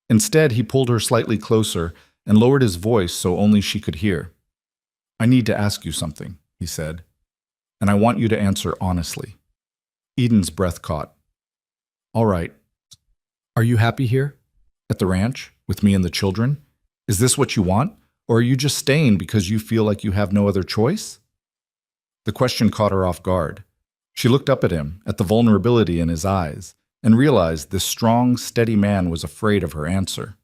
A: Instead, he pulled her slightly closer and lowered his voice so only she could hear. "I need to ask you something," he said, "and I want you to answer honestly." Eden's breath caught. "All right. Are you happy here? At the ranch? With me and the children? Is this what you want? Or are you just staying because you feel like you have no other choice?" The question caught her off guard. She looked up at him, at the vulnerability in his eyes, and realized this strong, steady man was afraid of her answer.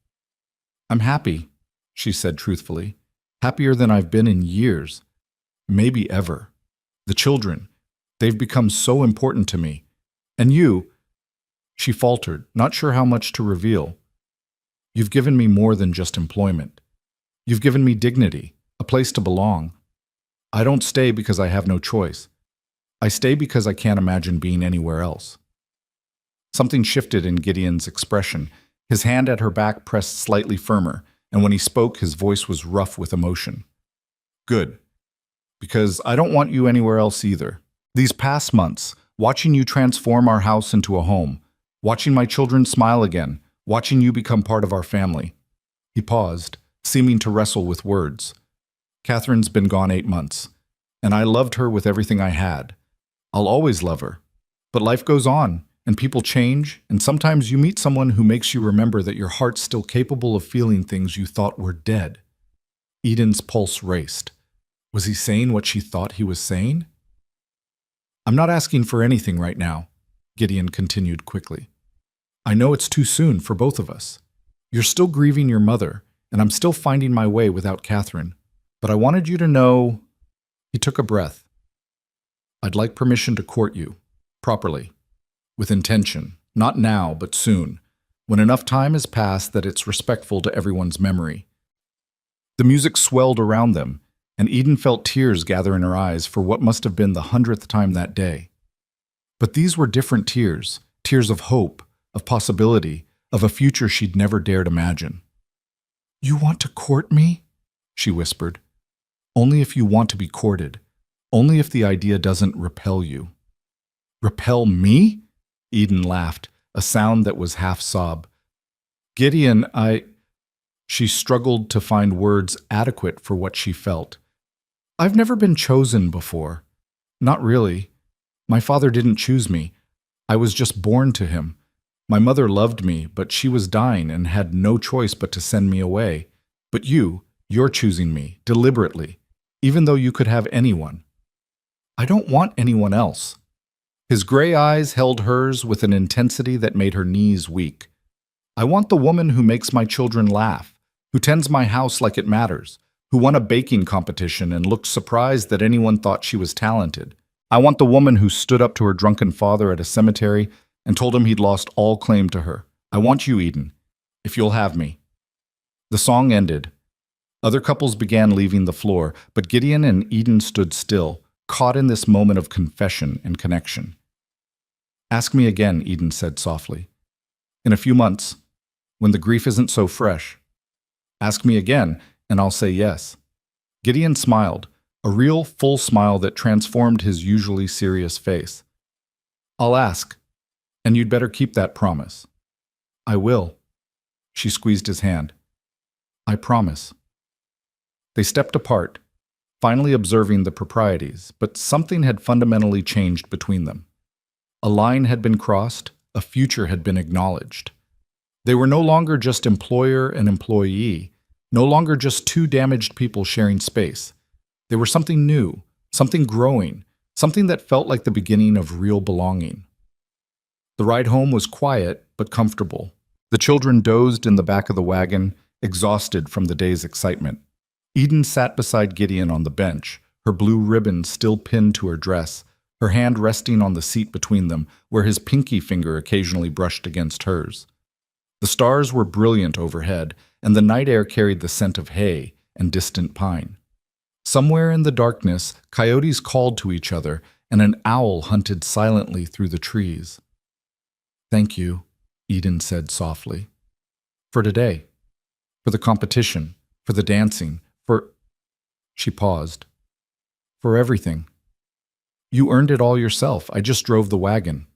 A: "I'm happy," she said truthfully. "Happier than I've been in years. Maybe ever. The children, they've become so important to me. And you," she faltered, not sure how much to reveal. "You've given me more than just employment. You've given me dignity, a place to belong. I don't stay because I have no choice. I stay because I can't imagine being anywhere else." Something shifted in Gideon's expression. His hand at her back pressed slightly firmer, and when he spoke, his voice was rough with emotion. "Good. Because I don't want you anywhere else either. These past months, watching you transform our house into a home, watching my children smile again, watching you become part of our family." He paused, seeming to wrestle with words. "Catherine's been gone 8 months, and I loved her with everything I had. I'll always love her. But life goes on, and people change, and sometimes you meet someone who makes you remember that your heart's still capable of feeling things you thought were dead." Eden's pulse raced.
B: Was he saying what she thought he was saying? I'm not asking for anything right now, Gideon continued quickly. I know it's too soon for both of us. You're still grieving your mother, and I'm still finding my way without Catherine. But I wanted you to know. He took a breath. I'd like permission to court you, properly, with intention, not now, but soon, when enough time has passed that it's respectful to everyone's memory. The music swelled around them, and Eden felt tears gather in her eyes for what must have been the 100th time that day. But these were different tears, tears of hope, of possibility, of a future she'd never dared imagine. You want to court me? She whispered. Only if you want to be courted. Only if the idea doesn't repel you. Repel me? Eden laughed, a sound that was half sob. Gideon, She struggled to find words adequate for what she felt. I've never been chosen before. Not really. My father didn't choose me. I was just born to him. My mother loved me, but she was dying and had no choice but to send me away. But you're choosing me, deliberately, even though you could have anyone. I don't want anyone else. His gray eyes held hers with an intensity that made her knees weak. I want the woman who makes my children laugh, who tends my house like it matters, who won a baking competition and looked surprised that anyone thought she was talented. I want the woman who stood up to her drunken father at a cemetery and told him he'd lost all claim to her. I want you, Eden, if you'll have me. The song ended. Other couples began leaving the floor, but Gideon and Eden stood still, caught in this moment of confession and connection. Ask me again, Eden said softly. In a few months, when the grief isn't so fresh. Ask me again, and I'll say yes. Gideon smiled, a real, full smile that transformed his usually serious face. I'll ask, and you'd better keep that promise. I will. She squeezed his hand. I promise. They stepped apart, finally observing the proprieties, but something had fundamentally changed between them. A line had been crossed, a future had been acknowledged. They were no longer just employer and employee, no longer just two damaged people sharing space. They were something new, something growing, something that felt like the beginning of real belonging. The ride home was quiet but comfortable. The children dozed in the back of the wagon, exhausted from the day's excitement. Eden sat beside Gideon on the bench, her blue ribbon still pinned to her dress, her hand resting on the seat between them, where his pinky finger occasionally brushed against hers. The stars were brilliant overhead, and the night air carried the scent of hay and distant pine. Somewhere in the darkness, coyotes called to each other, and an owl hunted silently through the trees. Thank you, Eden said softly. For today, for the competition, for the dancing, for... She paused. For everything. You earned it all yourself. I just drove the wagon.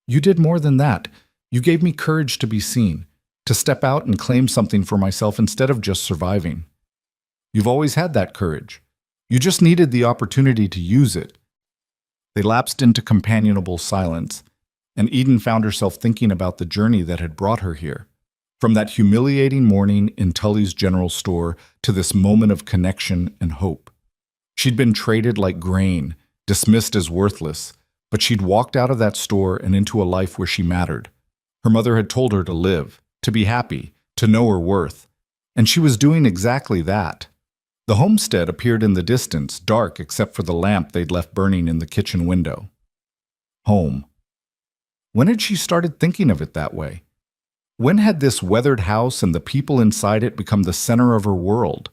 B: You did more than that. You gave me courage to be seen, to step out and claim something for myself instead of just surviving. You've always had that courage. You just needed the opportunity to use it. They lapsed into companionable silence, and Eden found herself thinking about the journey that had brought her here. From that humiliating morning in Tully's general store to this moment of connection and hope. She'd been traded like grain, dismissed as worthless, but she'd walked out of that store and into a life where she mattered. Her mother had told her to live, to be happy, to know her worth. And she was doing exactly that. The homestead appeared in the distance, dark except for the lamp they'd left burning in the kitchen window. Home. When had she started thinking of it that way? When had this weathered house and the people inside it become the center of her world?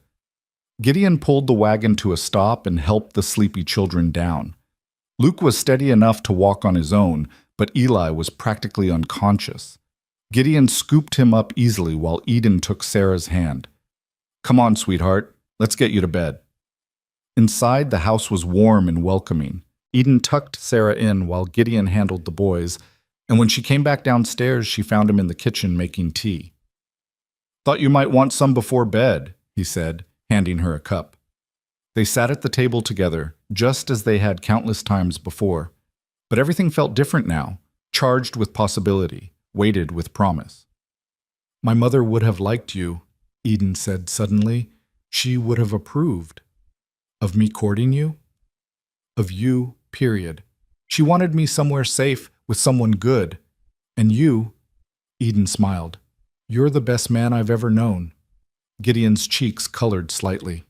B: Gideon pulled the wagon to a stop and helped the sleepy children down. Luke was steady enough to walk on his own, but Eli was practically unconscious. Gideon scooped him up easily while Eden took Sarah's hand. Come on, sweetheart, let's get you to bed. Inside, the house was warm and welcoming. Eden tucked Sarah in while Gideon handled the boys, and when she came back downstairs, she found him in the kitchen making tea. Thought you might want some before bed, he said, handing her a cup. They sat at the table together, just as they had countless times before. But everything felt different now, charged with possibility, weighted with promise. My mother would have liked you, Eden said suddenly. She would have approved. Of me courting you? Of you, period. She wanted me somewhere safe with someone good. And you, Eden smiled. You're the best man I've ever known. Gideon's cheeks colored slightly.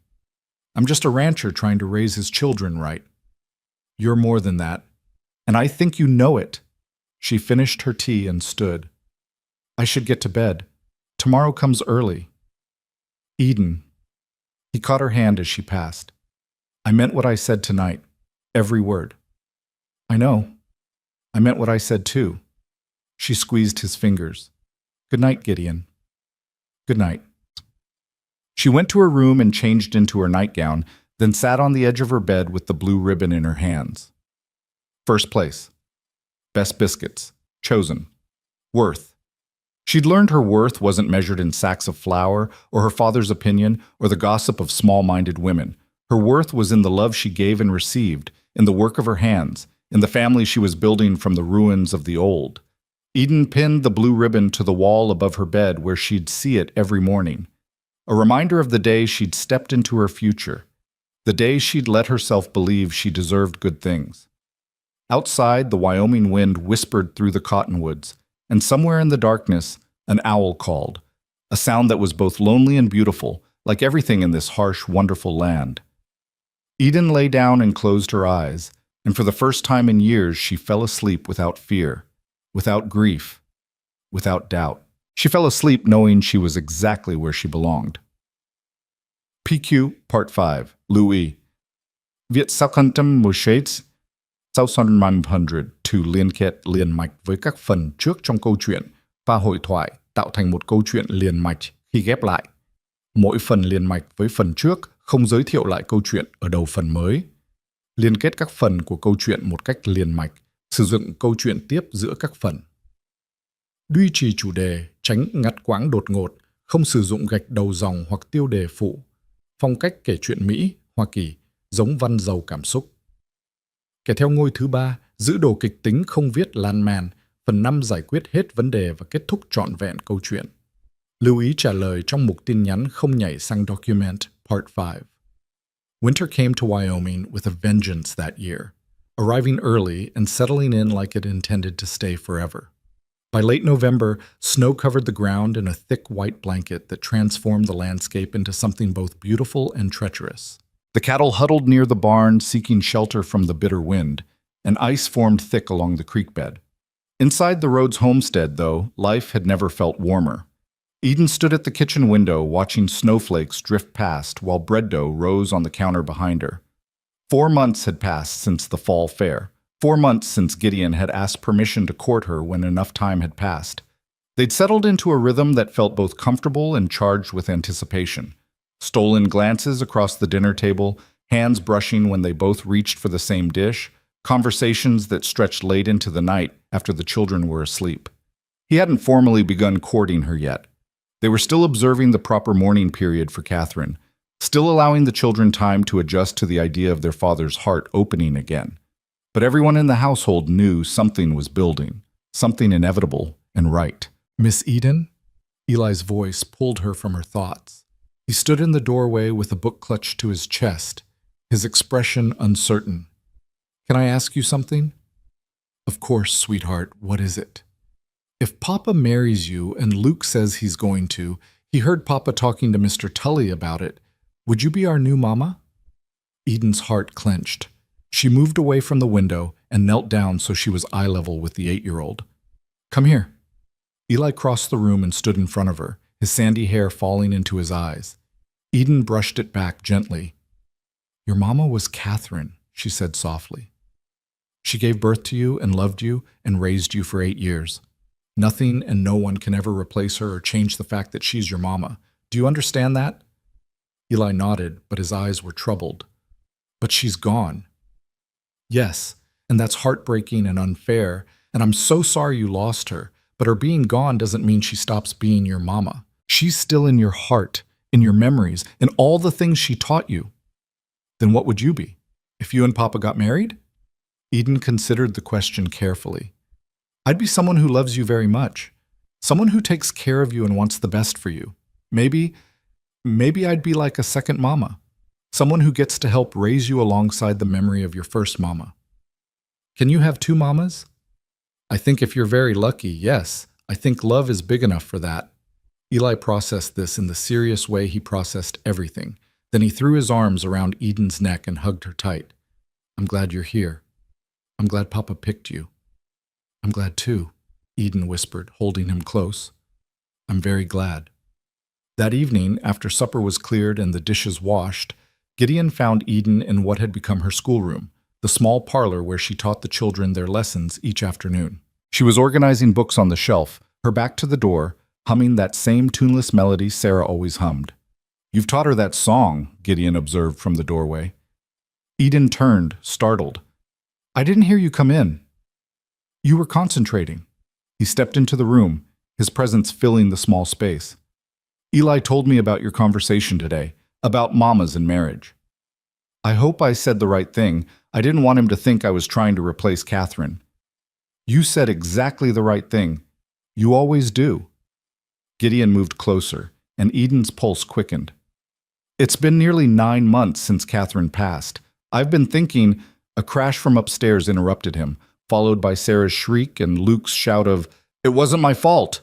B: I'm just a rancher trying to raise his children right. You're more than that. And I think you know it. She finished her tea and stood. I should get to bed. Tomorrow comes early. Eden. He caught her hand as she passed. I meant what I said tonight. Every word. I know. I meant what I said too. She squeezed his fingers. Good night, Gideon. Good night. She went to her room and changed into her nightgown, then sat on the edge of her bed with the blue ribbon in her hands. First place. Best biscuits. Chosen. Worth. She'd learned her worth wasn't measured in sacks of flour or her father's opinion or the gossip of small-minded women. Her worth was in the love she gave and received, in the work of her hands, in the family she was building from the ruins of the old. Eden pinned the blue ribbon to the wall above her bed where she'd see it every morning. A reminder of the day she'd stepped into her future, the day she'd let herself believe she deserved good things. Outside, the Wyoming wind whispered through the cottonwoods, and somewhere in the darkness, an owl called, a sound that was both lonely and beautiful, like everything in this harsh, wonderful land. Eden lay down and closed her eyes, and for the first time in years she fell asleep without fear, without grief, without doubt. She fell asleep knowing she was exactly where she belonged. PQ Part 5 Lưu ý. Viết 600 liên kết liền mạch với các phần trước trong câu chuyện và hội thoại tạo thành một câu chuyện liền mạch khi ghép lại. Mỗi phần liền mạch với phần trước không giới thiệu lại câu chuyện ở đầu phần mới. Liên kết các phần của câu chuyện một cách liền mạch, sử dụng câu chuyện tiếp giữa các phần. Duy trì chủ đề, tránh ngắt quãng đột ngột, không sử dụng gạch đầu dòng hoặc tiêu đề phụ. Phong cách kể chuyện Mỹ, Hoa Kỳ, giống văn giàu cảm xúc. Kể theo ngôi thứ 3, giữ đồ kịch tính không viết lan man, phần 5 giải quyết hết vấn đề và kết thúc trọn vẹn câu chuyện. Lưu ý trả lời trong mục tin nhắn không nhảy sang document Part 5. Winter came to Wyoming with a vengeance that year, arriving early and settling in like it intended to stay forever. By late November, snow covered the ground in a thick white blanket that transformed the landscape into something both beautiful and treacherous. The cattle huddled near the barn, seeking shelter from the bitter wind, and ice formed thick along the creek bed. Inside the Rhodes homestead, though, life had never felt warmer. Eden stood at the kitchen window, watching snowflakes drift past while bread dough rose on the counter behind her. 4 months had passed since the fall fair. 4 months since Gideon had asked permission to court her when enough time had passed. They'd settled into a rhythm that felt both comfortable and charged with anticipation. Stolen glances across the dinner table, hands brushing when they both reached for the same dish, conversations that stretched late into the night after the children were asleep. He hadn't formally begun courting her yet. They were still observing the proper mourning period for Catherine, still allowing the children time to adjust to the idea of their father's heart opening again. But everyone in the household knew something was building, something inevitable and right. Miss Eden? Eli's voice pulled her from her thoughts. He stood in the doorway with a book clutched to his chest, his expression uncertain. Can I ask you something? Of course, sweetheart, what is it? If Papa marries you and Luke says he's going to, he heard Papa talking to Mr. Tully about it, would you be our new mama? Eden's heart clenched. She moved away from the window and knelt down so she was eye level with the 8-year-old. Come here. Eli crossed the room and stood in front of her, his sandy hair falling into his eyes. Eden brushed it back gently. Your mama was Catherine, she said softly. She gave birth to you and loved you and raised you for 8 years. Nothing and no one can ever replace her or change the fact that she's your mama. Do you understand that? Eli nodded, but his eyes were troubled. But she's gone. Yes, and that's heartbreaking and unfair, and I'm so sorry you lost her, but her being gone doesn't mean she stops being your mama. She's still in your heart, in your memories, in all the things she taught you. Then what would you be, if you and Papa got married? Eden considered the question carefully. I'd be someone who loves you very much, someone who takes care of you and wants the best for you. Maybe I'd be like a second mama. Someone who gets to help raise you alongside the memory of your first mama. Can you have two mamas? I think if you're very lucky, yes. I think love is big enough for that. Eli processed this in the serious way he processed everything. Then he threw his arms around Eden's neck and hugged her tight. I'm glad you're here. I'm glad Papa picked you. I'm glad too, Eden whispered, holding him close. I'm very glad. That evening, after supper was cleared and the dishes washed, Gideon found Eden in what had become her schoolroom, the small parlor where she taught the children their lessons each afternoon. She was organizing books on the shelf, her back to the door, humming that same tuneless melody Sarah always hummed. You've taught her that song, Gideon observed from the doorway. Eden turned, startled. I didn't hear you come in. You were concentrating. He stepped into the room, his presence filling the small space. Eli told me about your conversation today, about mamas and marriage. I hope I said the right thing. I didn't want him to think I was trying to replace Catherine. You said exactly the right thing. You always do. Gideon moved closer, and Eden's pulse quickened. It's been nearly 9 months since Catherine passed. I've been thinking. A crash from upstairs interrupted him, followed by Sarah's shriek and Luke's shout of, It wasn't my fault.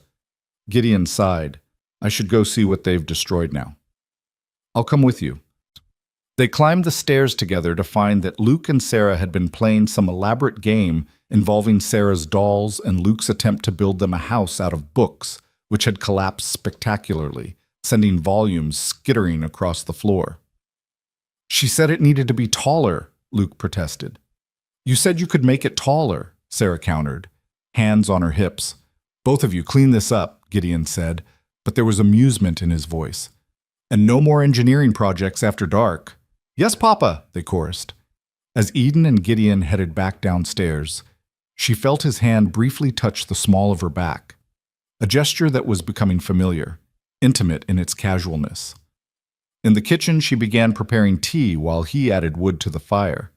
B: Gideon sighed. I should go see what they've destroyed now. I'll come with you. They climbed the stairs together to find that Luke and Sarah had been playing some elaborate game involving Sarah's dolls and Luke's attempt to build them a house out of books, which had collapsed spectacularly, sending volumes skittering across the floor. She said it needed to be taller, Luke protested. You said you could make it taller, Sarah countered, hands on her hips. Both of you clean this up, Gideon said, but there was amusement in his voice. And no more engineering projects after dark. Yes, Papa, they chorused. As Eden and Gideon headed back downstairs, she felt his hand briefly touch the small of her back, a gesture that was becoming familiar, intimate in its casualness. In the kitchen, she began preparing tea while he added wood to the fire.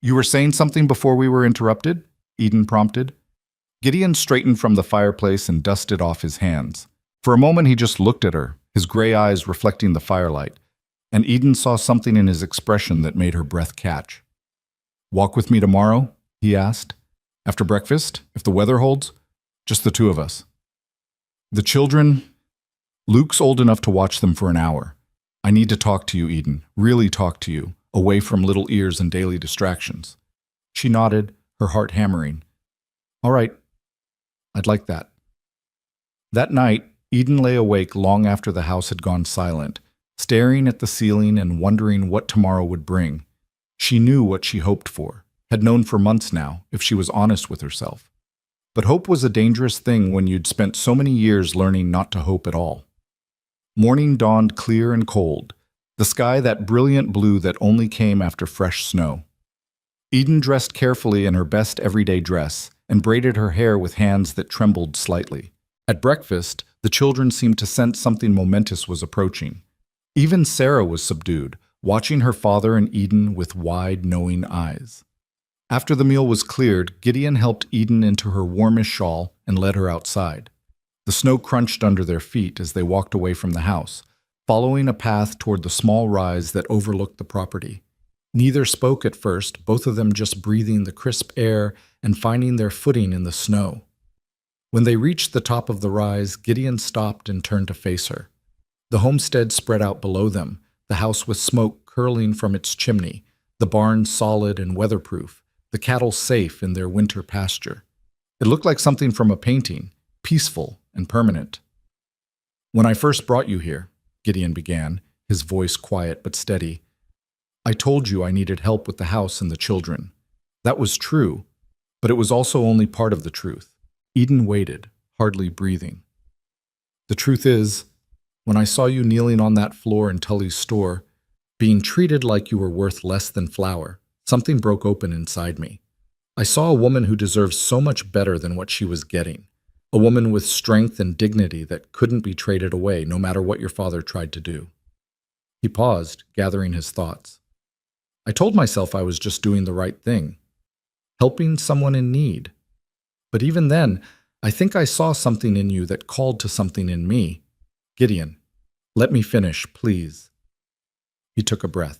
B: You were saying something before we were interrupted? Eden prompted. Gideon straightened from the fireplace and dusted off his hands. For a moment, he just looked at her, his gray eyes reflecting the firelight, and Eden saw something in his expression that made her breath catch. Walk with me tomorrow? He asked. After breakfast, if the weather holds? Just the two of us. The children? Luke's old enough to watch them for an hour. I need to talk to you, Eden, really talk to you, away from little ears and daily distractions. She nodded, her heart hammering. All right, I'd like that. That night, Eden lay awake long after the house had gone silent, staring at the ceiling and wondering what tomorrow would bring. She knew what she hoped for, had known for months now, if she was honest with herself. But hope was a dangerous thing when you'd spent so many years learning not to hope at all. Morning dawned clear and cold, the sky that brilliant blue that only came after fresh snow. Eden dressed carefully in her best everyday dress and braided her hair with hands that trembled slightly. At breakfast, the children seemed to sense something momentous was approaching. Even Sarah was subdued, watching her father and Eden with wide, knowing eyes. After the meal was cleared, Gideon helped Eden into her warmest shawl and led her outside. The snow crunched under their feet as they walked away from the house, following a path toward the small rise that overlooked the property. Neither spoke at first, both of them just breathing the crisp air and finding their footing in the snow. When they reached the top of the rise, Gideon stopped and turned to face her. The homestead spread out below them, the house with smoke curling from its chimney, the barn solid and weatherproof, the cattle safe in their winter pasture. It looked like something from a painting, peaceful and permanent. When I first brought you here, Gideon began, his voice quiet but steady, I told you I needed help with the house and the children. That was true, but it was also only part of the truth. Eden waited, hardly breathing. The truth is, when I saw you kneeling on that floor in Tully's store, being treated like you were worth less than flour, something broke open inside me. I saw a woman who deserved so much better than what she was getting. A woman with strength and dignity that couldn't be traded away no matter what your father tried to do. He paused, gathering his thoughts. I told myself I was just doing the right thing, helping someone in need. But even then, I think I saw something in you that called to something in me. Gideon, let me finish, please. He took a breath.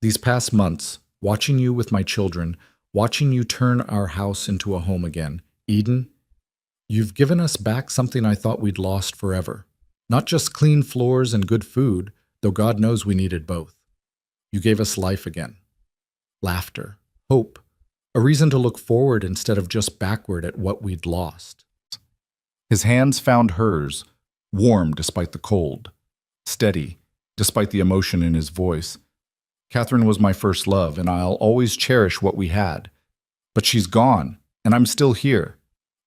B: These past months, watching you with my children, watching you turn our house into a home again, Eden, you've given us back something I thought we'd lost forever. Not just clean floors and good food, though God knows we needed both. You gave us life again. Laughter, hope, a reason to look forward instead of just backward at what we'd lost.
A: His hands found hers, warm despite the cold, steady despite the emotion in his voice. Catherine was my first love, and I'll always cherish what we had. But she's gone, and I'm still here,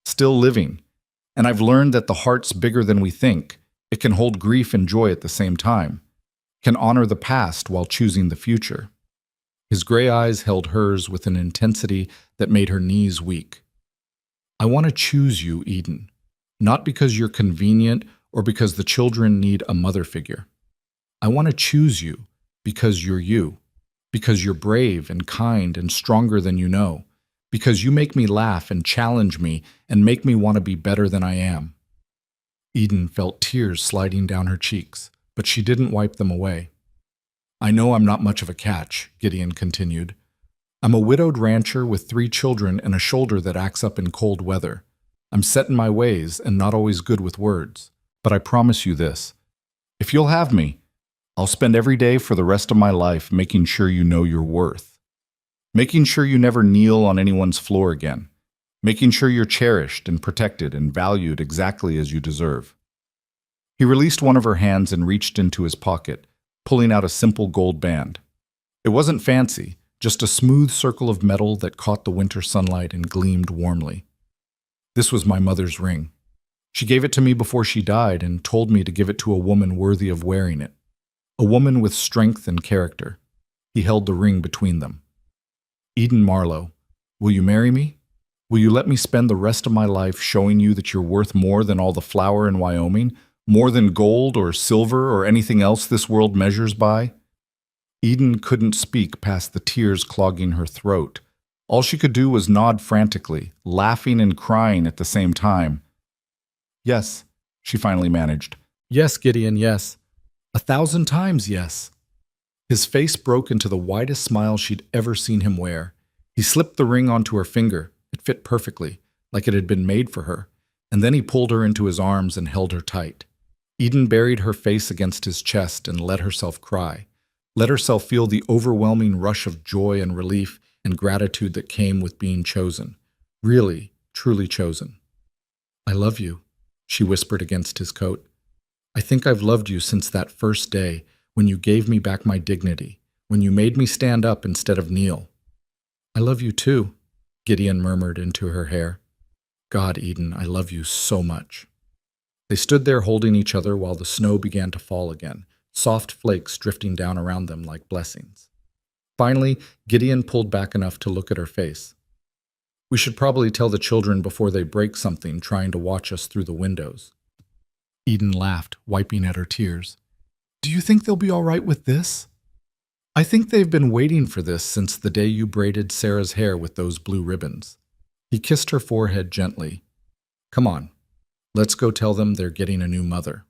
A: still living. And I've learned that the heart's bigger than we think. It can hold grief and joy at the same time, can honor the past while choosing the future. His gray eyes held hers with an intensity that made her knees weak. I want to choose you, Eden, not because you're convenient or because the children need a mother figure. I want to choose you because you're brave and kind and stronger than you know, because you make me laugh and challenge me and make me want to be better than I am. Eden felt tears sliding down her cheeks, but she didn't wipe them away. I know I'm not much of a catch, Gideon continued. I'm a widowed rancher with 3 children and a shoulder that acts up in cold weather. I'm set in my ways and not always good with words. But I promise you this. If you'll have me, I'll spend every day for the rest of my life making sure you know your worth. Making sure you never kneel on anyone's floor again. Making sure you're cherished and protected and valued exactly as you deserve. He released one of her hands and reached into his pocket, pulling out a simple gold band. It wasn't fancy, just a smooth circle of metal that caught the winter sunlight and gleamed warmly. This was my mother's ring. She gave it to me before she died and told me to give it to a woman worthy of wearing it. A woman with strength and character. He held the ring between them. Eden Marlowe, will you marry me? Will you let me spend the rest of my life showing you that you're worth more than all the flour in Wyoming, more than gold or silver or anything else this world measures by? Eden couldn't speak past the tears clogging her throat. All she could do was nod frantically, laughing and crying at the same time. Yes, she finally managed.
B: Yes, Gideon, yes. 1,000 times yes. His face broke into the widest smile she'd ever seen him wear. He slipped the ring onto her finger. It fit perfectly, like it had been made for her, and then he pulled her into his arms and held her tight. Eden buried her face against his chest and let herself cry, let herself feel the overwhelming rush of joy and relief and gratitude that came with being chosen. Really, truly chosen. I love you, she whispered against his coat. I think I've loved you since that first day when you gave me back my dignity, when you made me stand up instead of kneel. I love you too, Gideon murmured into her hair. God, Eden, I love you so much. They stood there holding each other while the snow began to fall again, soft flakes drifting down around them like blessings. Finally, Gideon pulled back enough to look at her face. We should probably tell the children before they break something trying to watch us through the windows. Eden laughed, wiping at her tears. Do you think they'll be all right with this? I think they've been waiting for this since the day you braided Sarah's hair with those blue ribbons. He kissed her forehead gently. Come on, let's go tell them they're getting a new mother.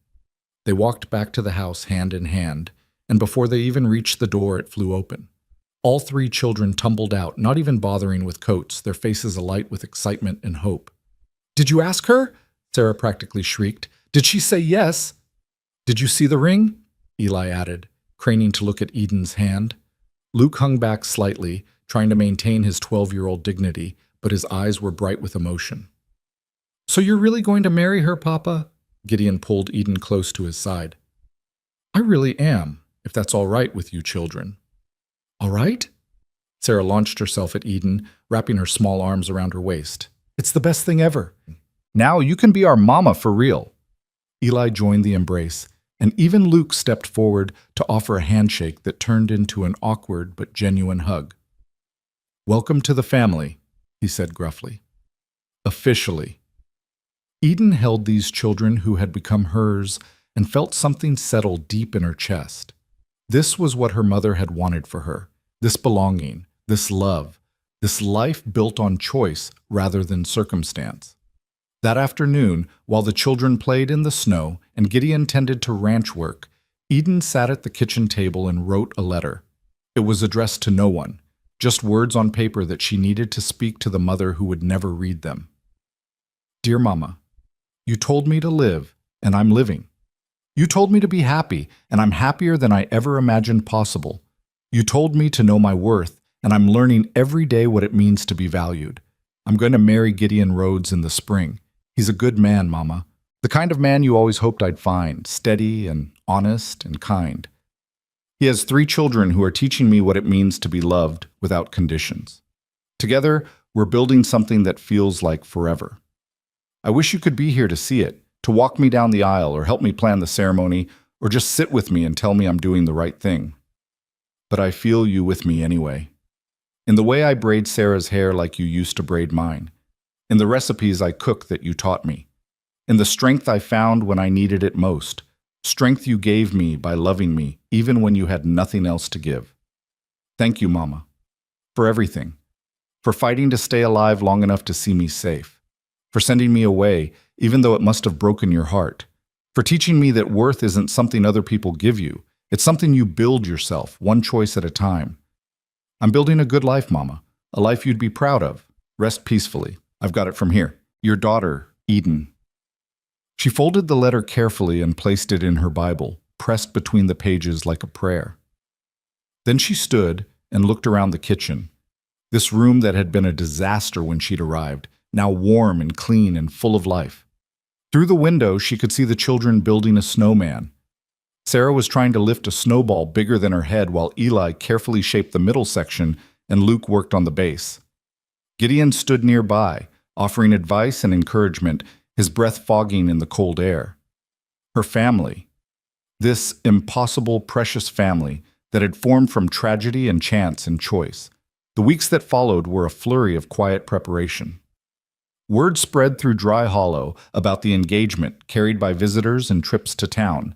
B: They walked back to the house hand in hand, and before they even reached the door, it flew open. All 3 children tumbled out, not even bothering with coats, their faces alight with excitement and hope. Did you ask her? Sarah practically shrieked. Did she say yes? Did you see the ring? Eli added, craning to look at Eden's hand. Luke hung back slightly, trying to maintain his 12-year-old dignity, but his eyes were bright with emotion. So you're really going to marry her, Papa? Gideon pulled Eden close to his side. I really am, if that's all right with you children. All right? Sarah launched herself at Eden, wrapping her small arms around her waist. It's the best thing ever.
A: Now you can be our mama for real. Eli joined the embrace, and even Luke stepped forward to offer a handshake that turned into an awkward but genuine hug. Welcome to the family, he said gruffly. Officially. Eden held these children who had become hers and felt something settle deep in her chest. This was what her mother had wanted for her, this belonging, this love, this life built on choice rather than circumstance. That afternoon, while the children played in the snow and Gideon tended to ranch work, Eden sat at the kitchen table and wrote a letter. It was addressed to no one, just words on paper that she needed to speak to the mother who would never read them. Dear Mama, you told me to live, and I'm living. You told me to be happy, and I'm happier than I ever imagined possible. You told me to know my worth, and I'm learning every day what it means to be valued. I'm going to marry Gideon Rhodes in the spring. He's a good man, Mama. The kind of man you always hoped I'd find, steady and honest and kind. He has 3 children who are teaching me what it means to be loved without conditions. Together, we're building something that feels like forever. I wish you could be here to see it, to walk me down the aisle or help me plan the ceremony, or just sit with me and tell me I'm doing the right thing. But I feel you with me anyway. In the way I braid Sarah's hair like you used to braid mine. In the recipes I cook that you taught me. In the strength I found when I needed it most. Strength you gave me by loving me, even when you had nothing else to give. Thank you, Mama, for everything. For fighting to stay alive long enough to see me safe. For sending me away, even though it must have broken your heart. For teaching me that worth isn't something other people give you. It's something you build yourself, one choice at a time. I'm building a good life, Mama. A life you'd be proud of. Rest peacefully. I've got it from here. Your daughter, Eden. She folded the letter carefully and placed it in her Bible, pressed between the pages like a prayer. Then she stood and looked around the kitchen. This room that had been a disaster when she'd arrived, now warm and clean and full of life. Through the window, she could see the children building a snowman. Sarah was trying to lift a snowball bigger than her head while Eli carefully shaped the middle section and Luke worked on the base. Gideon stood nearby, offering advice and encouragement, his breath fogging in the cold air. Her family. This impossible, precious family that had formed from tragedy and chance and choice. The weeks that followed were a flurry of quiet preparation. Word spread through Dry Hollow about the engagement carried by visitors and trips to town.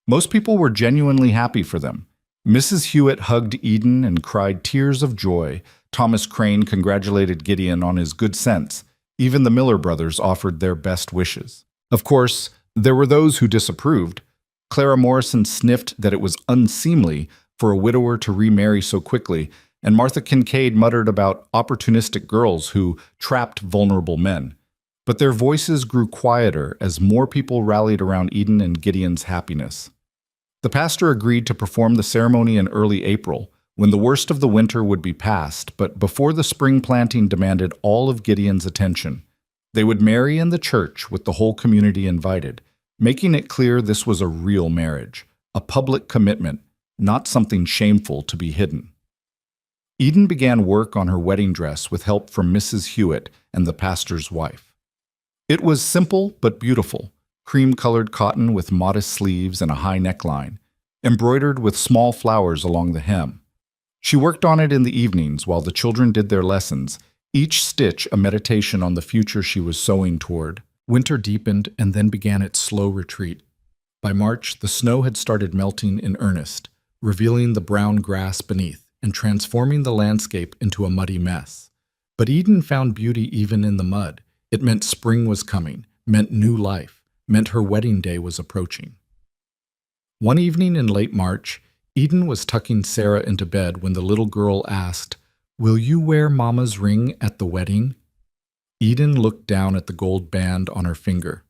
A: Most people were genuinely happy for them. Mrs. Hewitt hugged Eden and cried tears of joy. Thomas Crane congratulated Gideon on his good sense. Even the Miller brothers offered their best wishes. Of course, there were those who disapproved. Clara Morrison sniffed that it was unseemly for a widower to remarry so quickly, and Martha Kincaid muttered about opportunistic girls who trapped vulnerable men. But their voices grew quieter as more people rallied around Eden and Gideon's happiness. The pastor agreed to perform the ceremony in early April, when the worst of the winter would be past, but before the spring planting demanded all of Gideon's attention. They would marry in the church with the whole community invited, making it clear this was a real marriage, a public commitment, not something shameful to be hidden. Eden began work on her wedding dress with help from Mrs. Hewitt and the pastor's wife. It was simple but beautiful, cream-colored cotton with modest sleeves and a high neckline, embroidered with small flowers along the hem. She worked on it in the evenings while the children did their lessons, each stitch a meditation on the future she was sewing toward. Winter deepened and then began its slow retreat. By March, the snow had started melting in earnest, revealing the brown grass beneath and transforming the landscape into a muddy mess. But Eden found beauty even in the mud. It meant spring was coming, meant new life, meant her wedding day was approaching. One evening in late March, Eden was tucking Sarah into bed when the little girl asked, "Will you wear Mama's ring at the wedding?" Eden looked down at the gold band on her finger.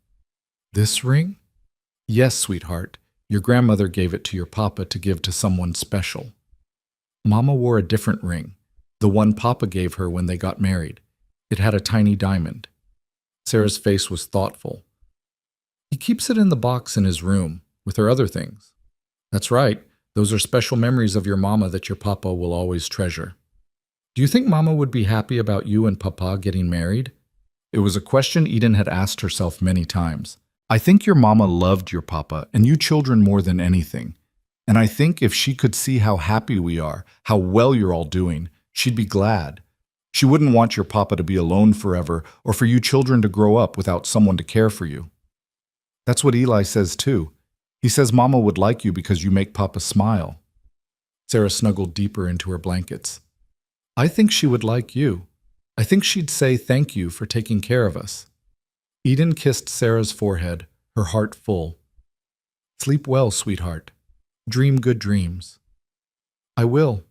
A: "This ring?" "Yes, sweetheart. Your grandmother gave it to your papa to give to someone special." Mama wore a different ring, the one Papa gave her when they got married. It had a tiny diamond. Sarah's face was thoughtful. "He keeps it in the box in his room, with her other things." "That's right. Those are special memories of your mama that your papa will always treasure." "Do you think Mama would be happy about you and Papa getting married?" It was a question Eden had asked herself many times. "I think your mama loved your papa and you children more than anything. And I think if she could see how happy we are, how well you're all doing, she'd be glad. She wouldn't want your papa to be alone forever or for you children to grow up without someone to care for you." "That's what Eli says too. He says Mama would like you because you make Papa smile." Sarah snuggled deeper into her blankets. "I think she would like you. I think she'd say thank you for taking care of us." Eden kissed Sarah's forehead, her heart full. "Sleep well, sweetheart.
B: Dream good dreams. I will.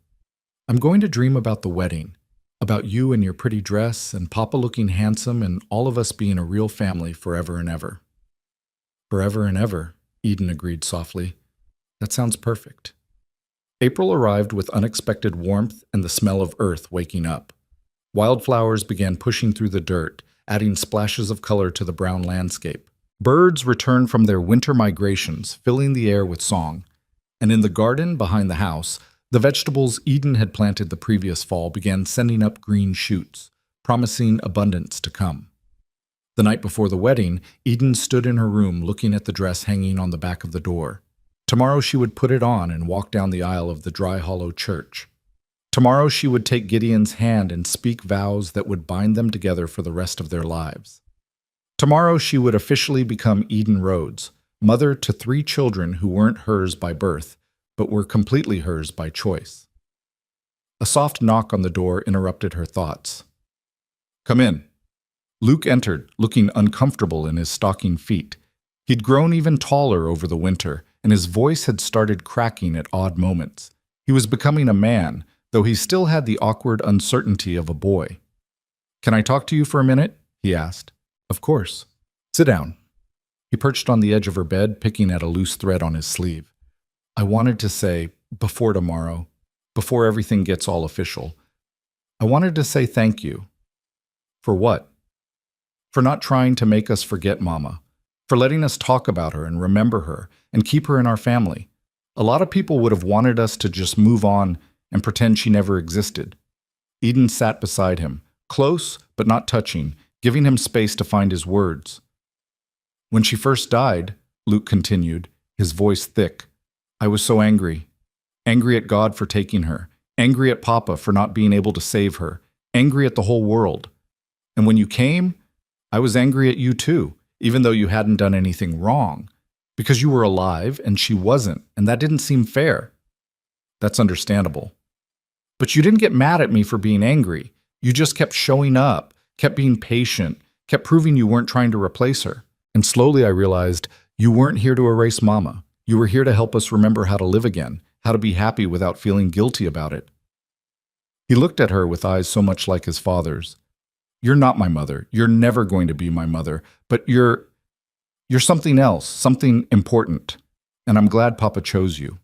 B: I'm going to dream about the wedding, about you in your pretty dress and Papa looking handsome and all of us being a real family forever and ever. Forever and ever, Eden agreed softly. That sounds perfect. April arrived with unexpected warmth and the smell of earth waking up. Wildflowers began pushing through the dirt, adding splashes of color to the brown landscape. Birds returned from their winter migrations, filling the air with song. And in the garden behind the house, the vegetables Eden had planted the previous fall began sending up green shoots, promising abundance to come. The night before the wedding, Eden stood in her room looking at the dress hanging on the back of the door. Tomorrow she would put it on and walk down the aisle of the Dry Hollow Church. Tomorrow she would take Gideon's hand and speak vows that would bind them together for the rest of their lives. Tomorrow she would officially become Eden Rhodes, mother to 3 children who weren't hers by birth, but were completely hers by choice. A soft knock on the door interrupted her thoughts. "Come in." Luke entered, looking uncomfortable in his stocking feet. He'd grown even taller over the winter, and his voice had started cracking at odd moments. He was becoming a man, though he still had the awkward uncertainty of a boy. "Can I talk to you for a minute?" he asked. "Of course. Sit down." He perched on the edge of her bed, picking at a loose thread on his sleeve. "I wanted to say, before tomorrow, before everything gets all official, I wanted to say thank you." "For what?" "For not trying to make us forget Mama, for letting us talk about her and remember her and keep her in our family. A lot of people would have wanted us to just move on and pretend she never existed." Eden sat beside him, close but not touching, giving him space to find his words. "When she first died," Luke continued, his voice thick, "I was so angry. Angry at God for taking her, angry at Papa for not being able to save her, angry at the whole world. And when you came, I was angry at you too, even though you hadn't done anything wrong, because you were alive and she wasn't, and that didn't seem fair." "That's understandable." "But you didn't get mad at me for being angry. You just kept showing up, kept being patient, kept proving you weren't trying to replace her. And slowly I realized you weren't here to erase Mama. You were here to help us remember how to live again, how to be happy without feeling guilty about it." He looked at her with eyes so much like his father's. "You're not my mother. You're never going to be my mother. But you're something else, something important. And I'm glad Papa chose you.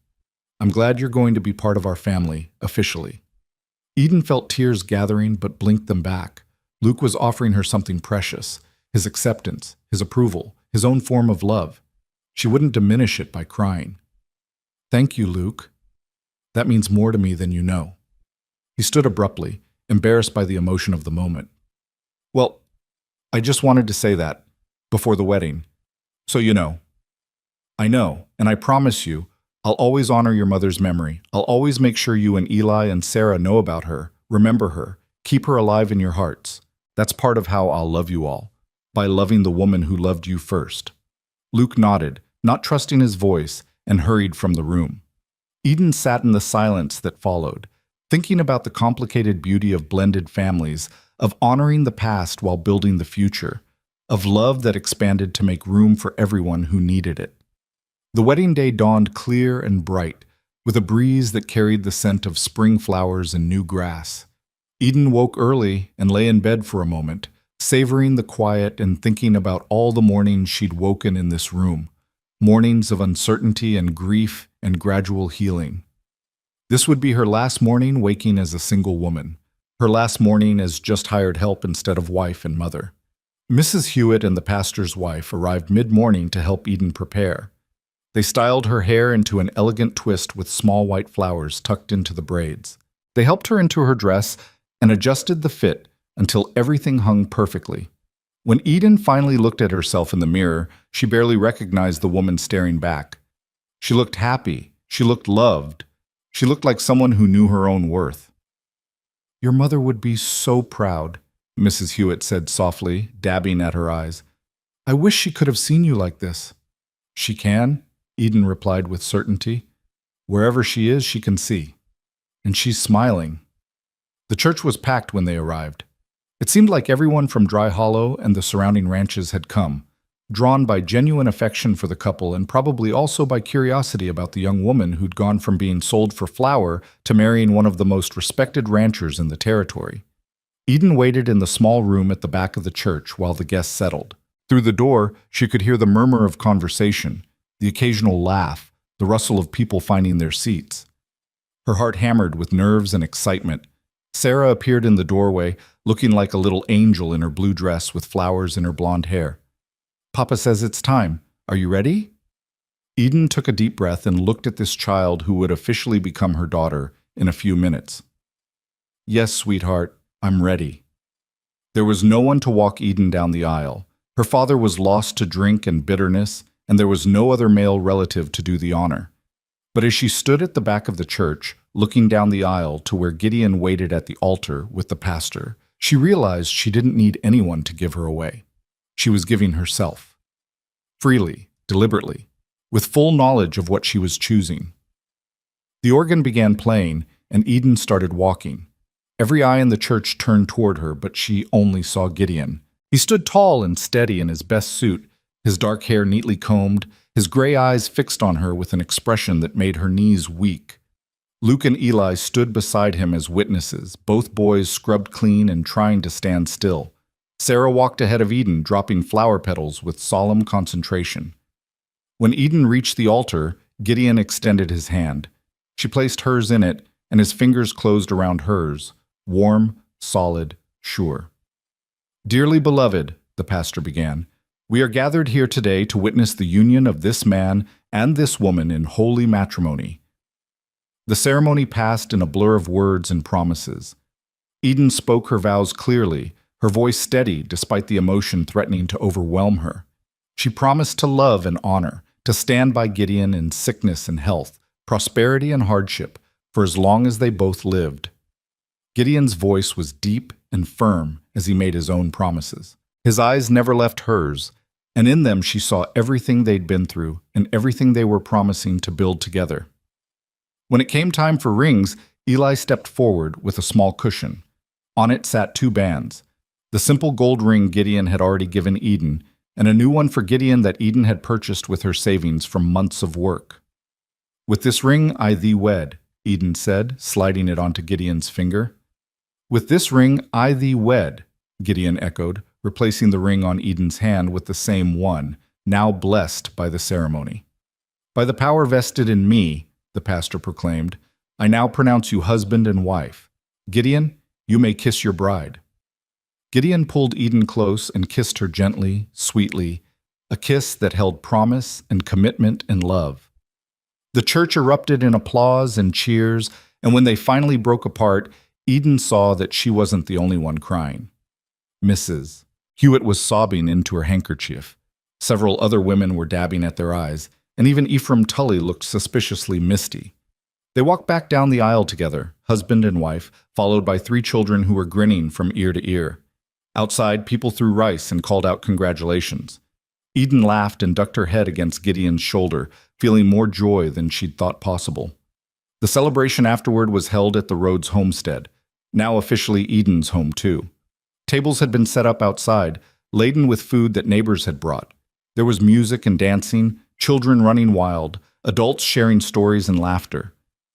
B: I'm glad you're going to be part of our family, officially." Eden felt tears gathering but blinked them back. Luke was offering her something precious, his acceptance, his approval, his own form of love. She wouldn't diminish it by crying. "Thank you, Luke. That means more to me than you know." He stood abruptly, embarrassed by the emotion of the moment. "Well, I just wanted to say that, before the wedding. So you know." "I know, and I promise you, I'll always honor your mother's memory. I'll always make sure you and Eli and Sarah know about her, remember her, keep her alive in your hearts. That's part of how I'll love you all, by loving the woman who loved you first." Luke nodded, not trusting his voice, and hurried from the room. Eden sat in the silence that followed, thinking about the complicated beauty of blended families, of honoring the past while building the future, of love that expanded to make room for everyone who needed it. The wedding day dawned clear and bright, with a breeze that carried the scent of spring flowers and new grass. Eden woke early and lay in bed for a moment, savoring the quiet and thinking about all the mornings she'd woken in this room, mornings of uncertainty and grief and gradual healing. This would be her last morning waking as a single woman, her last morning as just hired help instead of wife and mother. Mrs. Hewitt and the pastor's wife arrived mid-morning to help Eden prepare. They styled her hair into an elegant twist with small white flowers tucked into the braids. They helped her into her dress and adjusted the fit until everything hung perfectly. When Eden finally looked at herself in the mirror, she barely recognized the woman staring back. She looked happy. She looked loved. She looked like someone who knew her own worth. "Your mother would be so proud," Mrs. Hewitt said softly, dabbing at her eyes. "I wish she could have seen you like this." "She can," Eden replied with certainty. "Wherever she is, she can see. And she's smiling." The church was packed when they arrived. It seemed like everyone from Dry Hollow and the surrounding ranches had come.
A: drawn by genuine affection for the couple and probably also by curiosity about the young woman who'd gone from being sold for flour to marrying one of the most respected ranchers in the territory. Eden waited in the small room at the back of the church while the guests settled. Through the door, she could hear the murmur of conversation, the occasional laugh, the rustle of people finding their seats. Her heart hammered with nerves and excitement. Sarah appeared in the doorway, looking like a little angel in her blue dress with flowers in her blonde hair. "Papa says it's time. Are you ready?" Eden took a deep breath and looked at this child who would officially become her daughter in a few minutes. "Yes, sweetheart, I'm ready." There was no one to walk Eden down the aisle. Her father was lost to drink and bitterness, and there was no other male relative to do the honor. But as she stood at the back of the church, looking down the aisle to where Gideon waited at the altar with the pastor, she realized she didn't need anyone to give her away. She was giving herself. Freely, deliberately, with full knowledge of what she was choosing. The organ began playing, and Eden started walking. Every eye in the church turned toward her, but she only saw Gideon. He stood tall and steady in his best suit, his dark hair neatly combed, his gray eyes fixed on her with an expression that made her knees weak. Luke and Eli stood beside him as witnesses, both boys scrubbed clean and trying to stand still. Sarah walked ahead of Eden, dropping flower petals with solemn concentration. When Eden reached the altar, Gideon extended his hand. She placed hers in it, and his fingers closed around hers, warm, solid, sure. "Dearly beloved," the pastor began, "we are gathered here today to witness the union of this man and this woman in holy matrimony." The ceremony passed in a blur of words and promises. Eden spoke her vows clearly, her voice steady despite the emotion threatening to overwhelm her. She promised to love and honor, to stand by Gideon in sickness and health, prosperity and hardship, for as long as they both lived. Gideon's voice was deep and firm as he made his own promises. His eyes never left hers, and in them she saw everything they'd been through and everything they were promising to build together. When it came time for rings, Eli stepped forward with a small cushion. On it sat 2 bands, the simple gold ring Gideon had already given Eden, and a new one for Gideon that Eden had purchased with her savings from months of work. "With this ring I thee wed," Eden said, sliding it onto Gideon's finger. "With this ring I thee wed," Gideon echoed, replacing the ring on Eden's hand with the same one, now blessed by the ceremony. "By the power vested in me," the pastor proclaimed, "I now pronounce you husband and wife. Gideon, you may kiss your bride." Gideon pulled Eden close and kissed her gently, sweetly, a kiss that held promise and commitment and love. The church erupted in applause and cheers, and when they finally broke apart, Eden saw that she wasn't the only one crying. Mrs. Hewitt was sobbing into her handkerchief. Several other women were dabbing at their eyes, and even Ephraim Tully looked suspiciously misty. They walked back down the aisle together, husband and wife, followed by 3 children who were grinning from ear to ear. Outside, people threw rice and called out congratulations. Eden laughed and ducked her head against Gideon's shoulder, feeling more joy than she'd thought possible. The celebration afterward was held at the Rhodes homestead, now officially Eden's home too. Tables had been set up outside, laden with food that neighbors had brought. There was music and dancing, children running wild, adults sharing stories and laughter.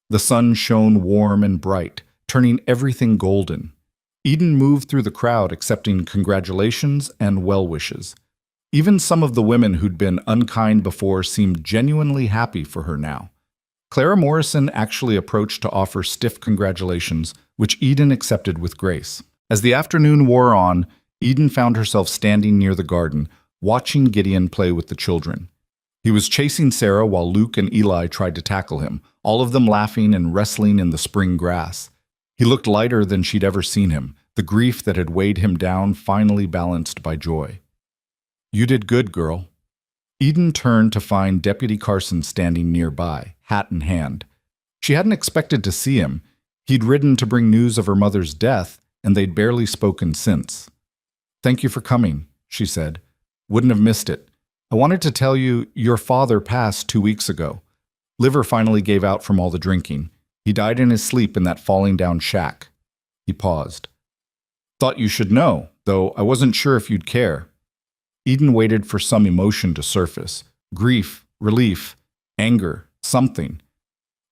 A: The sun shone warm and bright, turning everything golden. Eden moved through the crowd accepting congratulations and well wishes. Even some of the women who'd been unkind before seemed genuinely happy for her now. Clara Morrison actually approached to offer stiff congratulations, which Eden accepted with grace. As the afternoon wore on, Eden found herself standing near the garden, watching Gideon play with the children. He was chasing Sarah while Luke and Eli tried to tackle him, all of them laughing and wrestling in the spring grass. He looked lighter than she'd ever seen him, the grief that had weighed him down finally balanced by joy. "You did good, girl." Eden turned to find Deputy Carson standing nearby, hat in hand. She hadn't expected to see him. He'd ridden to bring news of her mother's death, and they'd barely spoken since. "Thank you for coming," she said. "Wouldn't have missed it. I wanted to tell you your father passed 2 weeks ago. Liver finally gave out from all the drinking. He died in his sleep in that falling down shack." He paused. "Thought you should know, though I wasn't sure if you'd care." Eden waited for some emotion to surface. Grief, relief, anger, something.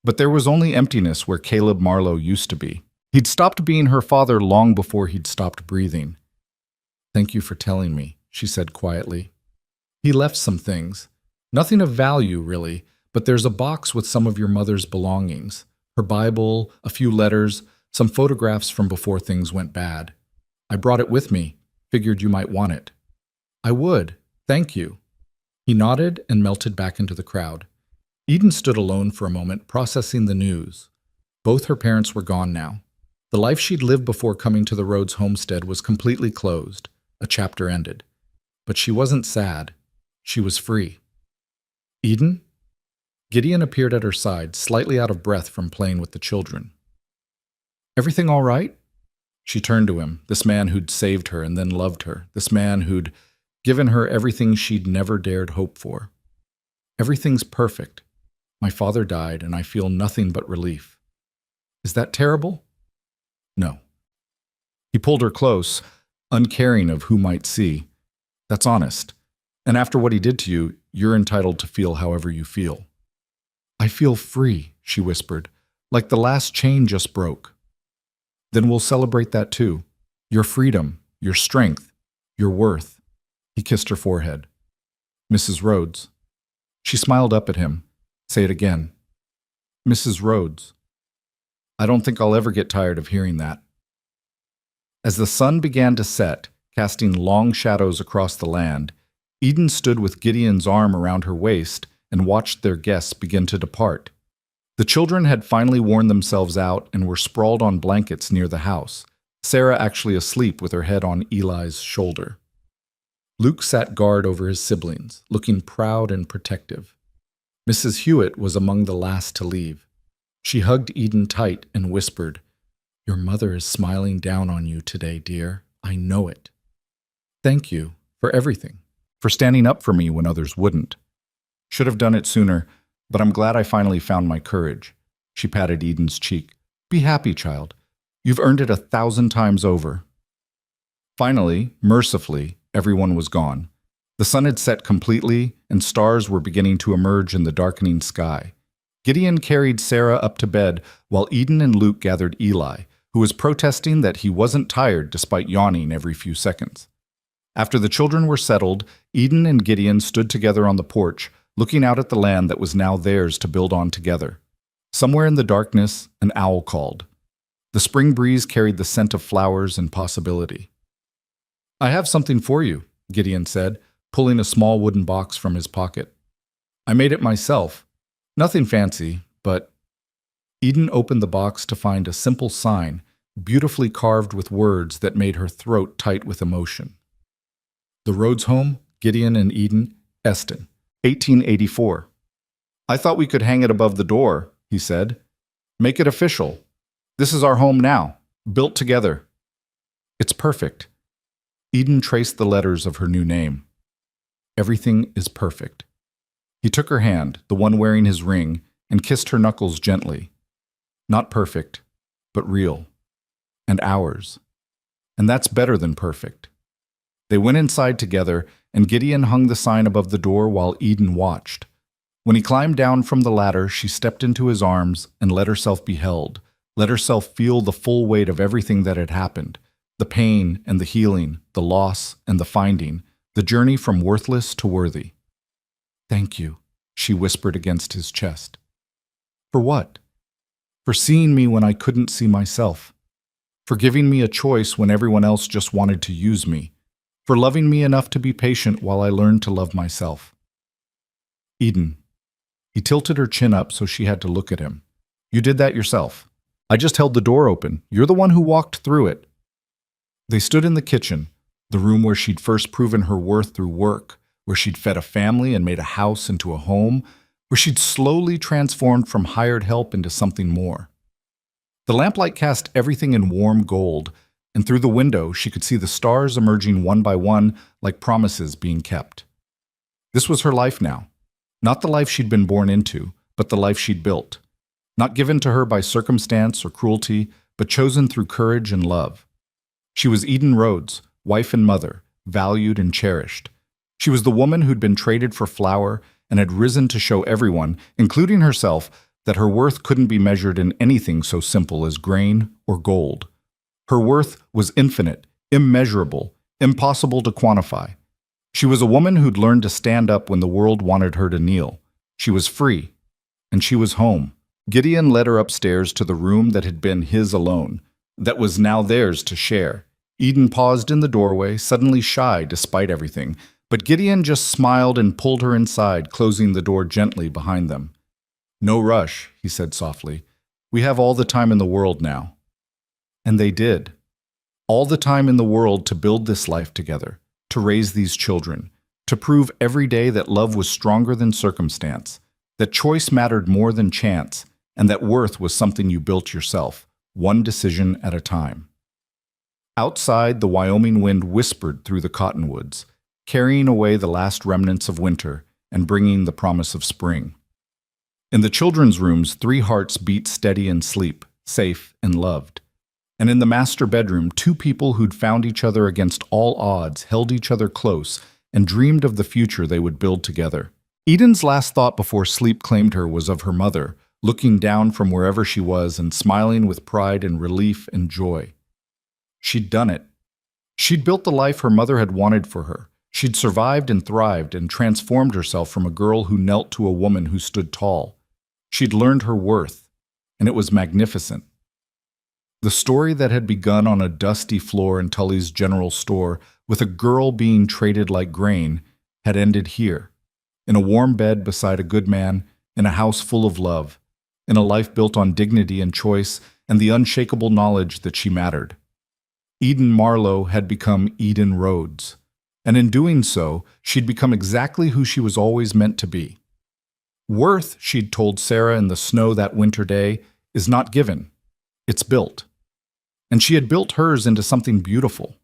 A: But there was only emptiness where Caleb Marlowe used to be. He'd stopped being her father long before he'd stopped breathing. "Thank you for telling me," she said quietly. "He left some things. Nothing of value, really, but there's a box with some of your mother's belongings. Her Bible, a few letters, some photographs from before things went bad. I brought it with me, figured you might want it." "I would. Thank you." He nodded and melted back into the crowd. Eden stood alone for a moment, processing the news. Both her parents were gone now. The life she'd lived before coming to the Rhodes homestead was completely closed. A chapter ended. But she wasn't sad. She was free. "Eden?" Gideon appeared at her side, slightly out of breath from playing with the children. "Everything all right?" She turned to him, this man who'd saved her and then loved her, this man who'd given her everything she'd never dared hope for. "Everything's perfect. My father died, and I feel nothing but relief." "Is that terrible?" "No." He pulled her close, uncaring of who might see. "That's honest. And after what he did to you, you're entitled to feel however you feel." "I feel free," she whispered, "like the last chain just broke." "Then we'll celebrate that too. Your freedom, your strength, your worth." He kissed her forehead. "Mrs. Rhodes." She smiled up at him. "Say it again." "Mrs. Rhodes." "I don't think I'll ever get tired of hearing that." As the sun began to set, casting long shadows across the land, Eden stood with Gideon's arm around her waist and watched their guests begin to depart. The children had finally worn themselves out and were sprawled on blankets near the house, Sarah actually asleep with her head on Eli's shoulder. Luke sat guard over his siblings, looking proud and protective. Mrs. Hewitt was among the last to leave. She hugged Eden tight and whispered, "Your mother is smiling down on you today, dear. I know it. Thank you for everything, for standing up for me when others wouldn't. Should have done it sooner, but I'm glad I finally found my courage." She patted Eden's cheek. "Be happy, child. You've earned it 1,000 times over." Finally, mercifully, everyone was gone. The sun had set completely, and stars were beginning to emerge in the darkening sky. Gideon carried Sarah up to bed, while Eden and Luke gathered Eli, who was protesting that he wasn't tired despite yawning every few seconds. After the children were settled, Eden and Gideon stood together on the porch, looking out at the land that was now theirs to build on together. Somewhere in the darkness, an owl called. The spring breeze carried the scent of flowers and possibility. "I have something for you," Gideon said, pulling a small wooden box from his pocket. "I made it myself. Nothing fancy, but—" Eden opened the box to find a simple sign, beautifully carved with words that made her throat tight with emotion. "The Rhodes Home, Gideon and Eden, Eston, 1884. "I thought we could hang it above the door," he said. "Make it official. This is our home now, built together." "It's perfect." Eden traced the letters of her new name. "Everything is perfect." He took her hand, the one wearing his ring, and kissed her knuckles gently. "Not perfect, but real. And ours. And that's better than perfect." They went inside together, and Gideon hung the sign above the door while Eden watched. When he climbed down from the ladder, she stepped into his arms and let herself be held, let herself feel the full weight of everything that had happened, the pain and the healing, the loss and the finding, the journey from worthless to worthy. "Thank you," she whispered against his chest. "For what?" "For seeing me when I couldn't see myself. For giving me a choice when everyone else just wanted to use me. For loving me enough to be patient while I learned to love myself." "Eden." He tilted her chin up so she had to look at him. "You did that yourself. I just held the door open. You're the one who walked through it." They stood in the kitchen, the room where she'd first proven her worth through work, where she'd fed a family and made a house into a home, where she'd slowly transformed from hired help into something more. The lamplight cast everything in warm gold, and through the window she could see the stars emerging one by one like promises being kept. This was her life now. Not the life she'd been born into, but the life she'd built. Not given to her by circumstance or cruelty, but chosen through courage and love. She was Eden Rhodes, wife and mother, valued and cherished. She was the woman who'd been traded for flour and had risen to show everyone, including herself, that her worth couldn't be measured in anything so simple as grain or gold. Her worth was infinite, immeasurable, impossible to quantify. She was a woman who'd learned to stand up when the world wanted her to kneel. She was free, and she was home. Gideon led her upstairs to the room that had been his alone, that was now theirs to share. Eden paused in the doorway, suddenly shy despite everything, but Gideon just smiled and pulled her inside, closing the door gently behind them. "No rush," he said softly. "We have all the time in the world now." And they did. All the time in the world to build this life together, to raise these children, to prove every day that love was stronger than circumstance, that choice mattered more than chance, and that worth was something you built yourself, one decision at a time. Outside, the Wyoming wind whispered through the cottonwoods, carrying away the last remnants of winter and bringing the promise of spring. In the children's rooms, 3 hearts beat steady in sleep, safe and loved. And in the master bedroom, 2 people who'd found each other against all odds held each other close and dreamed of the future they would build together. Eden's last thought before sleep claimed her was of her mother, looking down from wherever she was and smiling with pride and relief and joy. She'd done it. She'd built the life her mother had wanted for her. She'd survived and thrived and transformed herself from a girl who knelt to a woman who stood tall. She'd learned her worth, and it was magnificent. The story that had begun on a dusty floor in Tully's general store with a girl being traded like grain had ended here, in a warm bed beside a good man, in a house full of love, in a life built on dignity and choice and the unshakable knowledge that she mattered. Eden Marlowe had become Eden Rhodes, and in doing so, she'd become exactly who she was always meant to be. Worth, she'd told Sarah in the snow that winter day, is not given. It's built. And she had built hers into something beautiful.